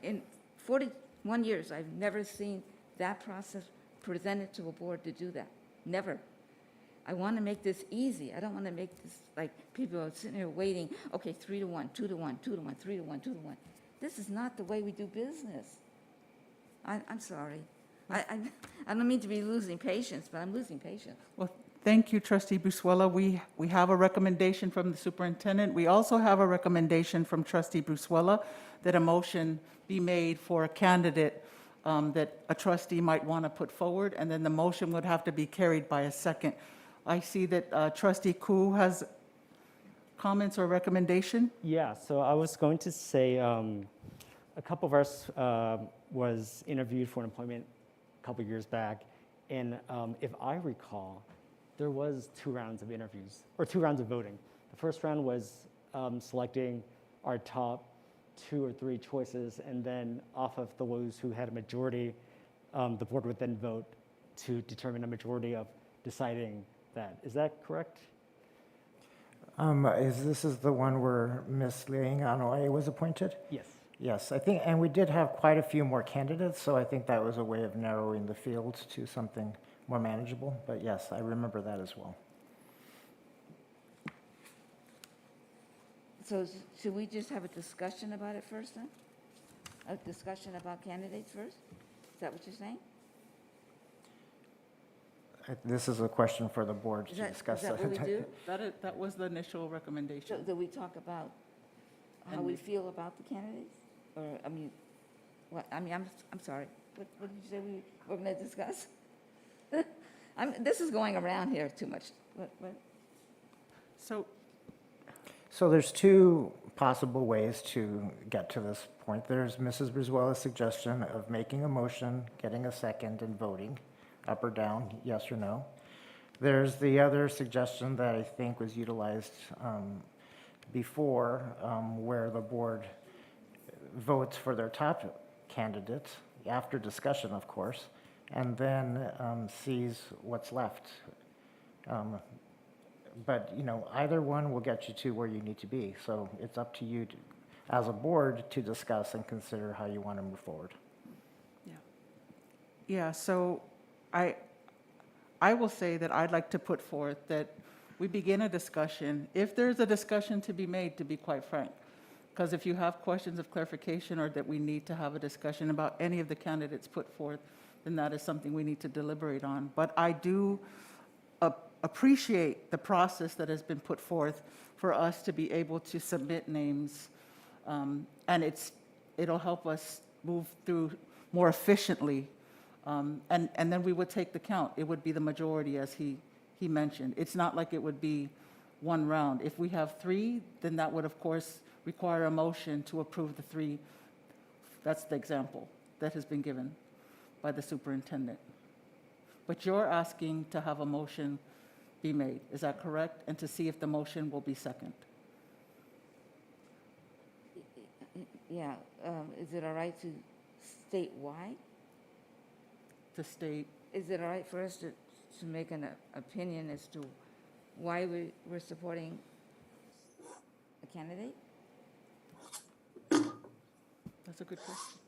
In 41 years, I've never seen that process presented to a board to do that. Never. I want to make this easy. I don't want to make this like people are sitting here waiting, okay, 3 to 1, 2 to 1, 2 to 1, 3 to 1, 2 to 1. This is not the way we do business. I'm sorry. I don't mean to be losing patience, but I'm losing patience. Well, thank you, Trustee Buswella. We have a recommendation from the superintendent. We also have a recommendation from Trustee Buswella that a motion be made for a candidate that a trustee might want to put forward, and then the motion would have to be carried by a second. I see that Trustee Koo has comments or recommendation. Yeah, so I was going to say a couple of us was interviewed for an employment a couple years back, and if I recall, there was 2 rounds of interviews, or 2 rounds of voting. The first round was selecting our top 2 or 3 choices, and then off of those who had a majority, the board would then vote to determine a majority of deciding that. Is that correct? This is the one where Ms. Liang Anoa'i was appointed? Yes. Yes, I think, and we did have quite a few more candidates, so I think that was a way of narrowing the field to something more manageable. But yes, I remember that as well. So should we just have a discussion about it first then? A discussion about candidates first? Is that what you're saying? This is a question for the board to discuss. Is that what we do? That was the initial recommendation. So do we talk about how we feel about the candidates? Or, I mean, what, I mean, I'm sorry. What did you say we were going to discuss? This is going around here too much. What? So there's 2 possible ways to get to this point. There's Mrs. Brizuela's suggestion of making a motion, getting a second, and voting, up or down, yes or no. There's the other suggestion that I think was utilized before, where the board votes for their top candidate, after discussion, of course, and then sees what's left. But, either one will get you to where you need to be. So it's up to you, as a board, to discuss and consider how you want to move forward. Yeah, so I will say that I'd like to put forth that we begin a discussion, if there's a discussion to be made, to be quite frank. Because if you have questions of clarification or that we need to have a discussion about any of the candidates put forth, then that is something we need to deliberate on. But I do appreciate the process that has been put forth for us to be able to submit names. And it'll help us move through more efficiently. And then we would take the count. It would be the majority, as he mentioned. It's not like it would be 1 round. If we have 3, then that would, of course, require a motion to approve the 3. That's the example that has been given by the superintendent. But you're asking to have a motion be made, is that correct? And to see if the motion will be second. Yeah, is it all right to state why? To state, Is it all right for us to make an opinion as to why we're supporting a candidate? That's a good question.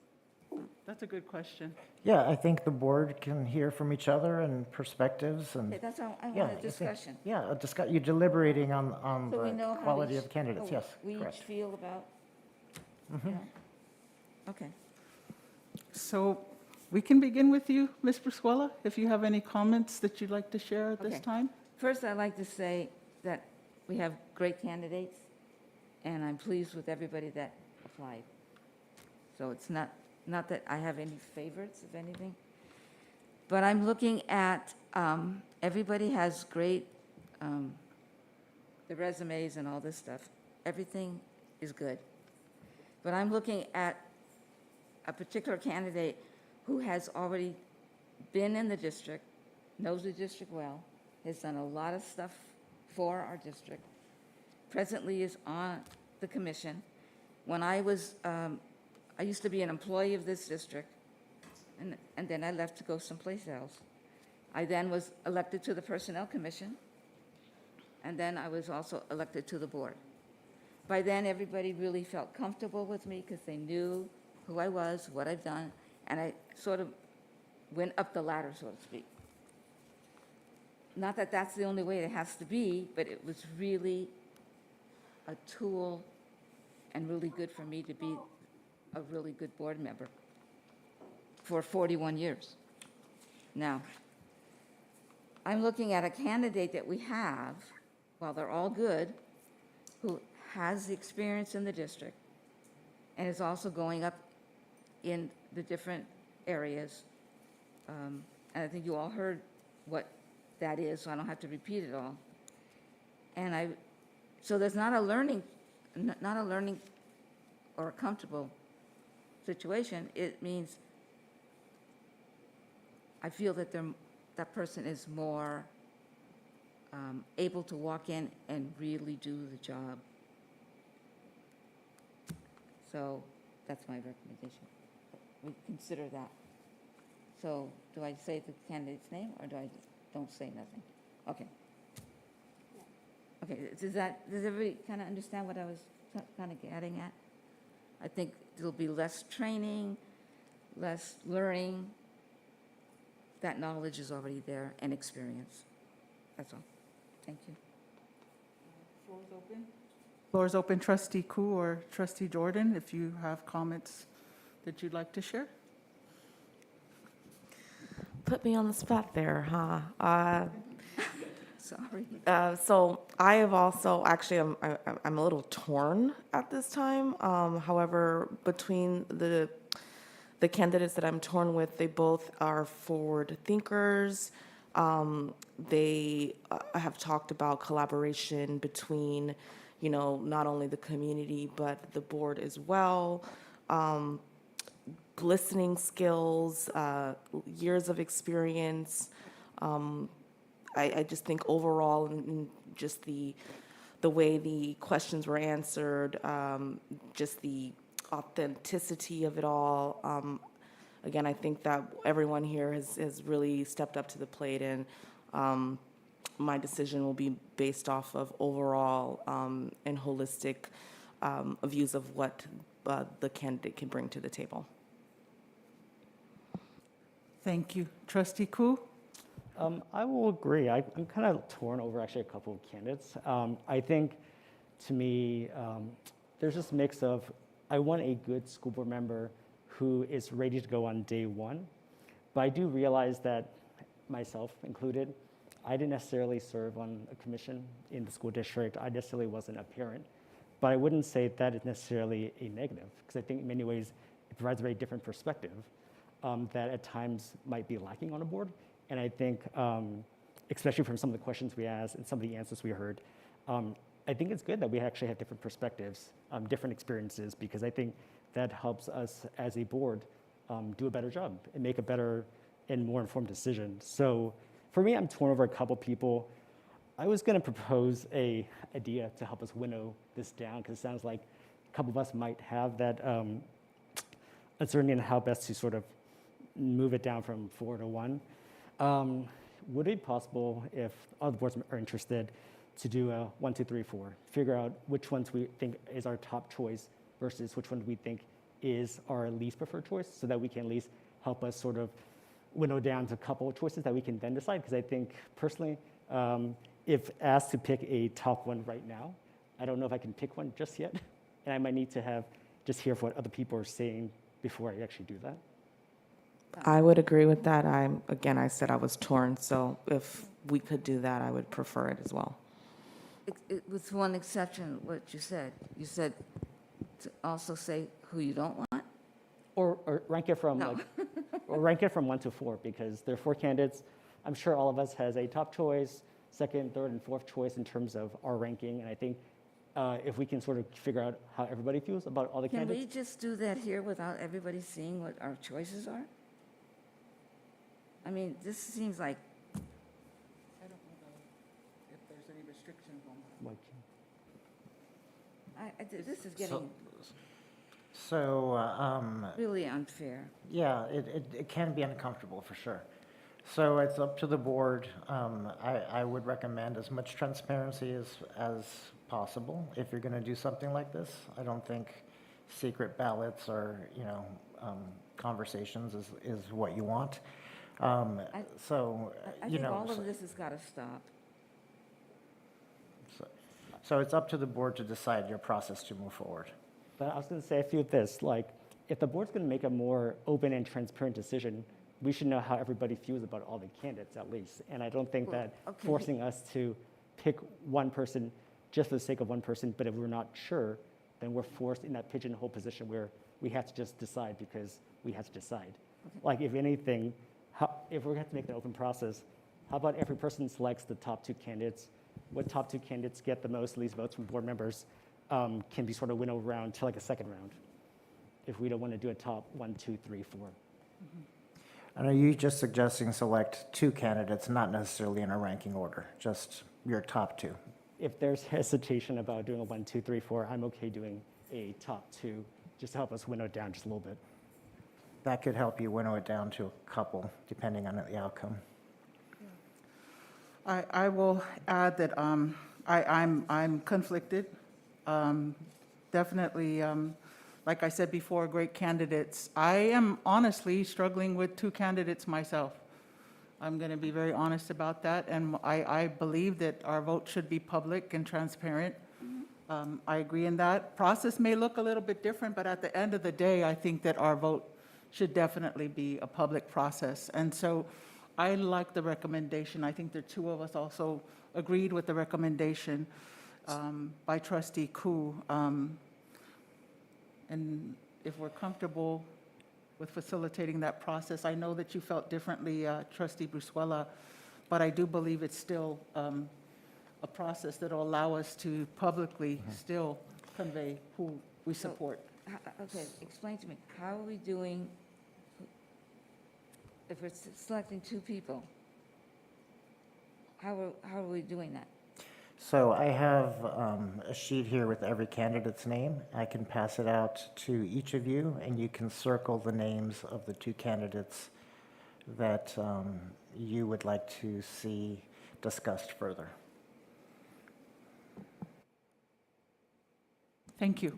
That's a good question. Yeah, I think the board can hear from each other and perspectives and. Okay, that's all, I Yeah, want I a think- discussion. Yeah, you're deliberating on So we know the how quality each- of candidates, how yes, we each correct. feel about, you know? Okay. So we can begin with you, Ms. Brusquela, if you have any comments that you'd like to share at this Okay. time. First, I'd like to say that we have great candidates, and I'm pleased with everybody that applied. So it's not that I have any favorites, if anything, but I'm looking at, everybody has great, the resumes and all this stuff. Everything is good. But I'm looking at a particular candidate who has already been in the district, knows the district well, has done a lot of stuff for our district, presently is on the commission. When I was, I used to be an employee of this district, and then I left to go someplace else. I then was elected to the Personnel Commission, and then I was also elected to the board. By then, everybody really felt comfortable with me because they knew who I was, what I've done, and I sort of went up the ladder, so to speak. Not that that's the only way it has to be, but it was really a tool and really good for me to be a really good board member for 41 years. Now, I'm looking at a candidate that we have, while they're all good, who has the experience in the district and is also going up in the different areas. And I think you all heard what that is, so I don't have to repeat it all. So there's not a learning or a comfortable situation. It means I feel that that person is more able to walk in and really do the job. So that's my recommendation. We consider that. So do I say the candidate's name, or don't say nothing? Okay. Okay, does everybody kind of understand what I was kind of getting at? I think there'll be less training, less learning. That knowledge is already there, and experience. That's all. Thank you. Floor is open. Floor is open, Trustee Koo or Trustee Jordan, if you have comments that you'd like to share. Put me on the spot there, huh? Sorry. So I have also, actually, I'm a little torn at this time. However, between the candidates that I'm torn with, they both are forward thinkers. They have talked about collaboration between, not only the community, but the board as well. Listening skills, years of experience. I just think overall, and just the way the questions were answered, just the authenticity of it all. Again, I think that everyone here has really stepped up to the plate, and my decision will be based off of overall and holistic views of what the candidate can bring to the table. Thank you. Trustee Koo? I will agree. I'm kind of torn over actually a couple of candidates. I think, to me, there's this mix of, I want a good school board member who is ready to go on day one, but I do realize that, myself included, I didn't necessarily serve on a commission in the school district. I necessarily wasn't a parent, but I wouldn't say that is necessarily a negative, because I think in many ways it provides a very different perspective that at times might be lacking on a board. And I think, especially from some of the questions we asked and some of the answers we heard, I think it's good that we actually have different perspectives, different experiences, because I think that helps us as a board do a better job and make a better and more informed decision. So for me, I'm torn over a couple people. I was going to propose an idea to help us winnow this down, because it sounds like a couple of us might have that uncertainty in how best to sort of move it down from 4 to 1. Would it be possible, if other boards are interested, to do a 1, 2, 3, 4, figure out which ones we think is our top choice versus which one we think is our least preferred choice so that we can at least help us sort of winnow down to a couple of choices that we can then decide. Because I think personally, if asked to pick a top one right now, I don't know if I can pick one just yet. And I might need to just hear what other people are saying before I actually do that. I would agree with that. Again, I said I was torn, so if we could do that, I would prefer it as well. With one exception, what you said to also say who you don't want? Or rank it from No. or rank it from 1 to 4, because there are 4 candidates. I'm sure all of us has a top choice, second, third, and fourth choice in terms of our ranking. And I think if we can sort of figure out how everybody feels about all the Can we candidates. just do that here without everybody seeing what our choices are? I mean, this seems like, I don't know if there's any restrictions on that. Like, this is getting So, really unfair. yeah, it can be uncomfortable for sure. So it's up to the board. I would recommend as much transparency as possible if you're going to do something like this. I don't think secret ballots or, conversations is what you want. I You think know, all of this has got to stop. so it's up to the board to decide your process to move forward. but I was going to say, I feel this, like, if the board's going to make a more open and transparent decision, we should know how everybody feels about all the candidates at least. And I don't think Well, that okay. forcing us to pick one person just for the sake of one person, but if we're not sure, then we're forced in that pigeonhole position where we have to just decide because we have to decide. Like, if anything, if we're going to have to make an open process, how about every person selects the top 2 candidates? What top 2 candidates get the most least votes from board members can be sort of winnowed around to like a second round, if we don't want to do a top 1, 2, 3, 4. And are you just suggesting select 2 candidates, not necessarily in a ranking order, just your top 2? If there's hesitation about doing a 1, 2, 3, 4, I'm okay doing a top 2 just to help us winnow it down just a little bit. That could help you winnow it down to a couple, depending on the outcome. I will add that I'm conflicted. Definitely, like I said before, great candidates. I am honestly struggling with 2 candidates myself. I'm going to be very honest about that, and I believe that our vote should be public and transparent. I agree in that. Process may look a little bit different, but at the end of the day, I think that our vote should definitely be a public process. And so I like the recommendation. I think the 2 of us also agreed with the recommendation by Trustee Koo. And if we're comfortable with facilitating that process, I know that you felt differently, Trustee Brusuela, but I do believe it's still a process that will allow us to publicly still convey who we support. Okay, explain to me, how are we doing, if we're selecting 2 people? How are we doing that? So I have a sheet here with every candidate's name. I can pass it out to each of you, and you can circle the names of the 2 candidates that you would like to see discussed further. Thank you.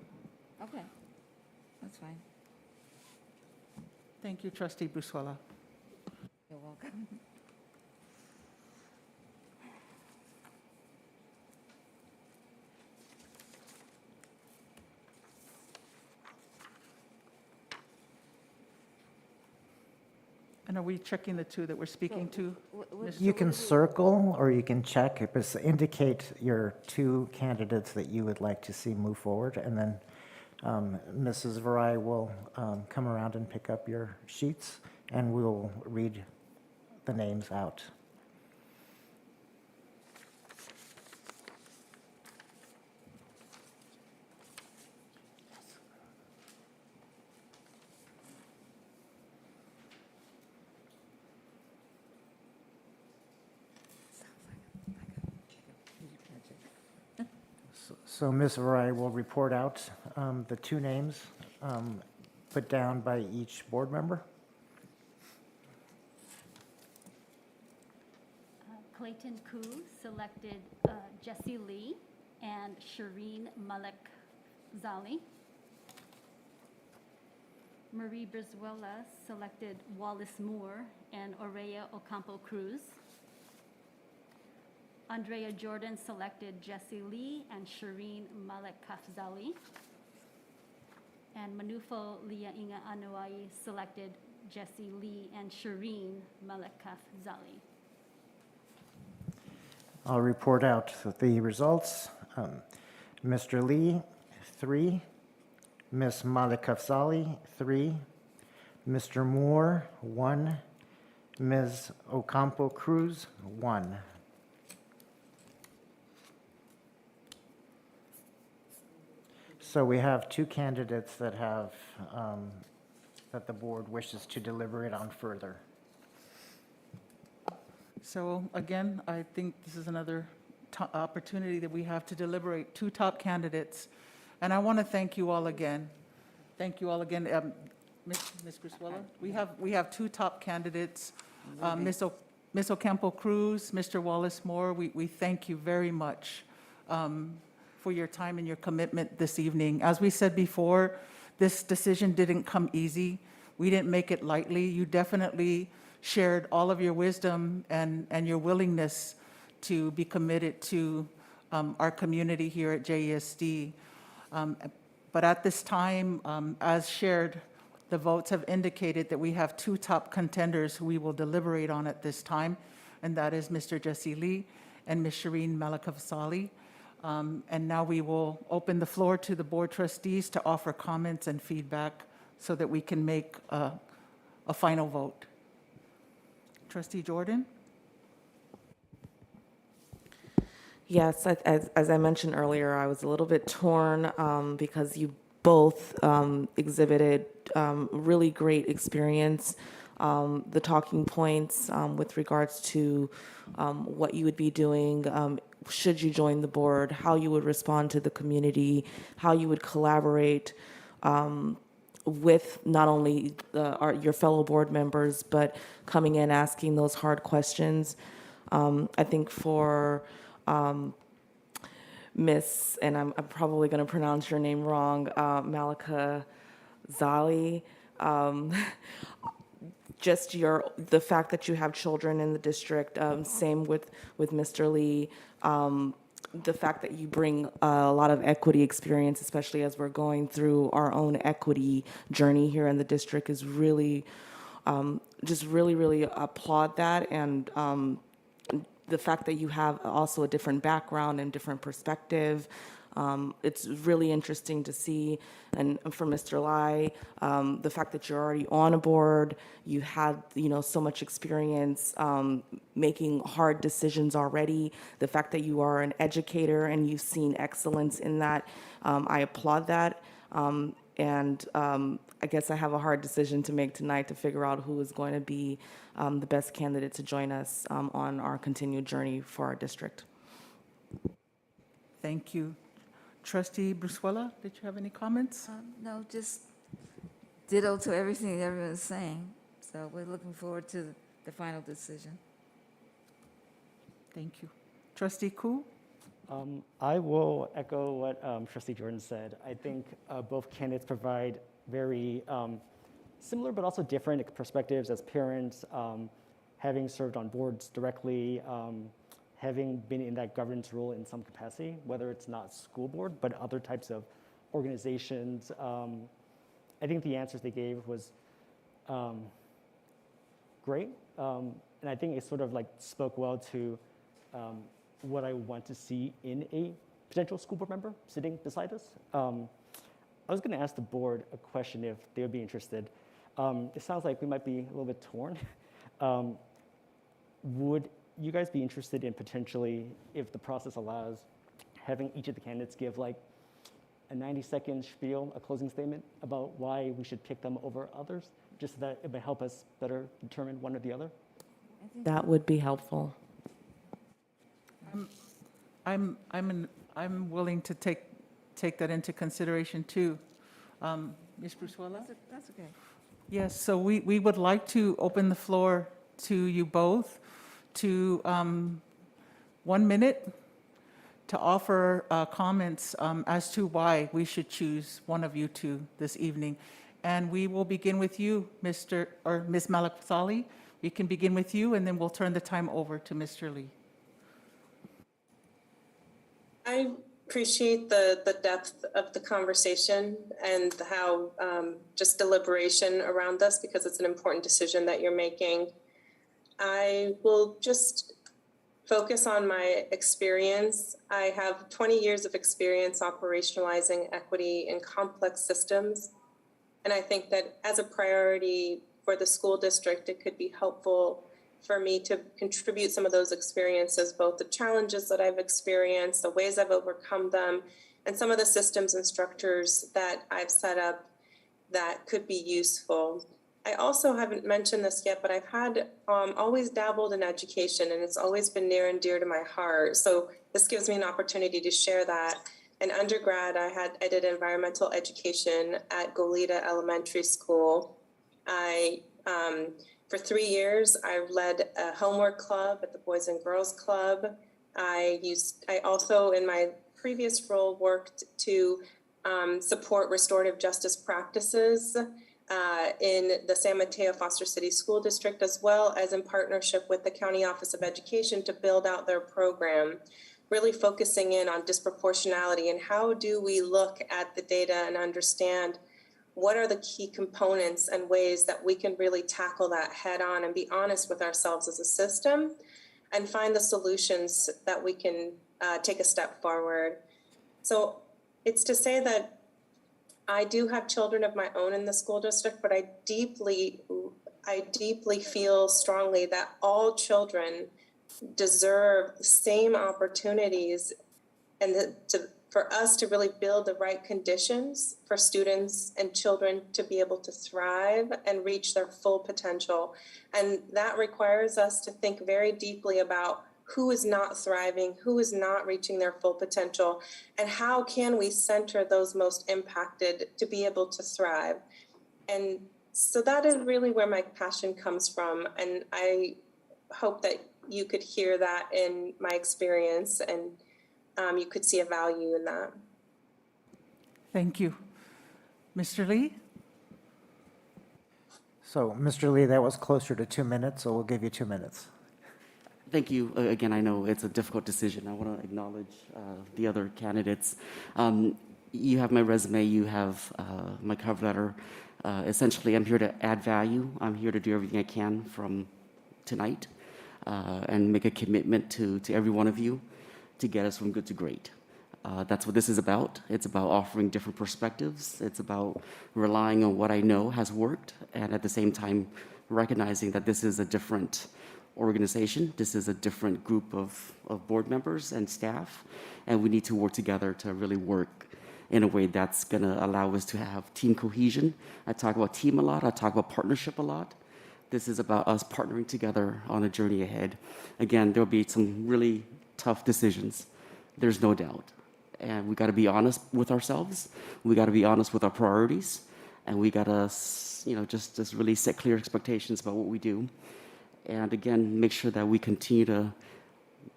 Okay, that's fine. Thank you, Trustee Brusuela. You're welcome. And are we checking the 2 that we're speaking to? You can circle or you can check, but indicate your 2 candidates that you would like to see move forward, and then Mrs. Varai will come around and pick up your sheets, and we'll read the names out. So Ms. Varai will report out the 2 names put down by each board member. Clayton Koo selected Jessie Lee and Shireen Malik Zali. Marie Brizuela selected Wallace Moore and Aurea Ocampo Cruz. Andrea Jordan selected Jessie Lee and Shireen Malek Kafzali. And Manufo Leah Inga Anuai selected Jessie Lee and Shireen Malek Kafzali. I'll report out the results. Mr. Lee, 3. Ms. Malikafzali, 3. Mr. Moore, 1. Ms. Ocampo Cruz, 1. So we have 2 candidates that have, that the board wishes to deliberate on further. So again, I think this is another opportunity that we have to deliberate 2 top candidates. And I want to thank you all again. Thank you all again. Ms. Brizuela, we have 2 top candidates, Ms. Ocampo Cruz, Mr. Wallace Moore. We thank you very much for your time and your commitment this evening. As we said before, this decision didn't come easy. We didn't make it lightly. You definitely shared all of your wisdom and your willingness to be committed to our community here at JESD. But at this time, as shared, the votes have indicated that we have 2 top contenders who we will deliberate on at this time, and that is Mr. Jessie Lee and Ms. Shireen Malakavsali. And now we will open the floor to the board trustees to offer comments and feedback so that we can make a final vote. Trustee Jordan? Yes, as I mentioned earlier, I was a little bit torn because you both exhibited really great experience. The talking points with regards to what you would be doing should you join the board, how you would respond to the community, how you would collaborate with not only your fellow board members, but coming in asking those hard questions. I think for Miss, and I'm probably going to pronounce your name wrong, Malika Zali, just the fact that you have children in the district, same with Mr. Lee, the fact that you bring a lot of equity experience, especially as we're going through our own equity journey here in the district, is really, just really applaud that. And the fact that you have also a different background and different perspective, it's really interesting to see. And for Mr. Lai, the fact that you're already on a board, you had so much experience making hard decisions already. The fact that you are an educator and you've seen excellence in that, I applaud that. And I guess I have a hard decision to make tonight to figure out who is going to be the best candidate to join us on our continued journey for our district. Thank you. Trustee Brizuela, did you have any comments? No, just ditto to everything everyone is saying. So we're looking forward to the final decision. Thank you. Trustee Koo? I will echo what Trustee Jordan said. I think both candidates provide very similar but also different perspectives as parents, having served on boards directly, having been in that governance role in some capacity, whether it's not school board, but other types of organizations. I think the answers they gave was great. And I think it sort of like spoke well to what I want to see in a potential school board member sitting beside us. I was gonna ask the board a question if they would be interested. It sounds like we might be a little bit torn. Would you guys be interested in potentially, if the process allows, having each of the candidates give like a 90-second spiel, a closing statement about why we should pick them over others, just so that it may help us better determine one or the other? That would be helpful. I'm willing to take that into consideration too. Ms. Brizuela? That's okay. Yes, so we would like to open the floor to you both to 1 minute to offer comments as to why we should choose one of you two this evening. And we will begin with you, Mr. or Ms. Malakasali. We can begin with you, and then we'll turn the time over to Mr. Lee. I appreciate the depth of the conversation and how just deliberation around this, because it's an important decision that you're making. I will just focus on my experience. I have 20 years of experience operationalizing equity in complex systems. And I think that as a priority for the school district, it could be helpful for me to contribute some of those experiences, both the challenges that I've experienced, the ways I've overcome them, and some of the systems and structures that I've set up that could be useful. I also haven't mentioned this yet, but I've had always dabbled in education, and it's always been near and dear to my heart. So this gives me an opportunity to share that. In undergrad, I did environmental education at Goleta Elementary School. For 3 years, I've led a homework club at the Boys and Girls Club. I also, in my previous role, worked to support restorative justice practices in the San Mateo Foster City School District, as well as in partnership with the County Office of Education to build out their program, really focusing in on disproportionality and how do we look at the data and understand what are the key components and ways that we can really tackle that head on and be honest with ourselves as a system and find the solutions that we can take a step forward. So it's to say that I do have children of my own in the school district, but I deeply feel strongly that all children deserve the same opportunities, and for us to really build the right conditions for students and children to be able to thrive and reach their full potential. And that requires us to think very deeply about who is not thriving, who is not reaching their full potential, and how can we center those most impacted to be able to thrive. And so that is really where my passion comes from. And I hope that you could hear that in my experience and you could see a value in that. Thank you. Mr. Lee? So, Mr. Lee, that was closer to 2 minutes, so we'll give you 2 minutes. Thank you. Again, I know it's a difficult decision. I want to acknowledge the other candidates. You have my resume, you have my cover letter. Essentially, I'm here to add value. I'm here to do everything I can from tonight and make a commitment to every one of you to get us from good to great. That's what this is about. It's about offering different perspectives. It's about relying on what I know has worked, and at the same time, recognizing that this is a different organization. This is a different group of board members and staff, and we need to work together to really work in a way that's going to allow us to have team cohesion. I talk about team a lot. I talk about partnership a lot. This is about us partnering together on a journey ahead. Again, there'll be some really tough decisions. There's no doubt. And we got to be honest with ourselves. We got to be honest with our priorities. And we got to, just really set clear expectations about what we do. And again, make sure that we continue to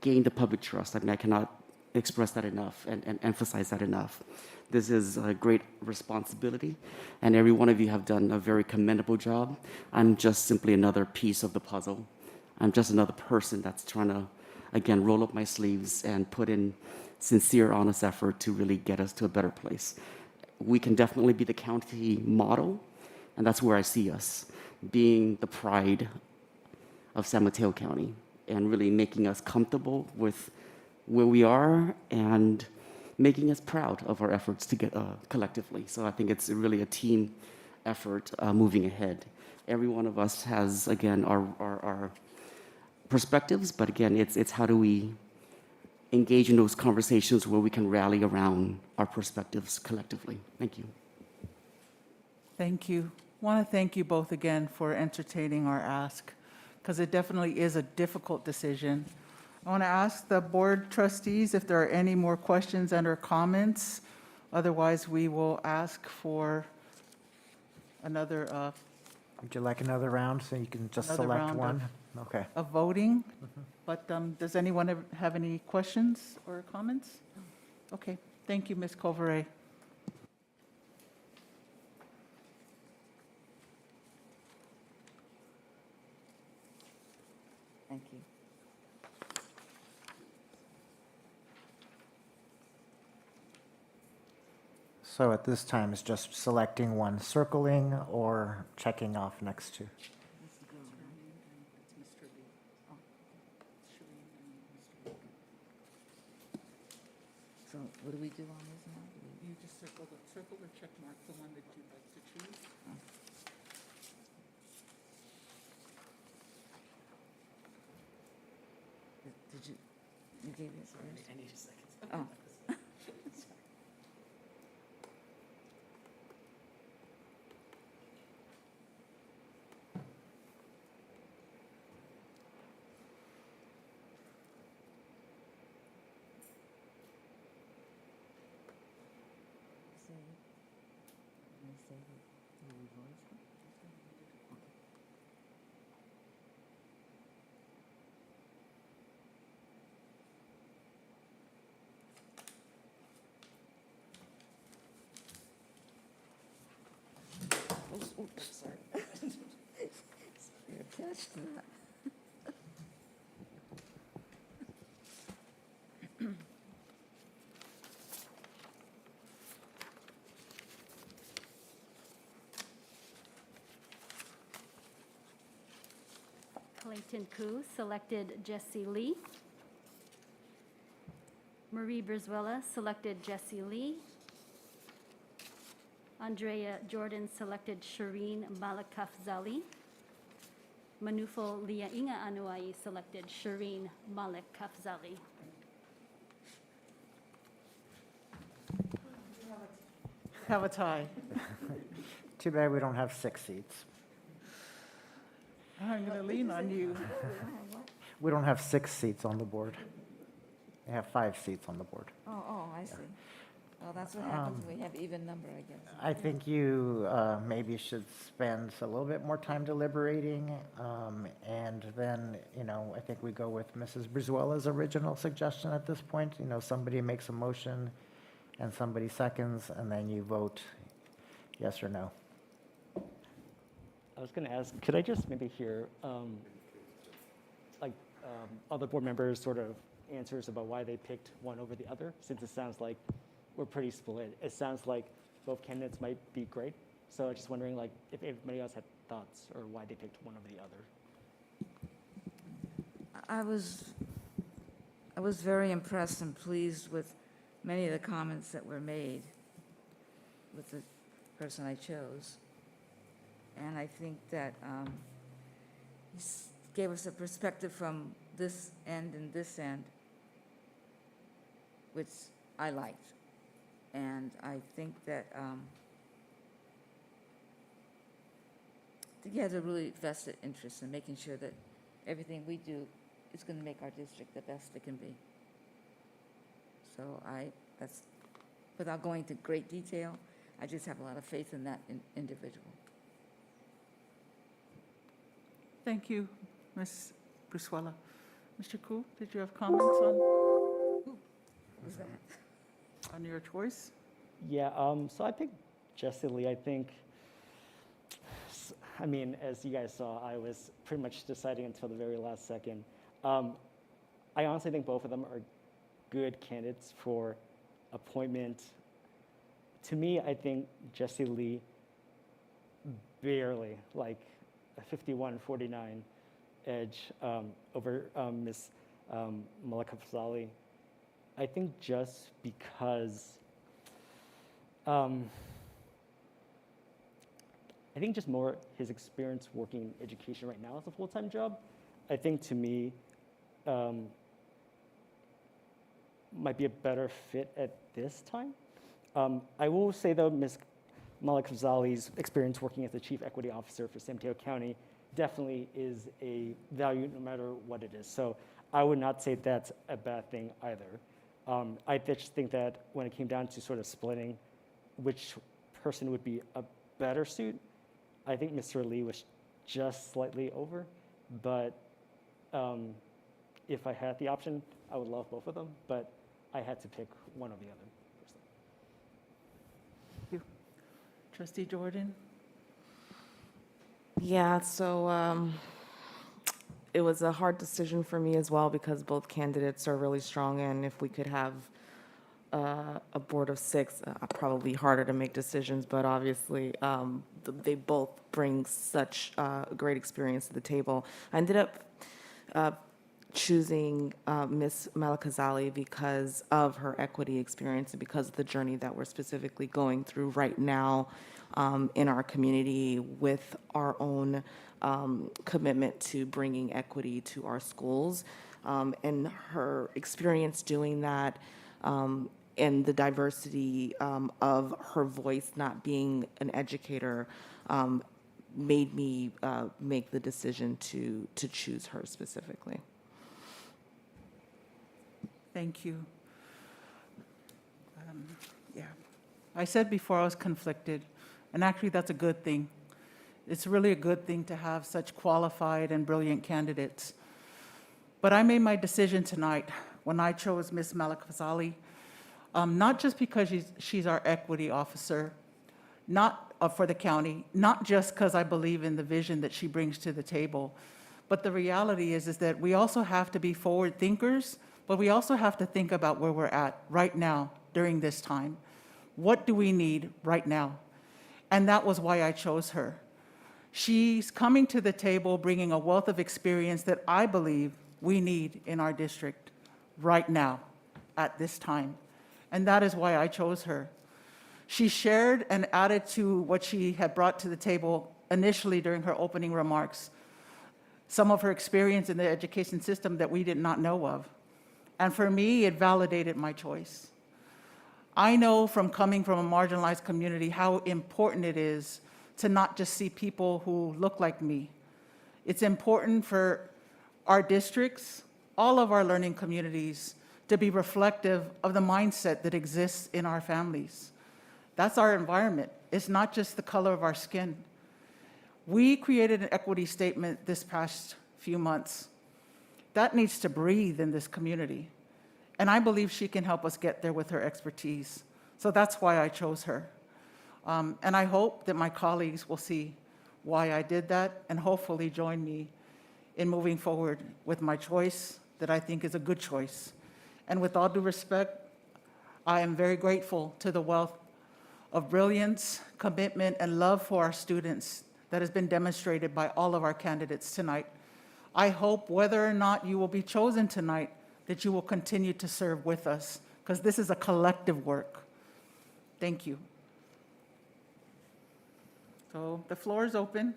gain the public trust. I cannot express that enough and emphasize that enough. This is a great responsibility, and every one of you have done a very commendable job. I'm just simply another piece of the puzzle. I'm just another person that's trying to, again, roll up my sleeves and put in sincere, honest effort to really get us to a better place. We can definitely be the county model, and that's where I see us, being the pride of San Mateo County and really making us comfortable with where we are and making us proud of our efforts to get collectively. So I think it's really a team effort moving ahead. Every one of us has, again, our perspectives, but again, it's how do we engage in those conversations where we can rally around our perspectives collectively. Thank you. Thank you. I want to thank you both again for entertaining our ask, because it definitely is a difficult decision. I want to ask the board trustees if there are any more questions and/or comments. Otherwise, we will ask for another Would you like another round so you can just Another select round one? Okay. of voting. But does anyone have any questions or comments? Okay, thank you, Ms. Covere. So at this time, it's just selecting one, circling or checking off next to. So what do we do on this now? Do we- You just circle or check mark the one that you'd like to choose. Did you gave this first? I need a second. Oh. Save. Let me save it. Do we voice it? Okay. Oops, sorry. You're attached to that. Clayton Koo selected Jesse Lee. Marie Brizuela selected Jesse Lee. Andrea Jordan selected Shireen Malakafzali. Manufo Liainga Anuai selected Shireen Malakafzali. Have a tie. Too bad we don't have 6 seats. I'm going to lean on you. We don't have 6 seats on the board. We have 5 seats on the board. Oh, I see. Well, that's what happens when we have even number, I guess. I think you maybe should spend a little bit more time deliberating, and then, I think we go with Mrs. Brizuela's original suggestion at this point. Somebody makes a motion and somebody seconds, and then you vote yes or no. I was going to ask, could I just maybe hear, other board members' sort of answers about why they picked one over the other, since it sounds like we're pretty split. It sounds like both candidates might be great, so I'm just wondering, if everybody else had thoughts or why they picked one over the other. I was very impressed and pleased with many of the comments that were made with the person I chose. And I think that he gave us a perspective from this end and this end, which I liked. And I think that he has a really vested interest in making sure that everything we do is going to make our district the best it can be. So that's, without going into great detail, I just have a lot of faith in that individual. Thank you, Ms. Brizuela. Mr. Koo, did you have comments on? What was that? On your choice? Yeah, so I picked Jesse Lee. I think, as you guys saw, I was pretty much deciding until the very last second. I honestly think both of them are good candidates for appointment. To me, I think Jesse Lee barely, a 51-49 edge over Ms. Malakafzali. I think just because, I think just more his experience working in education right now as a full-time job, I think to me might be a better fit at this time. I will say though, Ms. Malakafzali's experience working as the Chief Equity Officer for San Mateo County definitely is a value no matter what it is. So I would not say that's a bad thing either. I just think that when it came down to sort of splitting which person would be a better suit, I think Mr. Lee was just slightly over, but if I had the option, I would love both of them, but I had to pick one or the other. Thank you. Trustee Jordan? Yeah, so it was a hard decision for me as well because both candidates are really strong, and if we could have a board of 6, probably harder to make decisions, but obviously they both bring such great experience to the table. I ended up choosing Ms. Malakazali because of her equity experience and because of the journey that we're specifically going through right now in our community with our own commitment to bringing equity to our schools. And her experience doing that and the diversity of her voice, not being an educator, made me make the decision to choose her specifically. Thank you. Yeah. I said before I was conflicted, and actually that's a good thing. It's really a good thing to have such qualified and brilliant candidates. But I made my decision tonight when I chose Ms. Malakazali, not just because she's our equity officer, not for the county, not just because I believe in the vision that she brings to the table, but the reality is that we also have to be forward thinkers, but we also have to think about where we're at right now during this time. What do we need right now? And that was why I chose her. She's coming to the table bringing a wealth of experience that I believe we need in our district right now at this time. And that is why I chose her. She shared and added to what she had brought to the table initially during her opening remarks, some of her experience in the education system that we did not know of. And for me, it validated my choice. I know from coming from a marginalized community how important it is to not just see people who look like me. It's important for our districts, all of our learning communities, to be reflective of the mindset that exists in our families. That's our environment. It's not just the color of our skin. We created an equity statement this past few months. That needs to breathe in this community. And I believe she can help us get there with her expertise. So that's why I chose her. And I hope that my colleagues will see why I did that and hopefully join me in moving forward with my choice that I think is a good choice. And with all due respect, I am very grateful to the wealth of brilliance, commitment, and love for our students that has been demonstrated by all of our candidates tonight. I hope whether or not you will be chosen tonight, that you will continue to serve with us, because this is a collective work. Thank you. So the floor is open.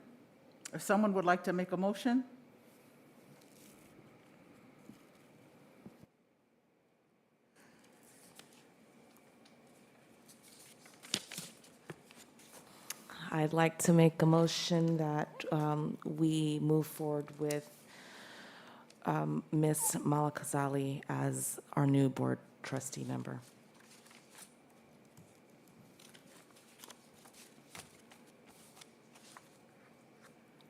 If someone would like to make a motion. I'd like to make a motion that we move forward with Ms. Malakazali as our new board trustee member.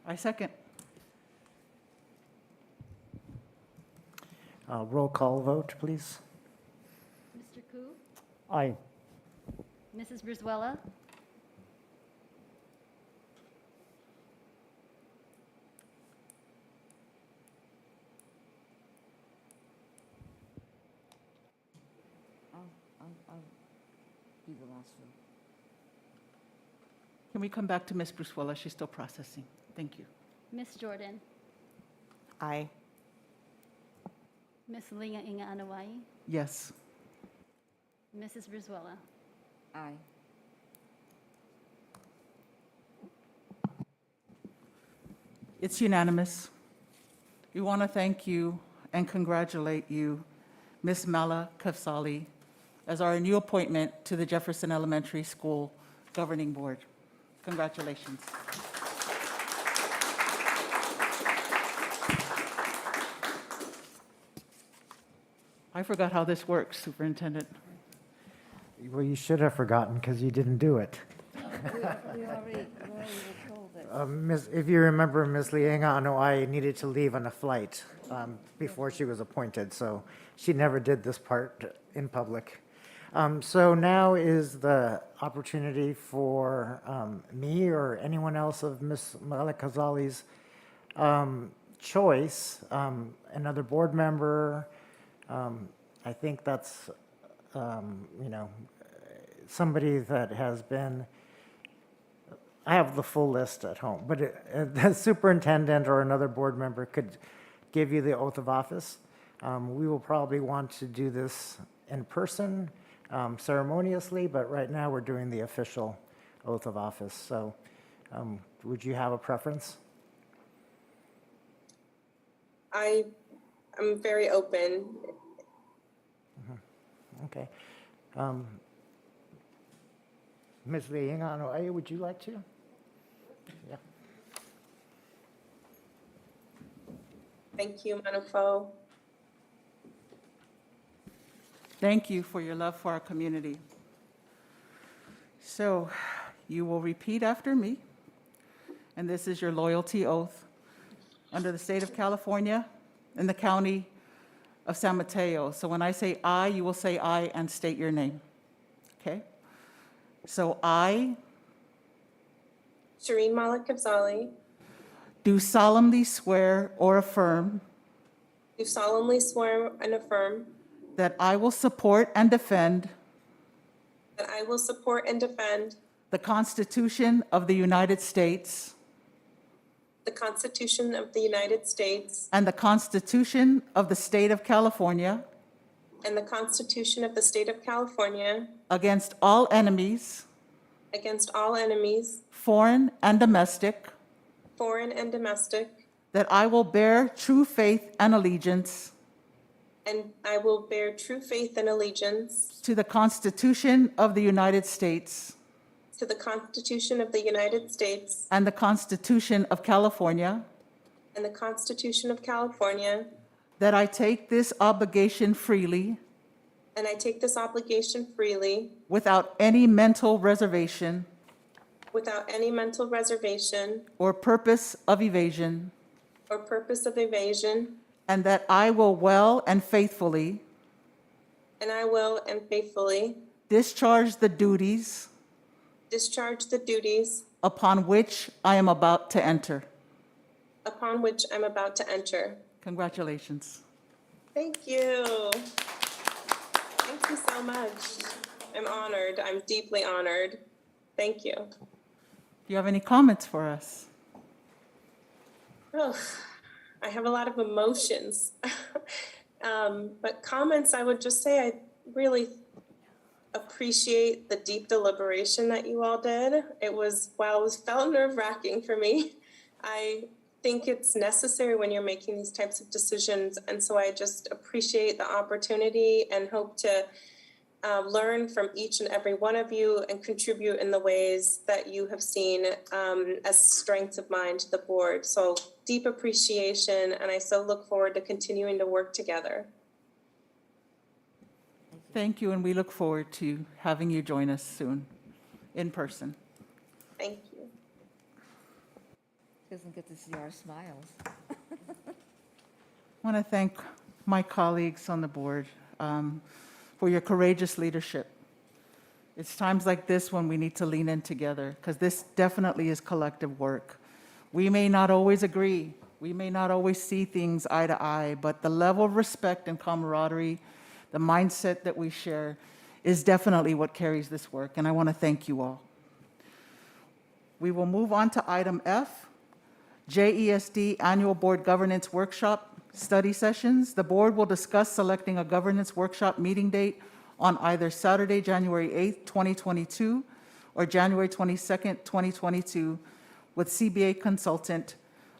I second. Roll call vote, please. Mr. Koo, Aye. Mrs. Brizuela, I'll be the last one. Can we come back to Ms. Brucewella? She's still processing. Thank you. Miss Jordan, Aye. Miss Linga Inga Anawai, Yes. Mrs. Brizuela. Aye. It's unanimous. We want to thank you and congratulate you, Ms. Mala Kafsali, as our new appointment to the Jefferson Elementary School Governing Board. Congratulations. I forgot how this works, Superintendent. Well, you should have forgotten because you didn't do it. We already were told that. If you remember, Ms. Lienga Anoa'i needed to leave on a flight before she was appointed, so she never did this part in public. So now is the opportunity for me or anyone else of Ms. Malakazali's choice, another board member. I think that's you know, somebody that has been, I have the full list at home, but the superintendent or another board member could give you the oath of office. We will probably want to do this in person ceremoniously, but right now we're doing the official oath of office. So would you have a preference? I'm very open. Okay. Ms. Leingano, would you like to? Yeah. Thank you, Manufo. Thank you for your love for our community. So you will repeat after me, and this is your loyalty oath. Under the state of California and the county of San Mateo. So when I say I, you will say I and state your name. Okay? So I Shireen Malik Afzali, do solemnly swear or affirm do solemnly swear and affirm that I will support and defend that I will support and defend the Constitution of the United States the Constitution of the United States and the Constitution of the State of California and the Constitution of the State of California against all enemies, against all enemies, foreign and domestic, foreign and domestic, that I will bear true faith and allegiance and I will bear true faith and allegiance to the Constitution of the United States to the Constitution of the United States and the Constitution of California, and the Constitution of California, that I take this obligation freely and I take this obligation freely without any mental reservation without any mental reservation or purpose of evasion, or purpose of evasion, and that I will well and faithfully and I will and faithfully discharge the duties discharge the duties upon which I am about to enter. upon which I'm about to enter. Congratulations. Thank you. Thank you so much. I'm honored. I'm deeply honored. Thank you. Do you have any comments for us? Oh, I have a lot of emotions. But comments, I would just say I really appreciate the deep deliberation that you all did. While it felt nerve-wracking for me, I think it's necessary when you're making these types of decisions. And so I just appreciate the opportunity and hope to learn from each and every one of you and contribute in the ways that you have seen as strengths of mine to the board. So deep appreciation, and I so look forward to continuing to work together. Thank you, and we look forward to having you join us soon in person. Thank you. Doesn't get to see our smiles. I want to thank my colleagues on the board for your courageous leadership. It's times like this when we need to lean in together, because this definitely is collective work. We may not always agree. We may not always see things eye to eye, but the level of respect and camaraderie, the mindset that we share is definitely what carries this work, and I want to thank you all. We will move on to item F, JESD Annual Board Governance Workshop Study Sessions. The board will discuss selecting a governance workshop meeting date on either Saturday, January 8th, 2022, or January 22nd, 2022, with CBA consultant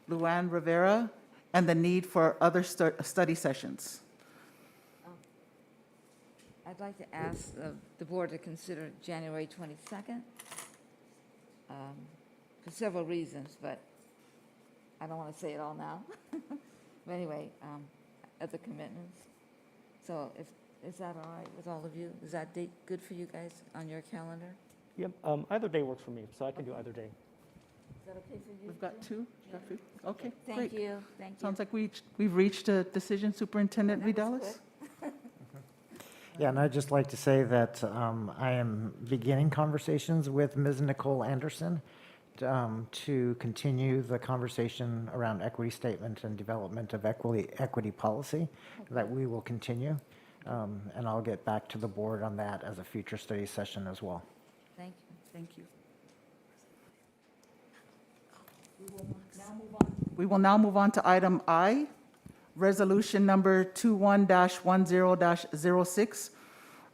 Luann Rivera, and the need for other study sessions. I'd like to ask the board to consider January 22nd for several reasons, but I don't want to say it all now. But anyway, other commitments. So is that all right with all of you? Is that date good for you guys on your calendar? Yep, either day works for me, so I can do either day. Is that okay for you? We've got two? Okay, Thank great. you, thank you. Sounds like we've reached a decision, Superintendent That was Vidalis? quick. Yeah, and I'd just like to say that I am beginning conversations with Ms. Nicole Anderson to continue the conversation around equity statement and development of equity policy that we will continue. And I'll get back to the board on that as a future study session as well. Thank you. Thank you. We will now move on to item I, resolution number 21-10-06,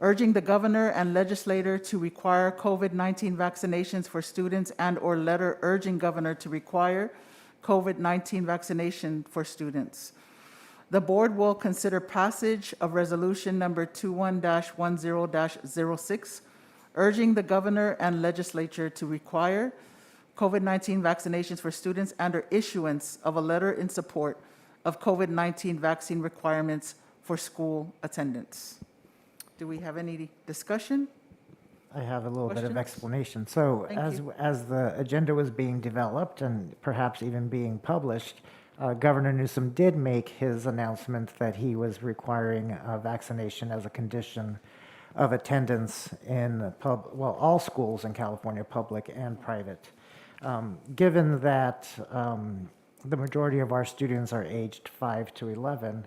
urging the governor and legislator to require COVID-19 vaccinations for students and/or letter urging governor to require COVID-19 vaccination for students. The board will consider passage of resolution number 21-10-06, urging the governor and legislature to require COVID-19 vaccinations for students and/or issuance of a letter in support of COVID-19 vaccine requirements for school attendance. Do we have any discussion? I have a little bit of Questions? explanation. So Thank you. as the agenda was being developed and perhaps even being published, Governor Newsom did make his announcement that he was requiring vaccination as a condition of attendance in all schools in California, public and private. Given that the majority of our students are aged 5 to 11,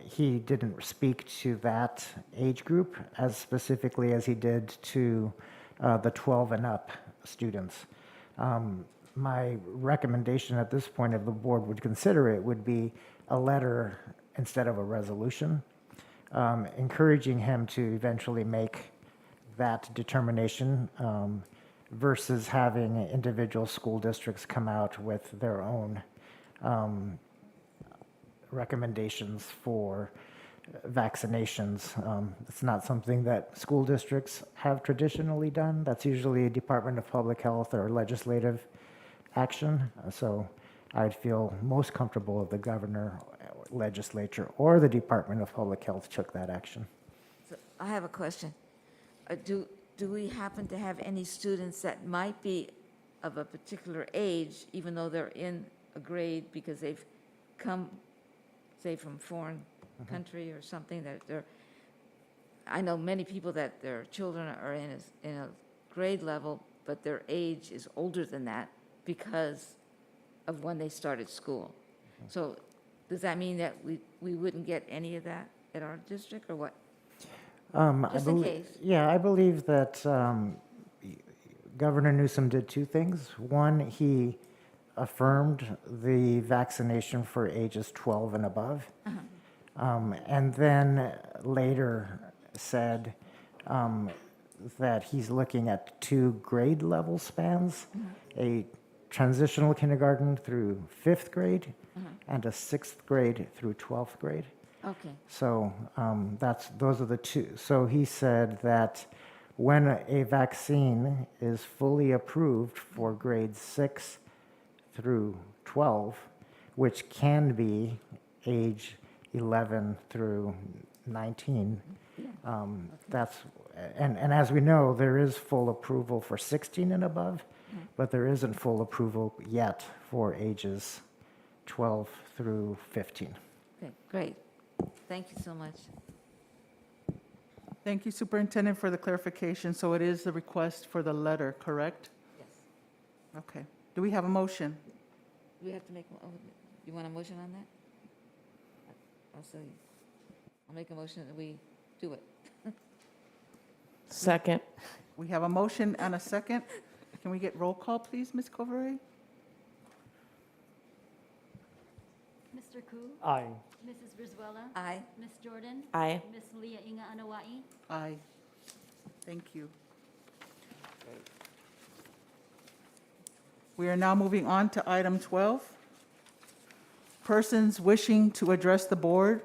he didn't speak to that age group as specifically as he did to the 12 and up students. My recommendation at this point, if the board would consider it, would be a letter instead of a resolution, encouraging him to eventually make that determination versus having individual school districts come out with their own recommendations for vaccinations. It's not something that school districts have traditionally done. That's usually a Department of Public Health or legislative action. So I'd feel most comfortable if the governor, legislature, or the Department of Public Health took that action. So I have a question. Do we happen to have any students that might be of a particular age, even though they're in a grade because they've come, say, from foreign country or something, that they're, I know many people that their children are in a grade level, but their age is older than that because of when they started school. So does that mean that we wouldn't get any of that at our district, or what? Just in case. Yeah, I believe that Governor Newsom did two things. One, he affirmed the vaccination for ages 12 and above, and then later said that he's looking at 2 grade level spans, a transitional kindergarten through 5th grade and a 6th grade through 12th grade. Okay. So those are the two. So he said that when a vaccine is fully approved for grades 6 through 12, which can be age 11 through 19, that's, and as we know, there is full approval for 16 and above, but there isn't full approval yet for ages 12 through 15. Okay, great. Thank you so much. Thank you, Superintendent, for the clarification. So it is the request for the letter, correct? Yes. Okay. Do we have a motion? Do we have to make, you want a motion on that? I'll make a motion that we do it. Second. We have a motion and a second. Can we get roll call, please, Ms. Covere? Mr. Koo? Aye. Mrs. Brizuela? Aye. Ms. Jordan? Aye. Ms. Leah Inga Anawai? Aye. Thank you. We are now moving on to item 12. Persons wishing to address the board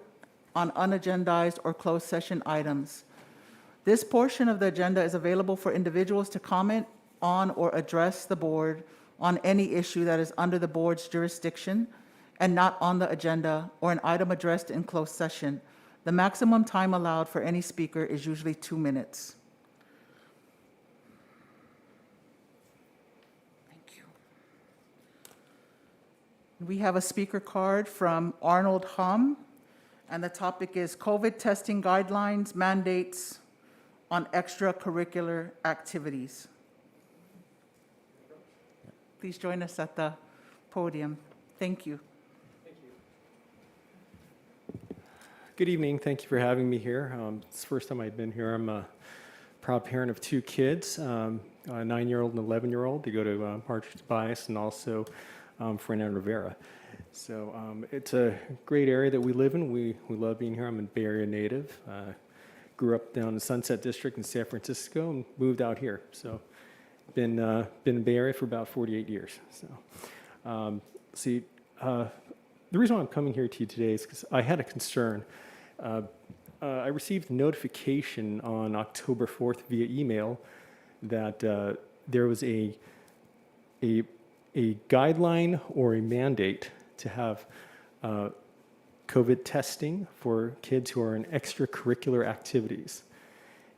on unagendized or closed session items. This portion of the agenda is available for individuals to comment on or address the board on any issue that is under the board's jurisdiction and not on the agenda or an item addressed in closed session. The maximum time allowed for any speaker is usually 2 minutes. Thank you. We have a speaker card from Arnold Hum, and the topic is COVID testing guidelines, mandates on extracurricular activities. Please join us at the podium. Thank you. Good evening. Thank you for having me here. It's the first time I've been here. I'm a proud parent of 2 kids, a 9-year-old and 11-year-old. They go to Partridge Bias and also Fernando Rivera. So it's a great area that we live in. We love being here. I'm a Bay Area native. Grew up down in the Sunset District in San Francisco and moved out here. So been in the Bay Area for about 48 years. So the reason why I'm coming here to you today is because I had a concern. I received a notification on October 4th via email that there was a guideline or a mandate to have COVID testing for kids who are in extracurricular activities.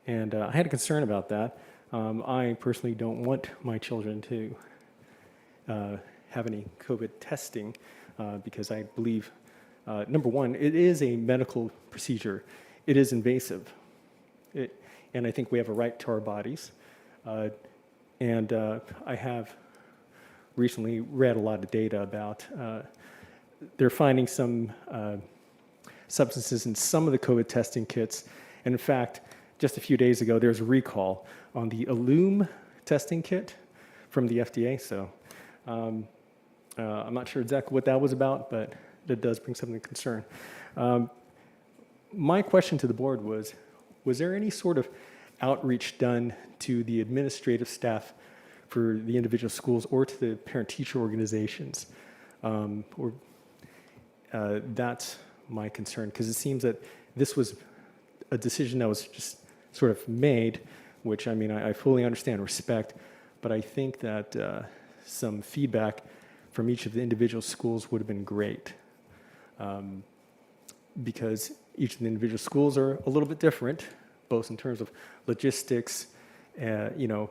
And I had a concern about that. I personally don't want my children to have any COVID testing because I believe, number one, it is a medical procedure. It is invasive. And I think we have a right to our bodies. I have recently read a lot of data about they're finding some substances in some of the COVID testing kits. And in fact, just a few days ago, there was a recall on the Illume testing kit from the FDA. So I'm not sure exactly what that was about, but that does bring something to concern. My question to the board was there any sort of outreach done to the administrative staff for the individual schools or to the parent-teacher organizations? That's my concern, because it seems that this was a decision that was just sort of made, which, I mean, I fully understand, respect, but I think that some feedback from each of the individual schools would have been great, because each of the individual schools are a little bit different, both in terms of logistics, the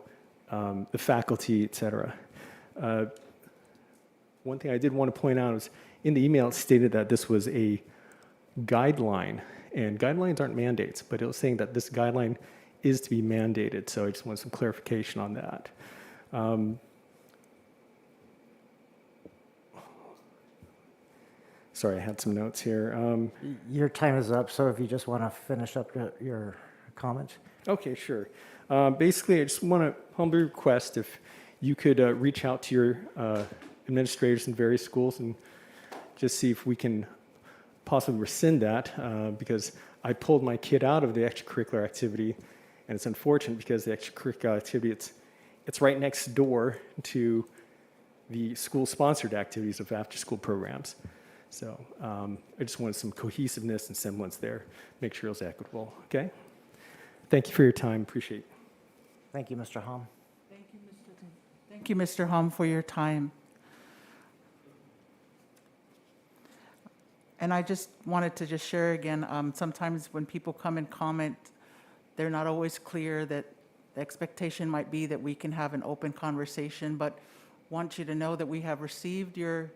faculty, et cetera. One thing I did want to point out is in the email it stated that this was a guideline, and guidelines aren't mandates, but it was saying that this guideline is to be mandated, so I just want some clarification on that. Sorry, I had some notes here. Your time is up, so if you just want to finish up your comments. Okay, sure. Basically, I just want to humbly request if you could reach out to your administrators in various schools and just see if we can possibly rescind that, because I pulled my kid out of the extracurricular activity, and it's unfortunate because the extracurricular activity, it's right next door to the school-sponsored activities of after-school programs. So I just wanted some cohesiveness and semblance there, make sure it was equitable, okay? Thank you for your time, appreciate it. Thank you, Mr. Hom. Thank you, Mr. Hom, for your time. And I just wanted to just share again, sometimes when people come and comment, they're not always clear that the expectation might be that we can have an open conversation, but want you to know that we have received your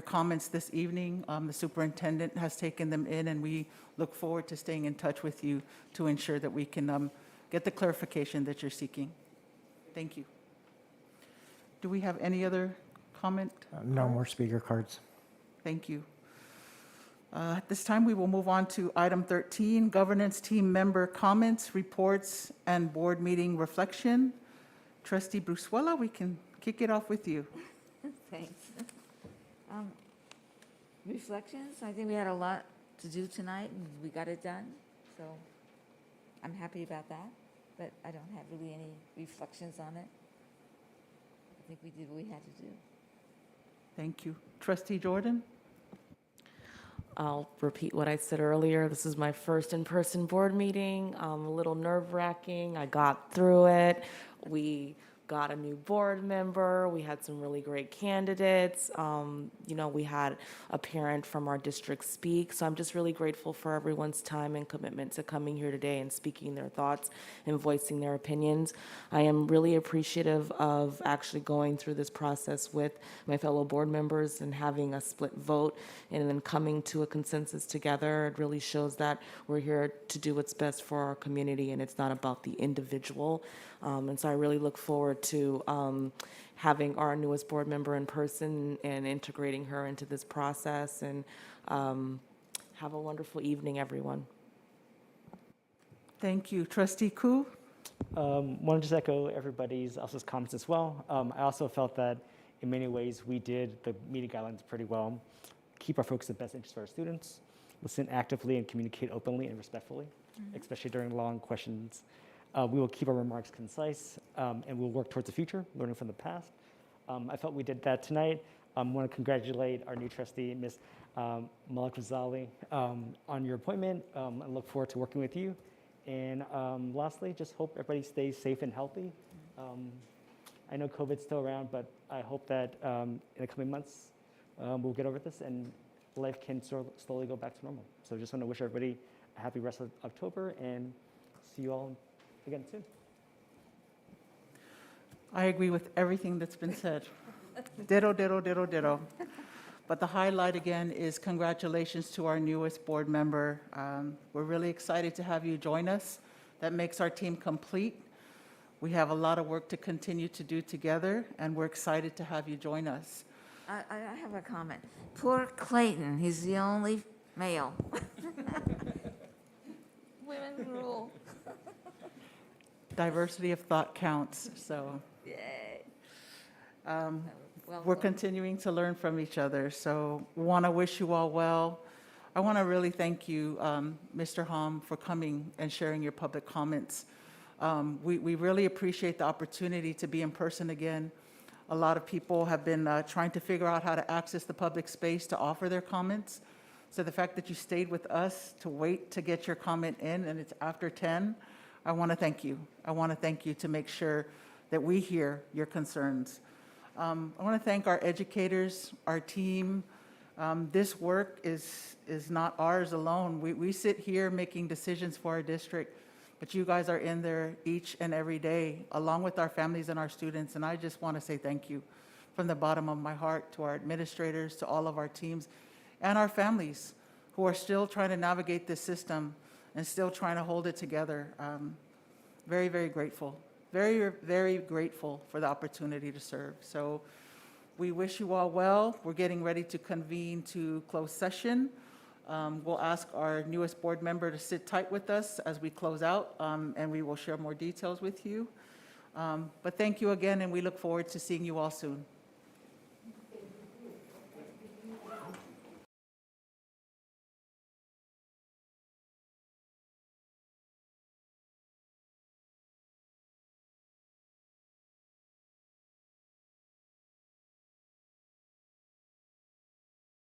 comments this evening. The superintendent has taken them in, and we look forward to staying in touch with you to ensure that we can get the clarification that you're seeking. Thank you. Do we have any other comment? No more speaker cards. Thank you. At this time, we will move on to item 13, governance team member comments, reports, and board meeting reflection. Trustee Brusuela, we can kick it off with you. Thanks. Reflections, I think we had a lot to do tonight, and we got it done, so I'm happy about that, but I don't have really any reflections on it. I think we did what we had to do. Thank you. Trustee Jordan? I'll repeat what I said earlier. This is my first in-person board meeting. A little nerve-wracking. I got through it. We got a new board member. We had some really great candidates. We had a parent from our district speak. So I'm just really grateful for everyone's time and commitment to coming here today and speaking their thoughts and voicing their opinions. I am really appreciative of actually going through this process with my fellow board members and having a split vote and then coming to a consensus together. It really shows that we're here to do what's best for our community, and it's not about the individual. And so I really look forward to having our newest board member in person and integrating her into this process, and Have a wonderful evening, everyone. Thank you. Trustee Koo? Want to just echo everybody's else's comments as well. I also felt that in many ways we did the meeting guidelines pretty well. Keep our focus on the best interest of our students, listen actively and communicate openly and respectfully, especially during long questions. We will keep our remarks concise and we'll work towards the future, learning from the past. I felt we did that tonight. I want to congratulate our new trustee, Ms. Malika Zali, on your appointment and look forward to working with you. And lastly, just hope everybody stays safe and healthy. I know COVID's still around, but I hope that in the coming months, we'll get over this and life can slowly go back to normal. So just want to wish everybody a happy rest of October and see you all again soon. I agree with everything that's been said. Ditto, ditto, ditto, ditto. But the highlight again is congratulations to our newest board member. We're really excited to have you join us. That makes our team complete. We have a lot of work to continue to do together, and we're excited to have you join us. I have a comment. Poor Clayton, he's the only male. Women rule. Diversity of thought counts, so. Yay. We're continuing to learn from each other, so want to wish you all well. I want to really thank you, Mr. Hom, for coming and sharing your public comments. We really appreciate the opportunity to be in person again. A lot of people have been trying to figure out how to access the public space to offer their comments. So the fact that you stayed with us to wait to get your comment in, and it's after 10, I want to thank you. I want to thank you to make sure that we hear your concerns. I want to thank our educators, our team. This work is not ours alone. We sit here making decisions for our district, but you guys are in there each and every day, along with our families and our students, and I just want to say thank you from the bottom of my heart to our administrators, to all of our teams, and our families who are still trying to navigate this system and still trying to hold it together. Very, very grateful. Very, very grateful for the opportunity to serve. So we wish you all well. We're getting ready to convene to close session. We'll ask our newest board member to sit tight with us as we close out, and we will share more details with you. But thank you again, and we look forward to seeing you all soon.